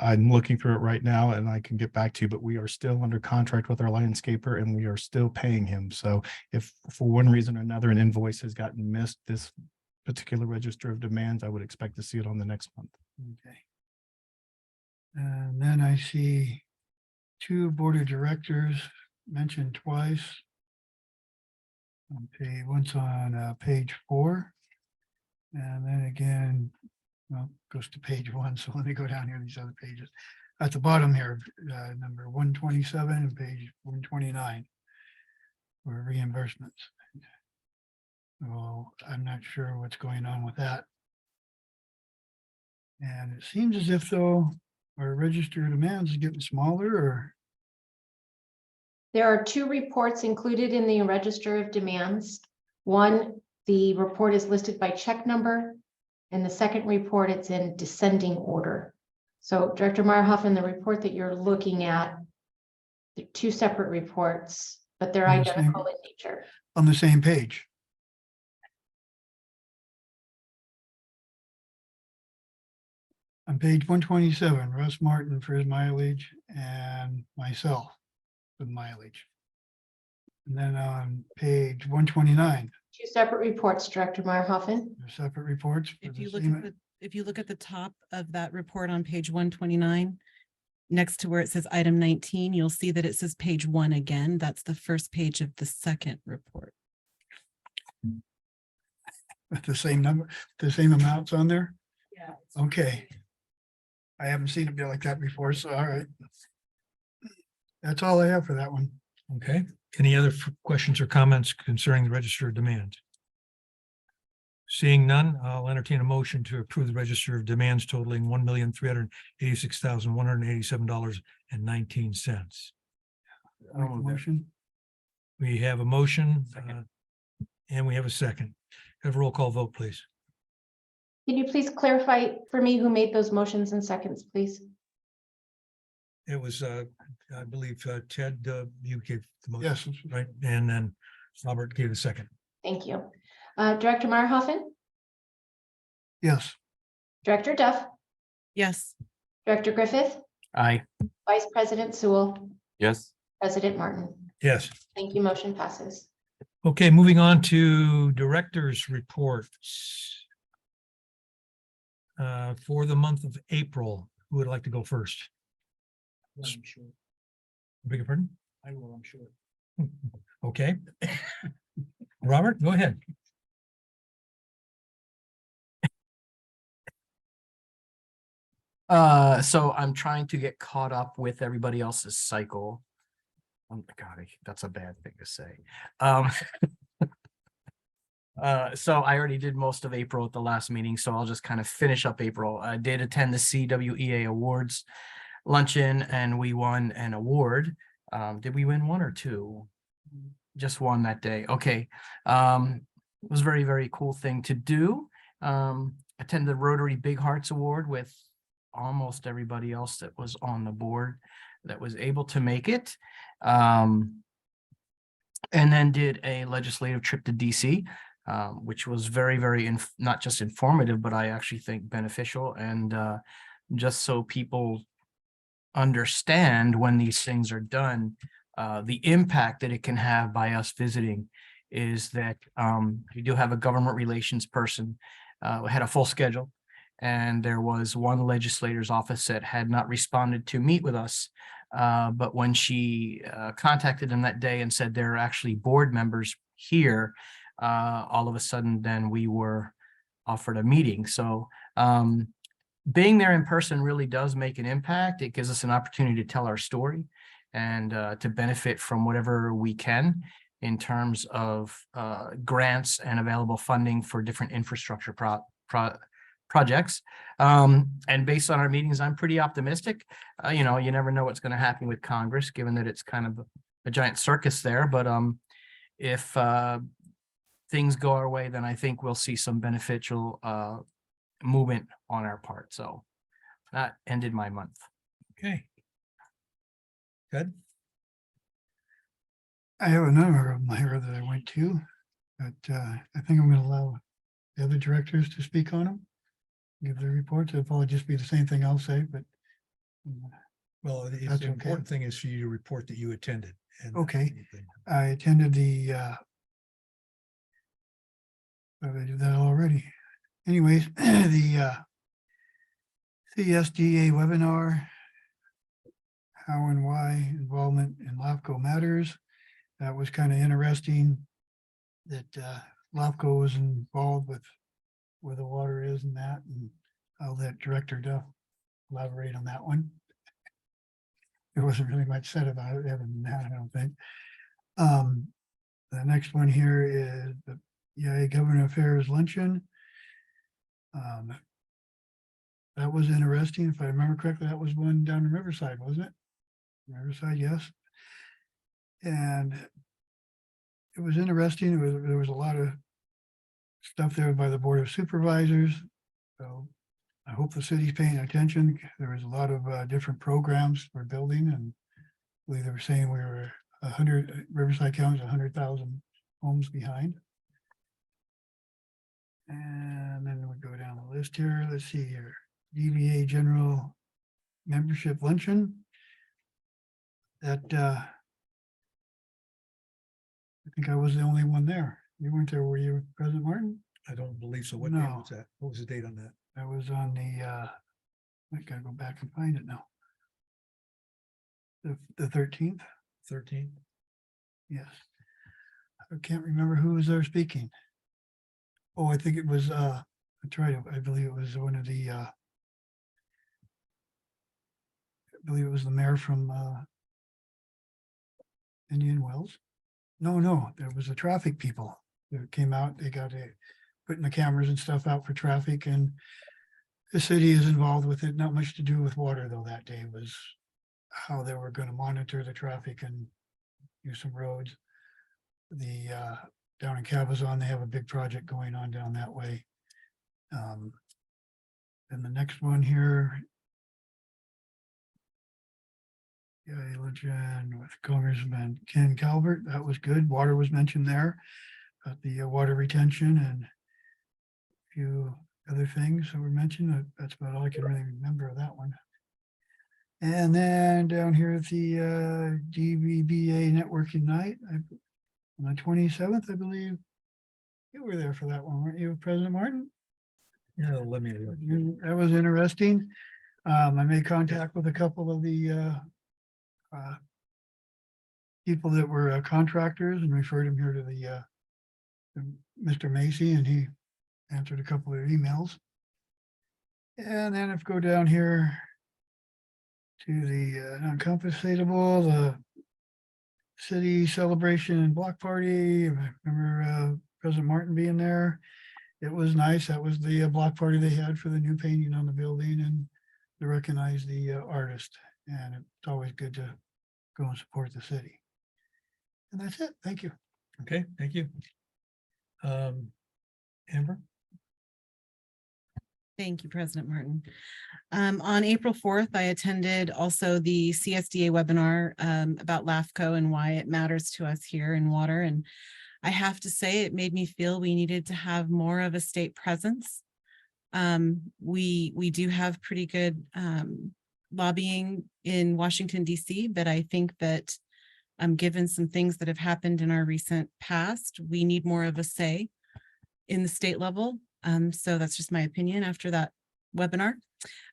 I'm looking through it right now and I can get back to you, but we are still under contract with our landscaper and we are still paying him. So if for one reason or another, an invoice has gotten missed, this particular register of demands, I would expect to see it on the next month. Okay. And then I see two board of directors mentioned twice. Okay, once on page 4. And then again, well, goes to page 1. So let me go down here, these other pages. At the bottom here, number 127 and page 129 for reimbursements. Well, I'm not sure what's going on with that. And it seems as if though our register of demands is getting smaller, or There are two reports included in the register of demands. One, the report is listed by check number, and the second report, it's in descending order. So Director Meyerhoffen, the report that you're looking at, they're two separate reports, but they're On the identical same- in nature. on the same page. On page 127, Russ Martin for his mileage and myself with mileage. And then on page 129, Two separate reports, Director Marhoffen. separate reports. for If the you look same- at the, if you look at the top of that report on page 129, next to where it says item 19, you'll see that it says page 1 again. That's the first page of the second report. With the same number, the same amounts on there? Yeah. Okay. I haven't seen it be like that before, so all right. That's all I have for that one. Okay, any other questions or comments concerning the register of demands? Seeing none, I'll entertain a motion to approve the register of demands totaling $1,386,187.19. Make a motion. We have a motion, and we have a second. Have a roll call vote, please. Can you please clarify for me who made those motions in seconds, please? It was, I believe, Ted, you gave the motion. Yes. Right, and then Robert gave a second. Thank you. Director Marhoffen, Yes. Director Duff, Yes. Director Griffith, Aye. Vice President Sewell, Yes. President Martin. Yes. Thank you. Motion passes. Okay, moving on to directors' reports. For the month of April, who would like to go first? I'm sure. Beg your pardon? I will, I'm sure. Okay. Robert, go ahead. So I'm trying to get caught up with everybody else's cycle. Oh my God, that's a bad thing to say. So I already did most of April at the last meeting, so I'll just kind of finish up April. I did attend the CWEA Awards luncheon and we won an award. Did we win one or two? Just one that day. Okay. It was a very, very cool thing to do. Attended the Rotary Big Hearts Award with almost everybody else that was on the board that was able to make it. And then did a legislative trip to DC, which was very, very, not just informative, but I actually think beneficial. And just so people understand when these things are done, the impact that it can have by us visiting is that we do have a government relations person. We had a full schedule, and there was one legislator's office that had not responded to meet with us. But when she contacted him that day and said there are actually board members here, all of a sudden then we were offered a meeting. So being there in person really does make an impact. It gives us an opportunity to tell our story and to benefit from whatever we can in terms of grants and available funding for different infrastructure projects. And based on our meetings, I'm pretty optimistic. You know, you never know what's going to happen with Congress, given that it's kind of a giant circus there. But if things go our way, then I think we'll see some beneficial movement on our part. So that ended my month. Okay. Good. I have a number of them here that I went to, but I think I'm going to allow the other directors to speak on them. Give their reports. It'll probably just be the same thing I'll say, but. Well, the That's okay. important thing is for you to report that you attended. And Okay. I attended the, I did that already. Anyways, the CSDA webinar, how and why involvement in LAFCO matters. That was kind of interesting that LAFCO was involved with where the water is and that, and I'll let Director Duff elaborate on that one. There wasn't really much said about it other than that, I don't think. The next one here is the EIA Government Affairs Luncheon. That was interesting. If I remember correctly, that was one down in Riverside, wasn't it? Riverside, yes. And it was interesting. There was a lot of stuff there by the Board of Supervisors. So I hope the city's paying attention. There was a lot of different programs we're building, and I believe they were saying we were 100, Riverside County's 100,000 homes behind. And then we go down the list here. Let's see here. DVA General Membership Luncheon. That I think I was the only one there. You weren't there, were you, President Martin? I don't believe so. What date No. was that? What was the date on that? That was on the, I gotta go back and find it now. The 13th, 13th? yes. I can't remember who was there speaking. Oh, I think it was, I believe it was one of the, I believe it was the mayor from, Indian Wells. No, there was the traffic people that came out. They got putting the cameras and stuff out for traffic, and the city is involved with it. Not much to do with water though. That day was how they were going to monitor the traffic and do some roads. The down in Cabazon, they have a big project going on down that way. And the next one here, luncheon with Congressman Ken Calvert. That was good. Water was mentioned there, the water retention and a few other things that were mentioned. That's about all I can really remember of that one. And then down here at the DVBA networking night, on the 27th, I believe. You were there for that one, weren't you, President Martin? Yeah, let me look. That was interesting. I made contact with a couple of the people that were contractors and referred him here to the Mr. Macy, and he answered a couple of emails. And then if go down here to the non-compensatable, the city celebration and block party. I remember President Martin being there. It was nice. That was the block party they had for the new painting on the building and to recognize the artist. And it's always good to go and support the city. And that's it. Thank you. Okay, thank you. Amber? Thank you, President Martin. On April 4th, I attended also the CSDA webinar about LAFCO and why it matters to us here in water. And I have to say, it made me feel we needed to have more of a state presence. We do have pretty good lobbying in Washington, D.C., but I think that given some things that have happened in our recent past, we need more of a say in the state level. So that's just my opinion after that webinar.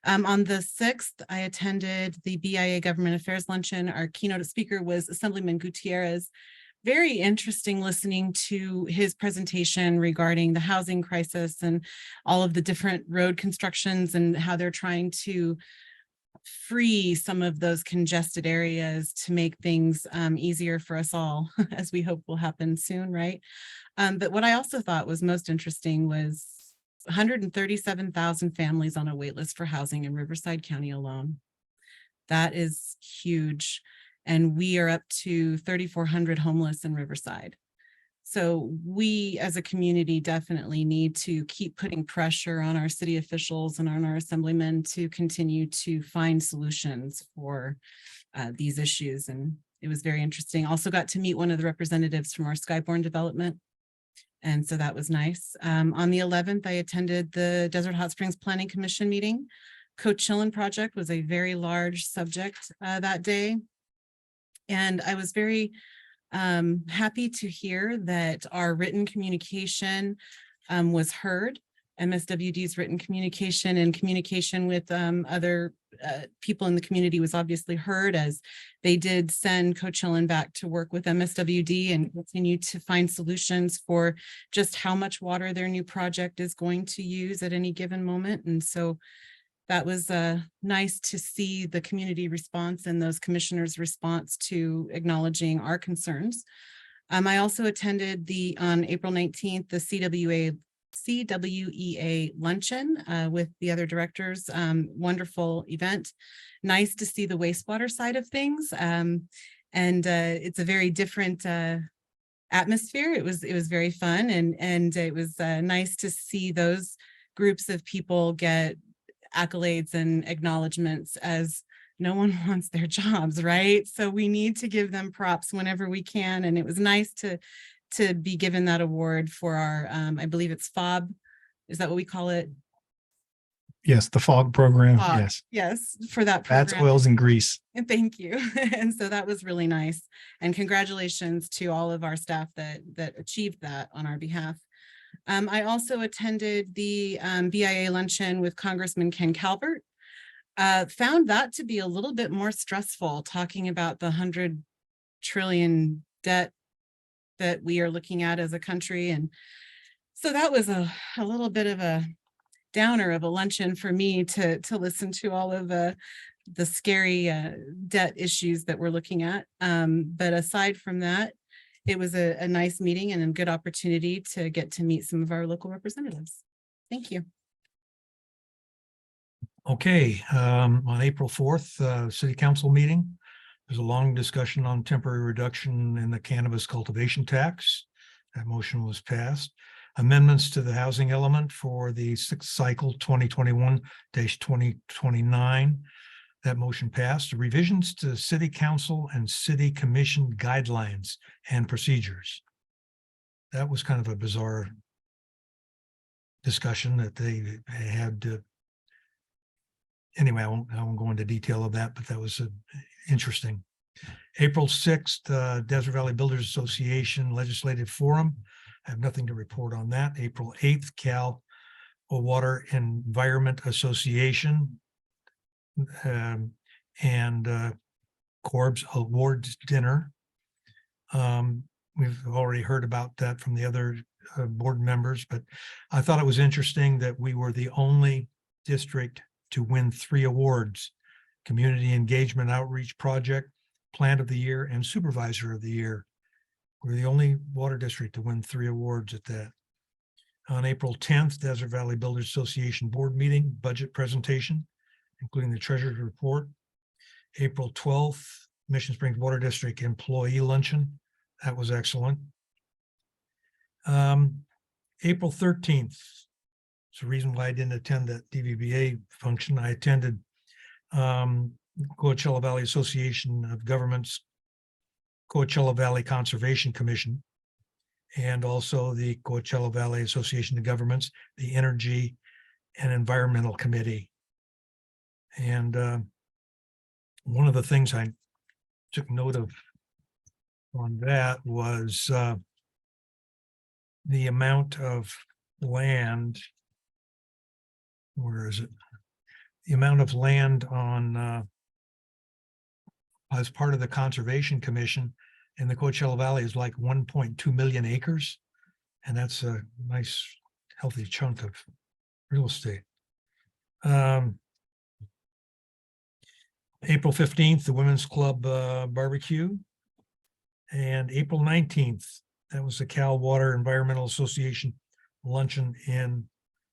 On the 6th, I attended the BIA Government Affairs Luncheon. Our keynote speaker was Assemblyman Gutierrez. Very interesting listening to his presentation regarding the housing crisis and all of the different road constructions and how they're trying to free some of those congested areas to make things easier for us all, as we hope will happen soon, right? But what I also thought was most interesting was 137,000 families on a wait list for housing in Riverside County alone. That is huge. And we are up to 3,400 homeless in Riverside. So we as a community definitely need to keep putting pressure on our city officials and on our assemblymen to continue to find solutions for these issues. And it was very interesting. Also got to meet one of the representatives from our Skyborn development. And so that was nice. On the 11th, I attended the Desert Hot Springs Planning Commission meeting. Coachella Project was a very large subject that day. And I was very happy to hear that our written communication was heard. MSWD's written communication and communication with other people in the community was obviously heard, as they did send Coachella back to work with MSWD and continue to find solutions for just how much water their new project is going to use at any given moment. And so that was nice to see the community response and those commissioners' response to acknowledging our concerns. I also attended on April 19th, the CWEA luncheon with the other directors. Wonderful event. Nice to see the wastewater side of things. And it's a very different atmosphere. It was very fun, and it was nice to see those groups of people get accolades and acknowledgements, as no one wants their jobs, right? So we need to give them props whenever we can. And it was nice to be given that award for our, I believe it's FOB. Is that what we call it? Yes, the fog program. fog. Yes. Yes, for that Fats, program. oils and grease. And thank you. And so that was really nice. And congratulations to all of our staff that achieved that on our behalf. I also attended the BIA luncheon with Congressman Ken Calvert. Found that to be a little bit more stressful, talking about the 100 trillion debt that we are looking at as a country. And so that was a little bit of a downer of a luncheon for me to listen to all of the scary debt issues that we're looking at. But aside from that, it was a nice meeting and a good opportunity to get to meet some of our local representatives. Thank you. Okay, on April 4th, city council meeting, there's a long discussion on temporary reduction in the cannabis cultivation tax. That motion was passed. Amendments to the housing element for the sixth cycle 2021-2029. That motion passed. Revisions to city council and city commission guidelines and procedures. That was kind of a bizarre discussion that they had to. Anyway, I won't go into detail of that, but that was interesting. April 6th, Desert Valley Builders Association Legislative Forum. I have nothing to report on that. April 8th, Cal Water Environment Association and Corb's Awards Dinner. We've already heard about that from the other board members, but I thought it was interesting that we were the only district to win 3 awards: Community Engagement Outreach Project, Plant of the Year, and Supervisor of the Year. We're the only water district to win 3 awards at that. On April 10th, Desert Valley Builders Association Board Meeting, budget presentation, including the treasurer's report. April 12th, Mission Springs Water District Employee Luncheon. That was excellent. April 13th, it's the reason why I didn't attend that DVBA function. I attended Coachella Valley Association of Governments, Coachella Valley Conservation Commission, and also the Coachella Valley Association of Governments, the Energy and Environmental Committee. And one of the things I took note of on that was the amount of land. Where is it? The amount of land on as part of the Conservation Commission in the Coachella Valley is like 1.2 million acres. And that's a nice, healthy chunk of real estate. April 15th, the Women's Club barbecue. And April 19th, that was the Cal Water Environmental Association luncheon in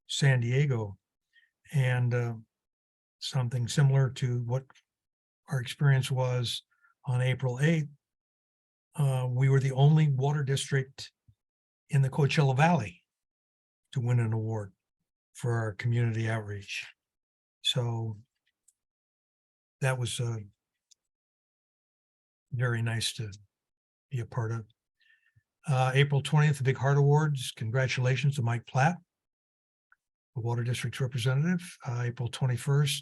San Diego. And something similar to what our experience was on April 8th. We were the only water district in the Coachella Valley to win an award for our community outreach. So that was very nice to be a part of. April 20th, the Big Heart Awards. Congratulations to Mike Platt, the Water District's representative. April 21st,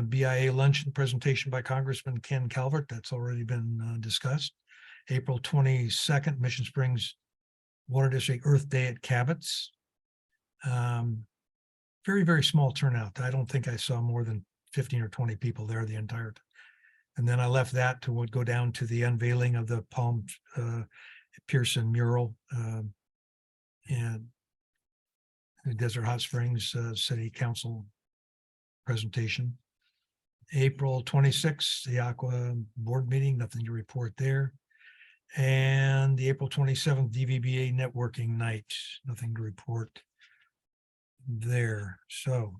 BIA luncheon presentation by Congressman Ken Calvert. That's already been discussed. April 22nd, Mission Springs Water District Earth Day at Cabot's. Very, very small turnout. I don't think I saw more than 15 or 20 people there the entire time. And then I left that to go down to the unveiling of the Palm Pearson mural and the Desert Hot Springs City Council presentation. April 26th, the Aqua Board meeting, nothing to report there. And the April 27th DVBA networking night, nothing to report there. So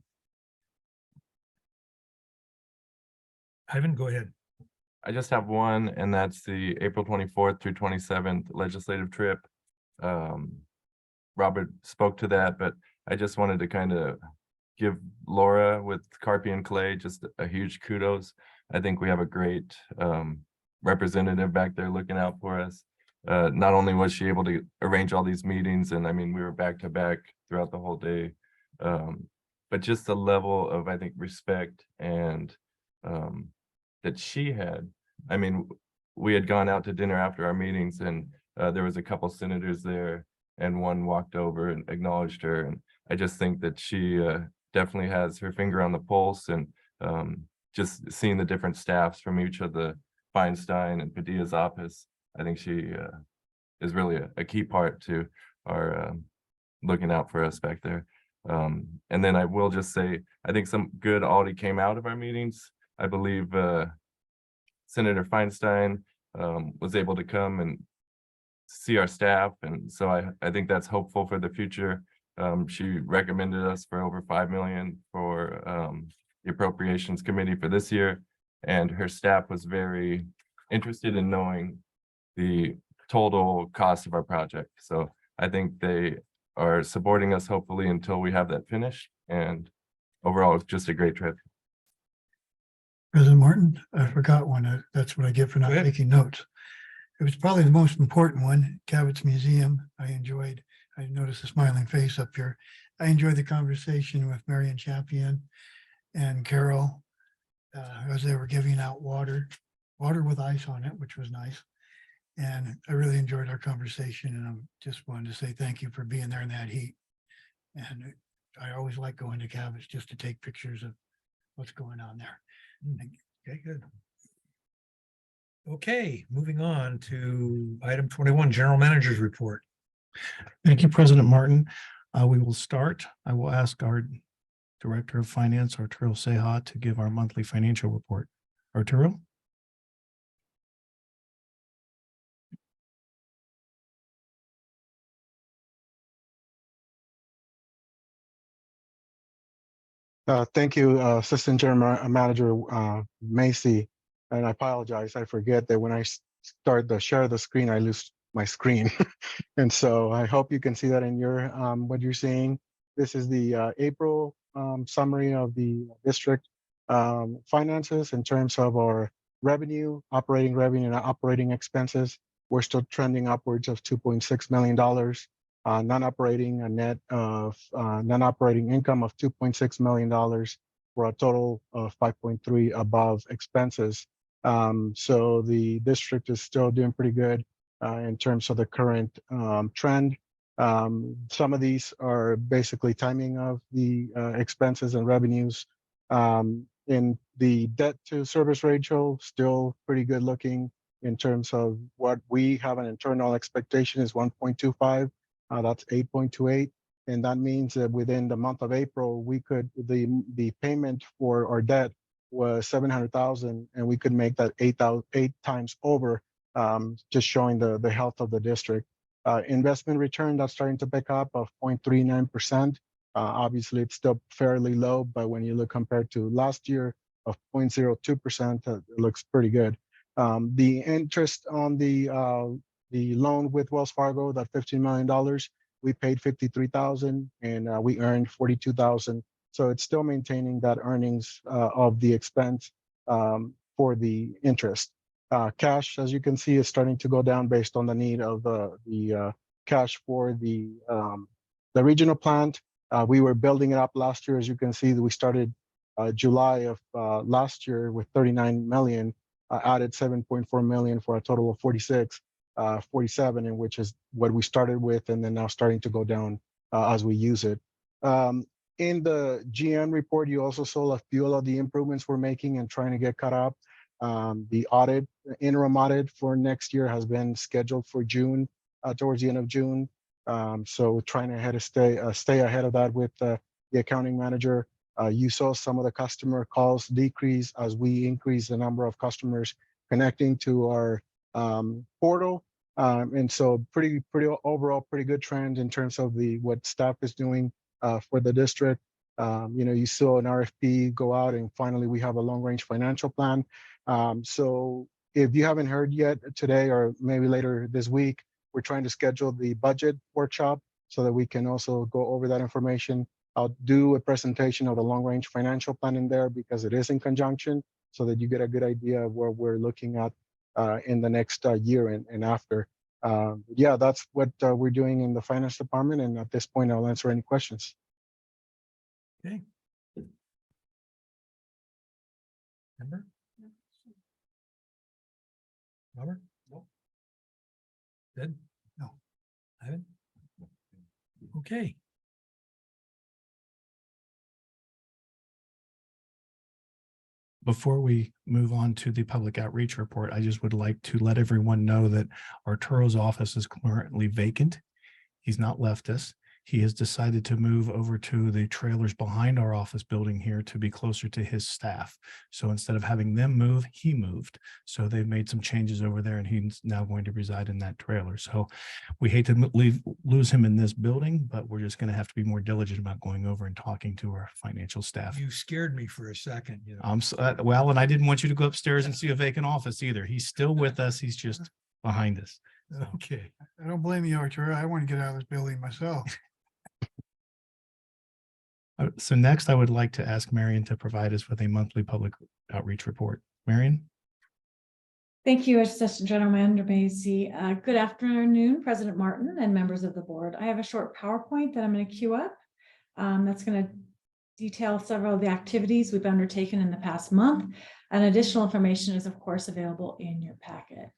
Ivan, go ahead. I just have one, and that's the April 24th through 27th legislative trip. Robert spoke to that, but I just wanted to kind of give Laura with Carpy and Clay just a huge kudos. I think we have a great representative back there looking out for us. Not only was she able to arrange all these meetings, and I mean, we were back to back throughout the whole day, but just the level of, I think, respect and that she had. I mean, we had gone out to dinner after our meetings, and there was a couple senators there, and one walked over and acknowledged her. And I just think that she definitely has her finger on the pulse, and just seeing the different staffs from each of the Feinstein and Padilla's office, I think she is really a key part to our looking out for us back there. And then I will just say, I think some good already came out of our meetings. I believe Senator Feinstein was able to come and see our staff. And so I think that's hopeful for the future. She recommended us for over 5 million for the Appropriations Committee for this year. And her staff was very interested in knowing the total cost of our project. So I think they are supporting us hopefully until we have that finished. And overall, it's just a great trip. President Martin, I forgot one. That's what I get for not taking notes. It was probably the most important one, Cabot's Museum. I noticed a smiling face up here. I enjoyed the conversation with Marion Champion and Carol as they were giving out water with ice on it, which was nice. And I really enjoyed our conversation, and I just wanted to say thank you for being there in that heat. And I always like going to Cabot's just to take pictures of what's going on there. Thank you. Okay, good. Okay, moving on to item 21, General Manager's Report. Thank you, President Martin. We will start. I will ask our Director of Finance, Arturo Ceja, to give our monthly financial report. Arturo? Thank you, Assistant General Manager Macy. And I apologize. I forget that when I start the share the screen, I lose my screen. And so I hope you can see that in your what you're seeing. This is the April summary of the district finances in terms of our revenue, operating revenue, and operating expenses. We're still trending upwards of $2.6 million. Non-operating a net of non-operating income of $2.6 million for a total of 5.3 above expenses. So the district is still doing pretty good in terms of the current trend. Some of these are basically timing of the expenses and revenues. In the debt to service ratio, still pretty good looking in terms of what we have an internal expectation is 1.25. That's 8.28. And that means that within the month of April, we could, the payment for our debt was 700,000, and we could make that 8 times over, just showing the health of the district. Investment return, that's starting to pick up of 0.39%. Obviously, it's still fairly low, but when you look compared to last year of 0.02%, it looks pretty good. The interest on the loan with Wells Fargo, that $15 million, we paid 53,000 and we earned 42,000. So it's still maintaining that earnings of the expense for the interest. Cash, as you can see, is starting to go down based on the need of the cash for the regional plant. We were building it up last year. As you can see, we started July of last year with 39 million, added 7.4 million for a total of 47, and which is what we started with, and then now starting to go down as we use it. In the GM report, you also saw a few of the improvements we're making and trying to get caught up. The audit, interim audit for next year has been scheduled for June, towards the end of June. So trying to stay ahead of that with the accounting manager. You saw some of the customer calls decrease as we increase the number of customers connecting to our portal. And so overall pretty good trend in terms of what staff is doing for the district. You saw an RFP go out, and finally we have a long-range financial plan. So if you haven't heard yet today, or maybe later this week, we're trying to schedule the budget workshop so that we can also go over that information. I'll do a presentation of the long-range financial plan in there because it is in conjunction, so that you get a good idea of where we're looking at in the next year and after. Yeah, that's what we're doing in the finance department. And at this point, I'll answer any questions. Okay, Robert? No. Ed? No. Ivan? Okay. Before we move on to the public outreach report, I just would like to let everyone know that Arturo's office is currently vacant. He's not left us. He has decided to move over to the trailers behind our office building here to be closer to his staff. So instead of having them move, he moved. So they've made some changes over there and he's now going to reside in that trailer. So we hate to lose him in this building, but we're just going to have to be more diligent about going over and talking to our financial staff. You scared me for a second, you know. Well, and I didn't want you to go upstairs and see a vacant office either. He's still with us. He's just behind us. So. Okay. I don't blame you, Arturo. I want to get out of this building myself. So next, I would like to ask Marion to provide us with a monthly public outreach report. Marion? Thank you, Assistant General Manager Macy. Good afternoon, President Martin and members of the board. I have a short PowerPoint that I'm going to queue up. That's going to detail several of the activities we've undertaken in the past month, and additional information is of course available in your packet.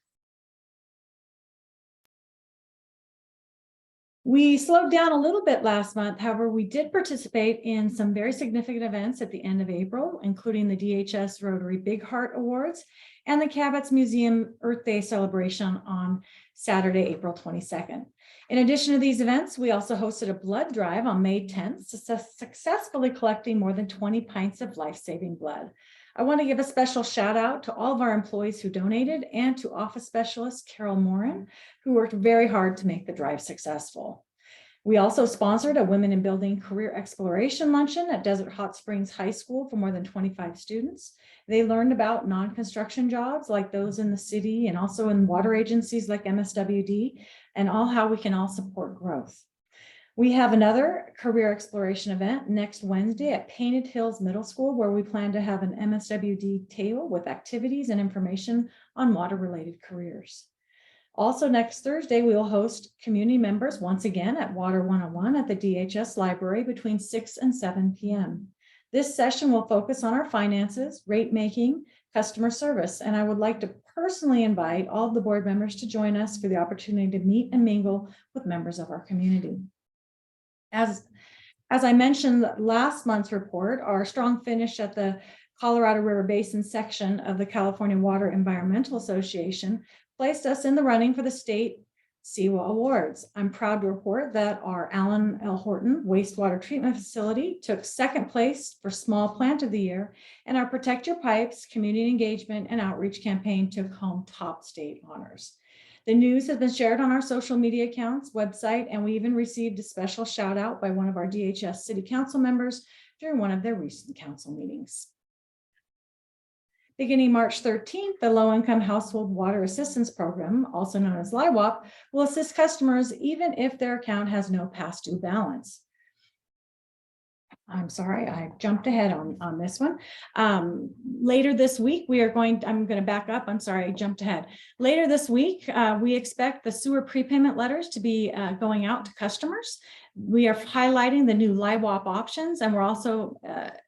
We slowed down a little bit last month. However, we did participate in some very significant events at the end of April, including the DHS Rotary Big Heart Awards and the Cabot's Museum Earth Day celebration on Saturday, April 22nd. In addition to these events, we also hosted a blood drive on May 10th, successfully collecting more than 20 pints of life-saving blood. I want to give a special shout out to all of our employees who donated and to Office Specialist Carol Morin, who worked very hard to make the drive successful. We also sponsored a Women in Building Career Exploration Luncheon at Desert Hot Springs High School for more than 25 students. They learned about non-construction jobs like those in the city and also in water agencies like MSWD, and how we can all support growth. We have another career exploration event next Wednesday at Painted Hills Middle School, where we plan to have an MSWD table with activities and information on water-related careers. Also next Thursday, we will host community members once again at Water 101 at the DHS library between 6 and 7 p.m. This session will focus on our finances, rate making, customer service, and I would like to personally invite all of the board members to join us for the opportunity to meet and mingle with members of our community. As I mentioned last month's report, our strong finish at the Colorado River Basin section of the California Water Environmental Association placed us in the running for the state CEWA Awards. I'm proud to report that our Allen L. Horton wastewater treatment facility took second place for Small Plant of the Year, and our Protect Your Pipes community engagement and outreach campaign took home top state honors. The news has been shared on our social media accounts, website, and we even received a special shout out by one of our DHS City Council members during one of their recent council meetings. Beginning March 13th, the Low Income Household Water Assistance Program, also known as LIWAP, will assist customers even if their account has no past due balance. I'm sorry, I jumped ahead on this one. Later this week, I'm going to back up. I'm sorry, I jumped ahead. Later this week, we expect the sewer prepayment letters to be going out to customers. We are highlighting the new LIWAP options, and we're also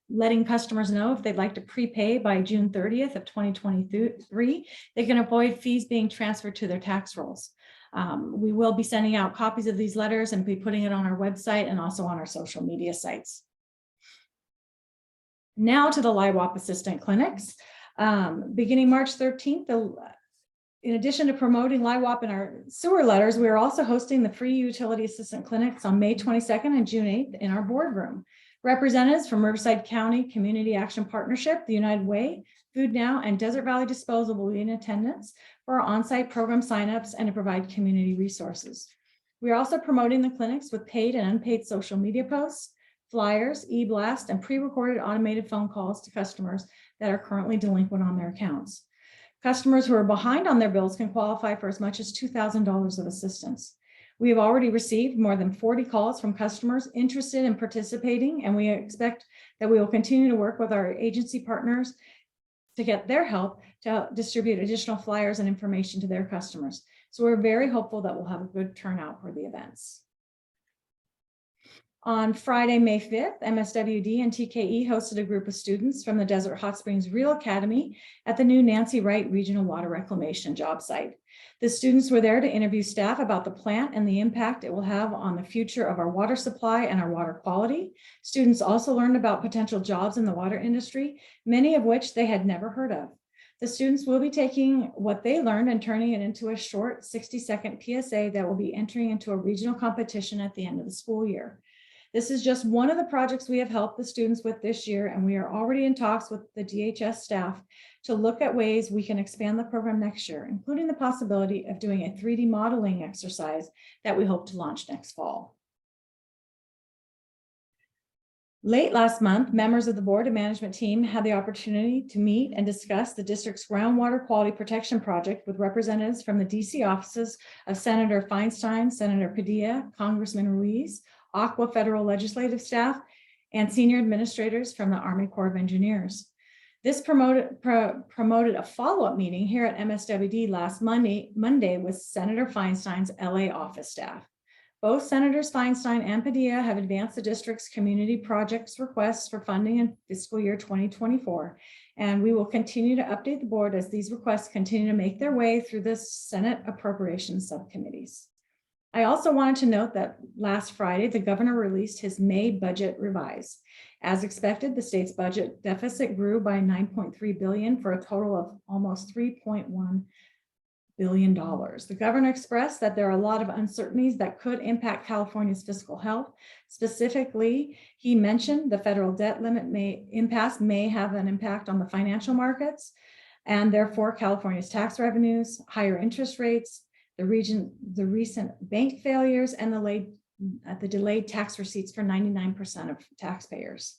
letting customers know if they'd like to prepay by June 30th of 2023, they can avoid fees being transferred to their tax rolls. We will be sending out copies of these letters and be putting it on our website and also on our social media sites. Now to the LIWAP assistant clinics. Beginning March 13th, in addition to promoting LIWAP in our sewer letters, we are also hosting the free utility assistant clinics on May 22nd and June 8th in our boardroom. Representatives from Riverside County Community Action Partnership, the United Way, Food Now, and Desert Valley Disposal will be in attendance for our on-site program signups and to provide community resources. We are also promoting the clinics with paid and unpaid social media posts, flyers, e-blast, and pre-recorded automated phone calls to customers that are currently delinquent on their accounts. Customers who are behind on their bills can qualify for as much as $2,000 of assistance. We have already received more than 40 calls from customers interested in participating, and we expect that we will continue to work with our agency partners to get their help to distribute additional flyers and information to their customers. So we're very hopeful that we'll have a good turnout for the events. On Friday, May 5th, MSWD and TKE hosted a group of students from the Desert Hot Springs Real Academy at the new Nancy Wright Regional Water Reclamation job site. The students were there to interview staff about the plant and the impact it will have on the future of our water supply and our water quality. Students also learned about potential jobs in the water industry, many of which they had never heard of. The students will be taking what they learned and turning it into a short 60-second PSA that will be entering into a regional competition at the end of the school year. This is just one of the projects we have helped the students with this year, and we are already in talks with the DHS staff to look at ways we can expand the program next year, including the possibility of doing a 3D modeling exercise that we hope to launch next fall. Late last month, members of the board and management team had the opportunity to meet and discuss the district's groundwater quality protection project with representatives from the DC offices of Senator Feinstein, Senator Padilla, Congressman Ruiz, Aqua federal legislative staff, and senior administrators from the Army Corps of Engineers. This promoted a follow-up meeting here at MSWD last Monday with Senator Feinstein's LA office staff. Both Senators Feinstein and Padilla have advanced the district's community projects requests for funding in fiscal year 2024, and we will continue to update the board as these requests continue to make their way through the Senate appropriations subcommittees. I also wanted to note that last Friday, the governor released his May budget revise. As expected, the state's budget deficit grew by $9.3 billion for a total of almost $3.1 billion. The governor expressed that there are a lot of uncertainties that could impact California's fiscal health. Specifically, he mentioned the federal debt limit may have an impact on the financial markets, and therefore California's tax revenues, higher interest rates, the recent bank failures, and the delayed tax receipts for 99% of taxpayers.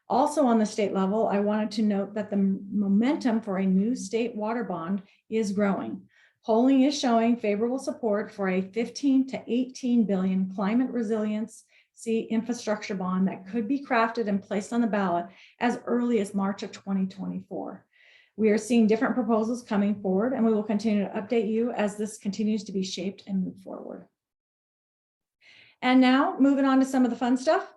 Also on the state level, I wanted to note that the momentum for a new state water bond is growing. Polling is showing favorable support for a 15 to 18 billion climate resiliency infrastructure bond that could be crafted and placed on the ballot as early as March of 2024. We are seeing different proposals coming forward, and we will continue to update you as this continues to be shaped and move forward. And now moving on to some of the fun stuff.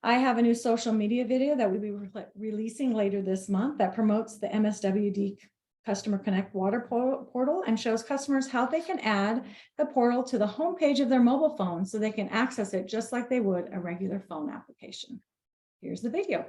I have a new social media video that we'll be releasing later this month that promotes the MSWD Customer Connect Water portal and shows customers how they can add the portal to the homepage of their mobile phone so they can access it just like they would a regular phone application. Here's the video.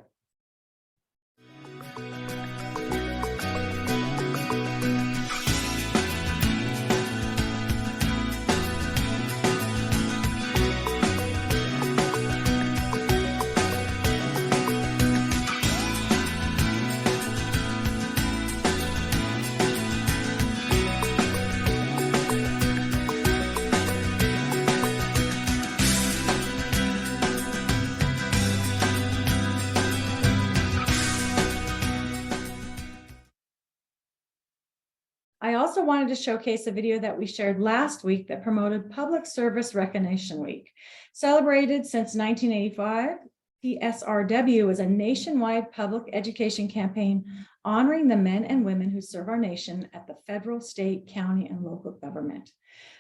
I also wanted to showcase a video that we shared last week that promoted Public Service Recognition Week. Celebrated since 1985, PSRW is a nationwide public education campaign honoring the men and women who serve our nation at the federal, state, county, and local government.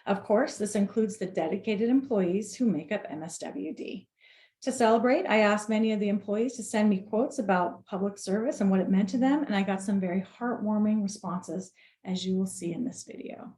Of course, this includes the dedicated employees who make up MSWD. To celebrate, I asked many of the employees to send me quotes about public service and what it meant to them, and I got some very heartwarming responses, as you will see in this video.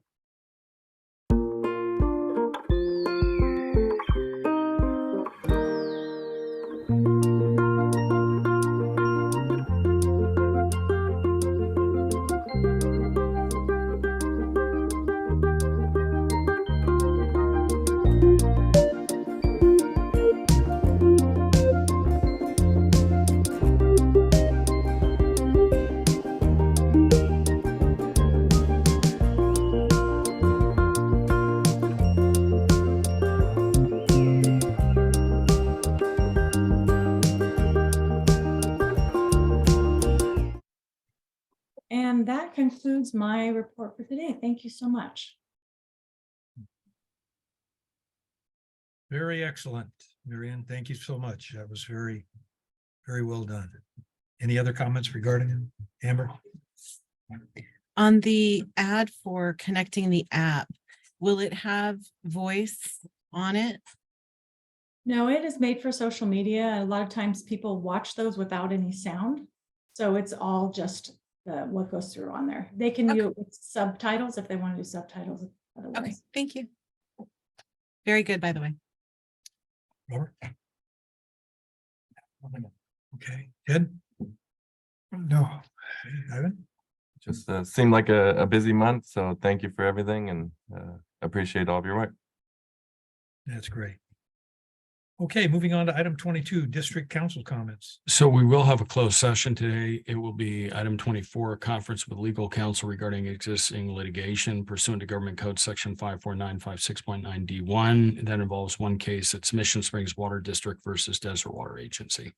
And that concludes my report for today. Thank you so much. Very excellent, Marianne. Thank you so much. That was very, very well done. Any other comments regarding it, Amber? On the ad for connecting the app, will it have voice on it? No, it is made for social media. A lot of times people watch those without any sound. So it's all just what goes through on there. They can do it with subtitles if they want to do subtitles. Okay, Otherwise, thank you. Very good, by the way. Robert? Okay, Ted? No. Okay, Ivan? Just seemed like a busy month, so thank you for everything and appreciate all of your work. That's great. Okay, moving on to item 22, district council comments. So we will have a closed session today. It will be item 24, a conference with legal counsel regarding existing litigation pursuant to Government Code Section 54956.9 D1. That involves one case. It's Mission Springs Water District versus Desert Water Agency.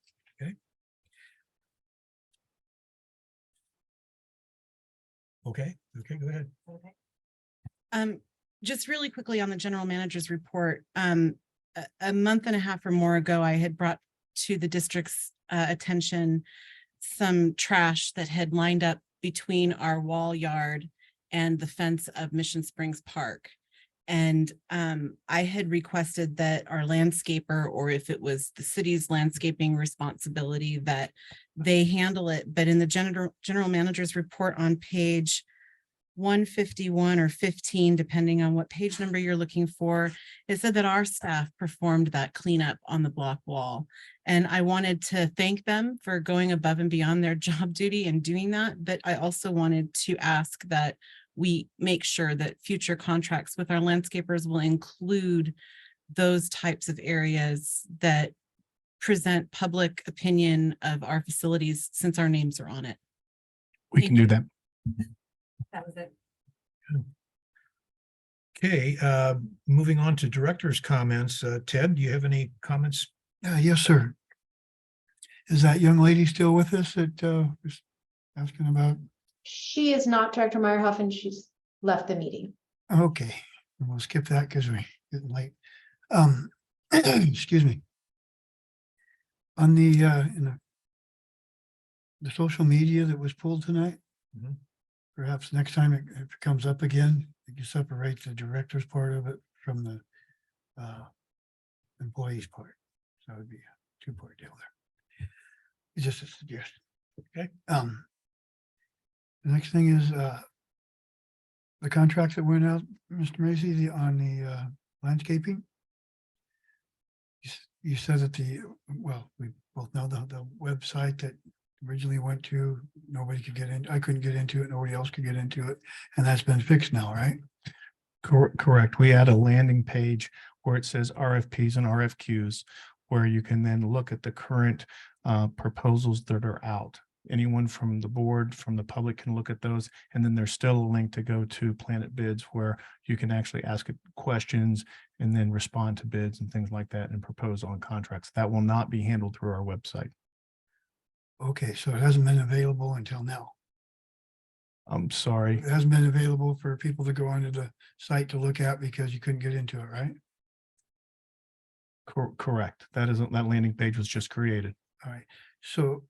Okay, go ahead. Just really quickly on the general manager's report, a month and a half or more ago, I had brought to the district's attention some trash that had lined up between our wall yard and the fence of Mission Springs Park. And I had requested that our landscaper, or if it was the city's landscaping responsibility, that they handle it. But in the general manager's report on page 151 or 15, depending on what page number you're looking for, it said that our staff performed that cleanup on the block wall. And I wanted to thank them for going above and beyond their job duty and doing that. But I also wanted to ask that we make sure that future contracts with our landscapers will include those types of areas that present public opinion of our facilities, since our names are on it. We can do that. That was it. Okay, moving on to director's comments. Ted, do you have any comments? Yes, sir. Is that young lady still with us that was asking about? She is not Director Meyerhoff, and she's left the meeting. Okay, we'll skip that because we're getting late. Excuse me. On the in the social media that was pulled tonight, perhaps next time if it comes up again, you separate the director's part of it from the employees part. So it would be a two-part deal there. It's just a suggestion. Okay. The next thing is the contracts that went out, Mr. Macy, on the landscaping. You said that well, we both know the website that originally went to, nobody could get in. I couldn't get into it. Nobody else could get into it. And that's been fixed now, right? Correct. We add a landing page where it says RFPs and RFQs, where you can then look at the current proposals that are out. Anyone from the board, from the public can look at those. And then there's still a link to go to Planet Bids where you can actually ask it questions and then respond to bids and things like that and propose on contracts. That will not be handled through our website. Okay, so it hasn't been available until now. I'm sorry. It hasn't been available for people to go onto the site to look at because you couldn't get into it, right? Correct. That landing page was just created. All right. So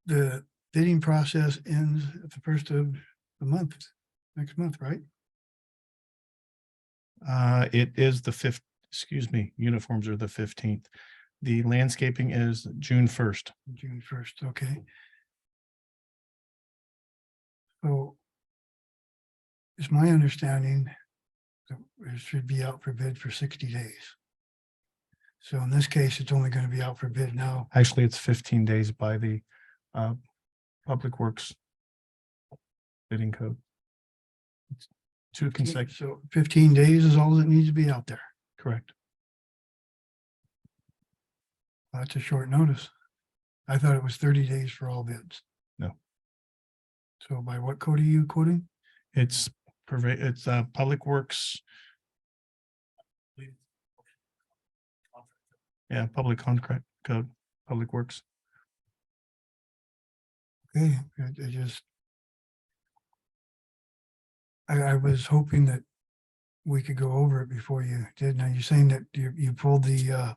the bidding process ends at the first of the month, next month, right? It is the 5th, excuse me, uniforms are the 15th. The landscaping is June 1st. June 1st, okay. So it's my understanding that it should be out for bid for 60 days. So in this case, it's only going to be out for bid now. Actually, it's 15 days by the Public Works bidding code. It's 2 consecutive. So 15 days is all that needs to be out there. Correct. That's a short notice. I thought it was 30 days for all bids. No. So by what code are you quoting? It's Public Works. Yeah, Public Contract Code, Public Works. Okay, I was hoping that we could go over it before you did. Now you're saying that you pulled the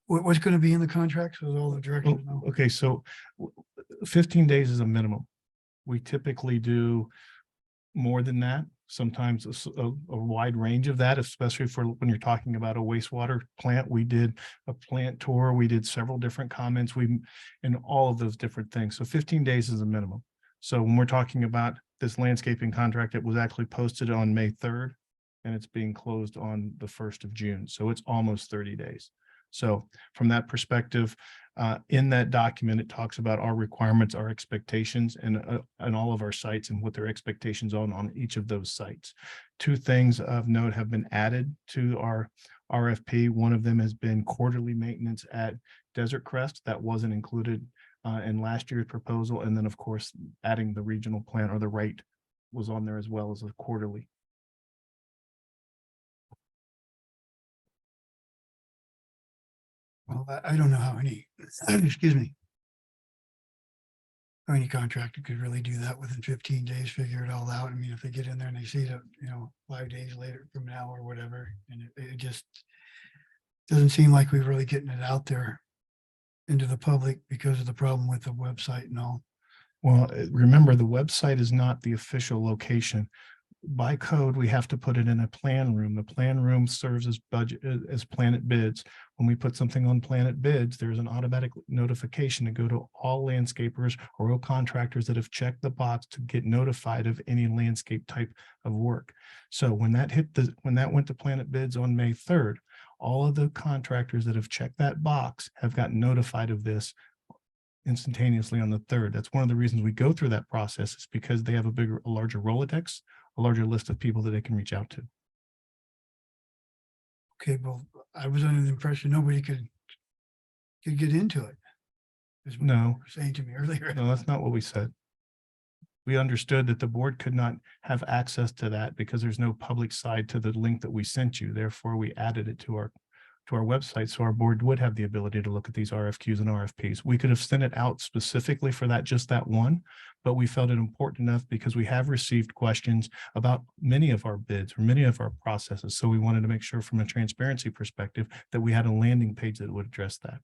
what's going to be in the contract so that all the directors know? Okay, so 15 days is a minimum. We typically do more than that. sometimes a wide range of that, especially for when you're talking about a wastewater plant. We did a plant tour, we did several different comments, and all of those different things. So 15 days is a minimum. So when we're talking about this landscaping contract, it was actually posted on May 3rd and it's being closed on the 1st of June. So it's almost 30 days. So from that perspective, in that document, it talks about our requirements, our expectations, and all of our sites and what their expectations on each of those sites. 2 things of note have been added to our RFP. One of them has been quarterly maintenance at Desert Crest. That wasn't included in last year's proposal. And then, of course, adding the regional plan or the rate was on there as well as a quarterly. Well, I don't know how any, excuse me, how any contractor could really do that within 15 days, figure it all out. I mean, if they get in there and they see that, 5 days later from now or whatever, and it just doesn't seem like we're really getting it out there into the public because of the problem with the website and all. Well, remember, the website is not the official location. By code, we have to put it in a plan room. The plan room serves as budget, as Planet Bids. When we put something on Planet Bids, there's an automatic notification to go to all landscapers or all contractors that have checked the box to get notified of any landscape type of work. So when that went to Planet Bids on May 3rd, all of the contractors that have checked that box have gotten notified of this instantaneously on the 3rd. That's one of the reasons we go through that process, is because they have a larger Rolodex, a larger list of people that they can reach out to. Okay, well, I was under the impression nobody could get into it. Is what No. you were saying to me earlier. No, that's not what we said. We understood that the board could not have access to that because there's no public side to the link that we sent you. Therefore, we added it to our website, so our board would have the ability to look at these RFQs and RFPs. We could have sent it out specifically for just that one, but we felt it important enough because we have received questions about many of our bids or many of our processes. So we wanted to make sure from a transparency perspective that we had a landing page that would address that.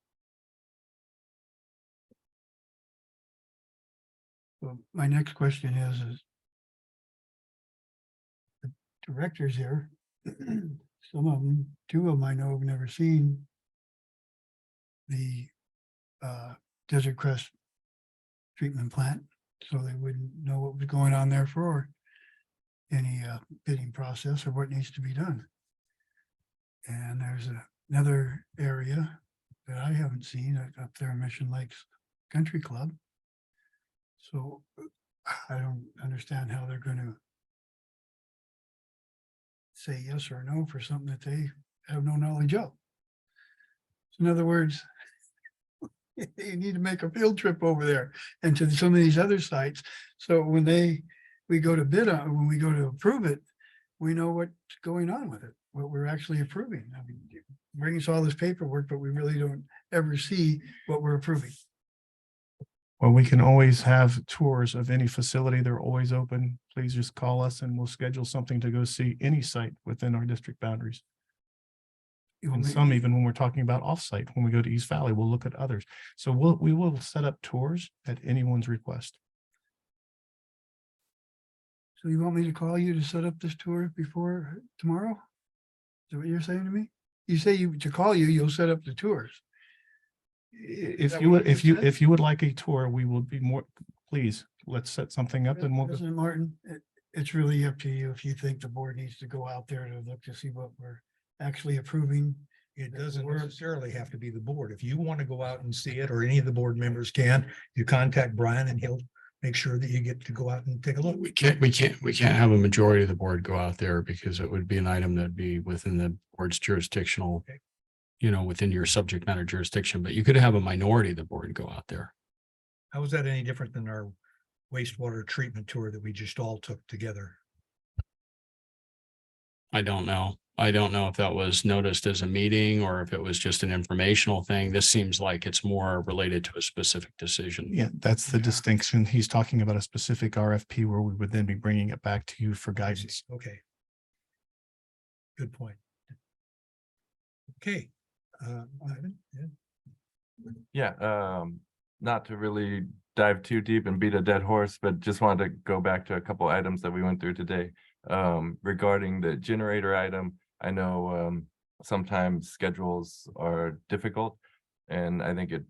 Well, my next question is the directors here, some of them, 2 of them I know have never seen the Desert Crest treatment plant, so they wouldn't know what was going on there for any bidding process or what needs to be done. And there's another area that I haven't seen up there in Mission Lakes Country Club. So I don't understand how they're going to say yes or no for something that they have no knowledge of. So in other words, you need to make a field trip over there and to some of these other sites. So when we go to bid on, when we go to approve it, we know what's going on with it, what we're actually approving. I mean, you bring us all this paperwork, but we really don't ever see what we're approving. Well, we can always have tours of any facility. They're always open. Please just call us and we'll schedule something to go see any site within our district boundaries. And some, even when we're talking about offsite, when we go to East Valley, we'll look at others. So we will set up tours at anyone's request. So you want me to call you to set up this tour before tomorrow? Is that what you're saying to me? You say to call you, you'll set up the tours. If you would like a tour, we will be more, please, let's set something up and we'll. President Martin, it's really up to you if you think the board needs to go out there to look to see what we're actually approving. It doesn't necessarily have to be the board. If you want to go out and see it, or any of the board members can, you contact Brian and he'll make sure that you get to go out and take a look. We can't have a majority of the board go out there because it would be an item that'd be within the board's jurisdictional, within your subject matter jurisdiction, but you could have a minority of the board go out there. How is that any different than our wastewater treatment tour that we just all took together? I don't know. I don't know if that was noticed as a meeting or if it was just an informational thing. This seems like it's more related to a specific decision. Yeah, that's the distinction. He's talking about a specific RFP where we would then be bringing it back to you for guidance. Okay. Good point. Okay. Ivan, Yeah, not to really dive too deep and beat a dead horse, but just wanted to go back to a couple items that we went through today. Regarding the generator item, I know sometimes schedules are difficult, and I think it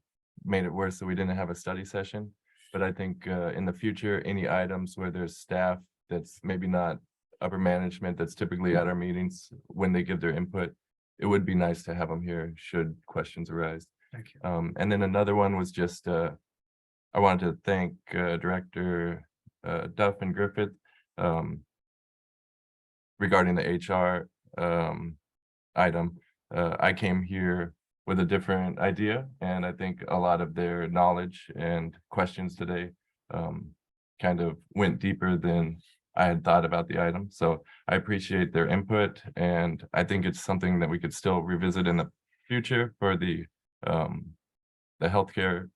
made it worse that we didn't have a study session. But I think in the future, any items where there's staff that's maybe not upper management that's typically at our meetings when they give their input, it would be nice to have them here should questions arise. Thank you. And then another one was just I wanted to thank Director Duff and Griffith regarding the HR item. I came here with a different idea, and I think a lot of their knowledge and questions today kind of went deeper than I had thought about the item. So I appreciate their input, and I think it's something that we could still revisit in the future for the healthcare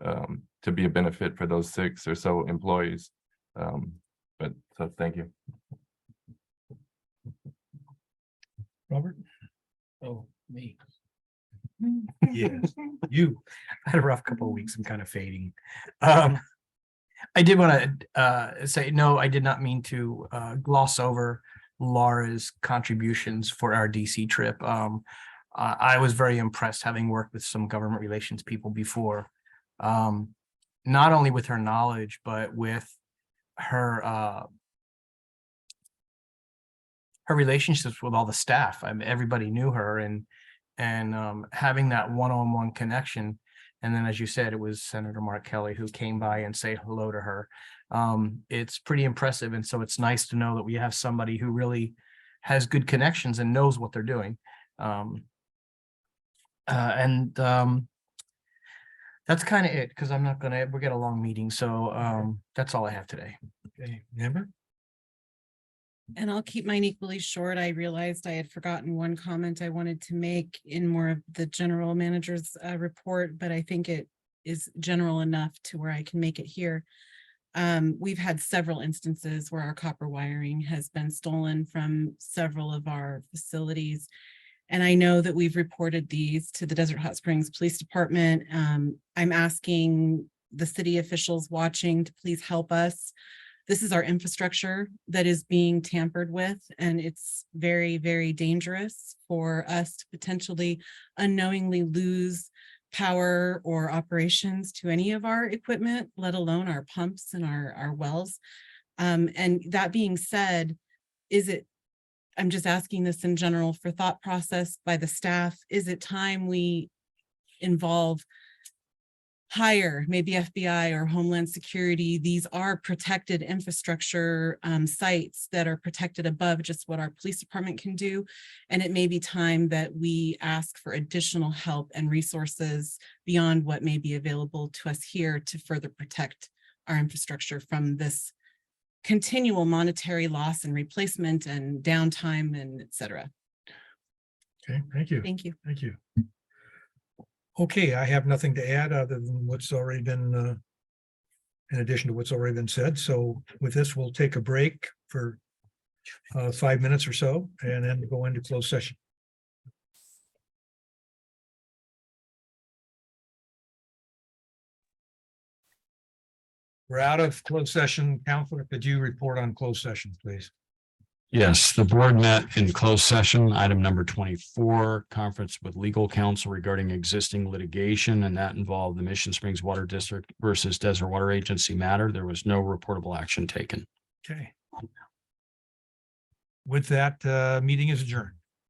to be a benefit for those 6 or so employees. But so thank you. Robert? Oh, me. Yes, you. I had a rough couple of weeks. I'm kind of fading. I did want to say, no, I did not mean to gloss over Laura's contributions for our DC trip. I was very impressed, having worked with some government relations people before, not only with her knowledge, but with her relationships with all the staff. I mean, everybody knew her, and having that one-on-one connection. And then, as you said, it was Senator Mark Kelly who came by and say hello to her. It's pretty impressive. And so it's nice to know that we have somebody who really has good connections and knows what they're doing. That's kind of it, because I'm not gonna, we got a long meeting. So that's all I have today. Okay, Amber? And I'll keep mine equally short. I realized I had forgotten one comment I wanted to make in more of the general manager's report, but I think it is general enough to where I can make it here. We've had several instances where our copper wiring has been stolen from several of our facilities. And I know that we've reported these to the Desert Hot Springs Police Department. I'm asking the city officials watching to please help us. This is our infrastructure that is being tampered with, and it's very, very dangerous for us to potentially unknowingly lose power or operations to any of our equipment, let alone our pumps and our wells. And that being said, I'm just asking this in general for thought process by the staff, is it time we involve higher, maybe FBI or Homeland Security? These are protected infrastructure sites that are protected above just what our police department can do. And it may be time that we ask for additional help and resources beyond what may be available to us here to further protect our infrastructure from this continual monetary loss and replacement and downtime and et cetera. Okay, thank you. Thank you. Thank you. Okay, I have nothing to add other than what's already been, in addition to what's already been said. So with this, we'll take a break for 5 minutes or so, and then go into closed session. We're out of closed session. Counselor, could you report on closed session, please? Yes, the board met in closed session, item number 24, conference with legal counsel regarding existing litigation, and that involved the Mission Springs Water District versus Desert Water Agency matter. There was no reportable action taken. Okay. With that, meeting is adjourned.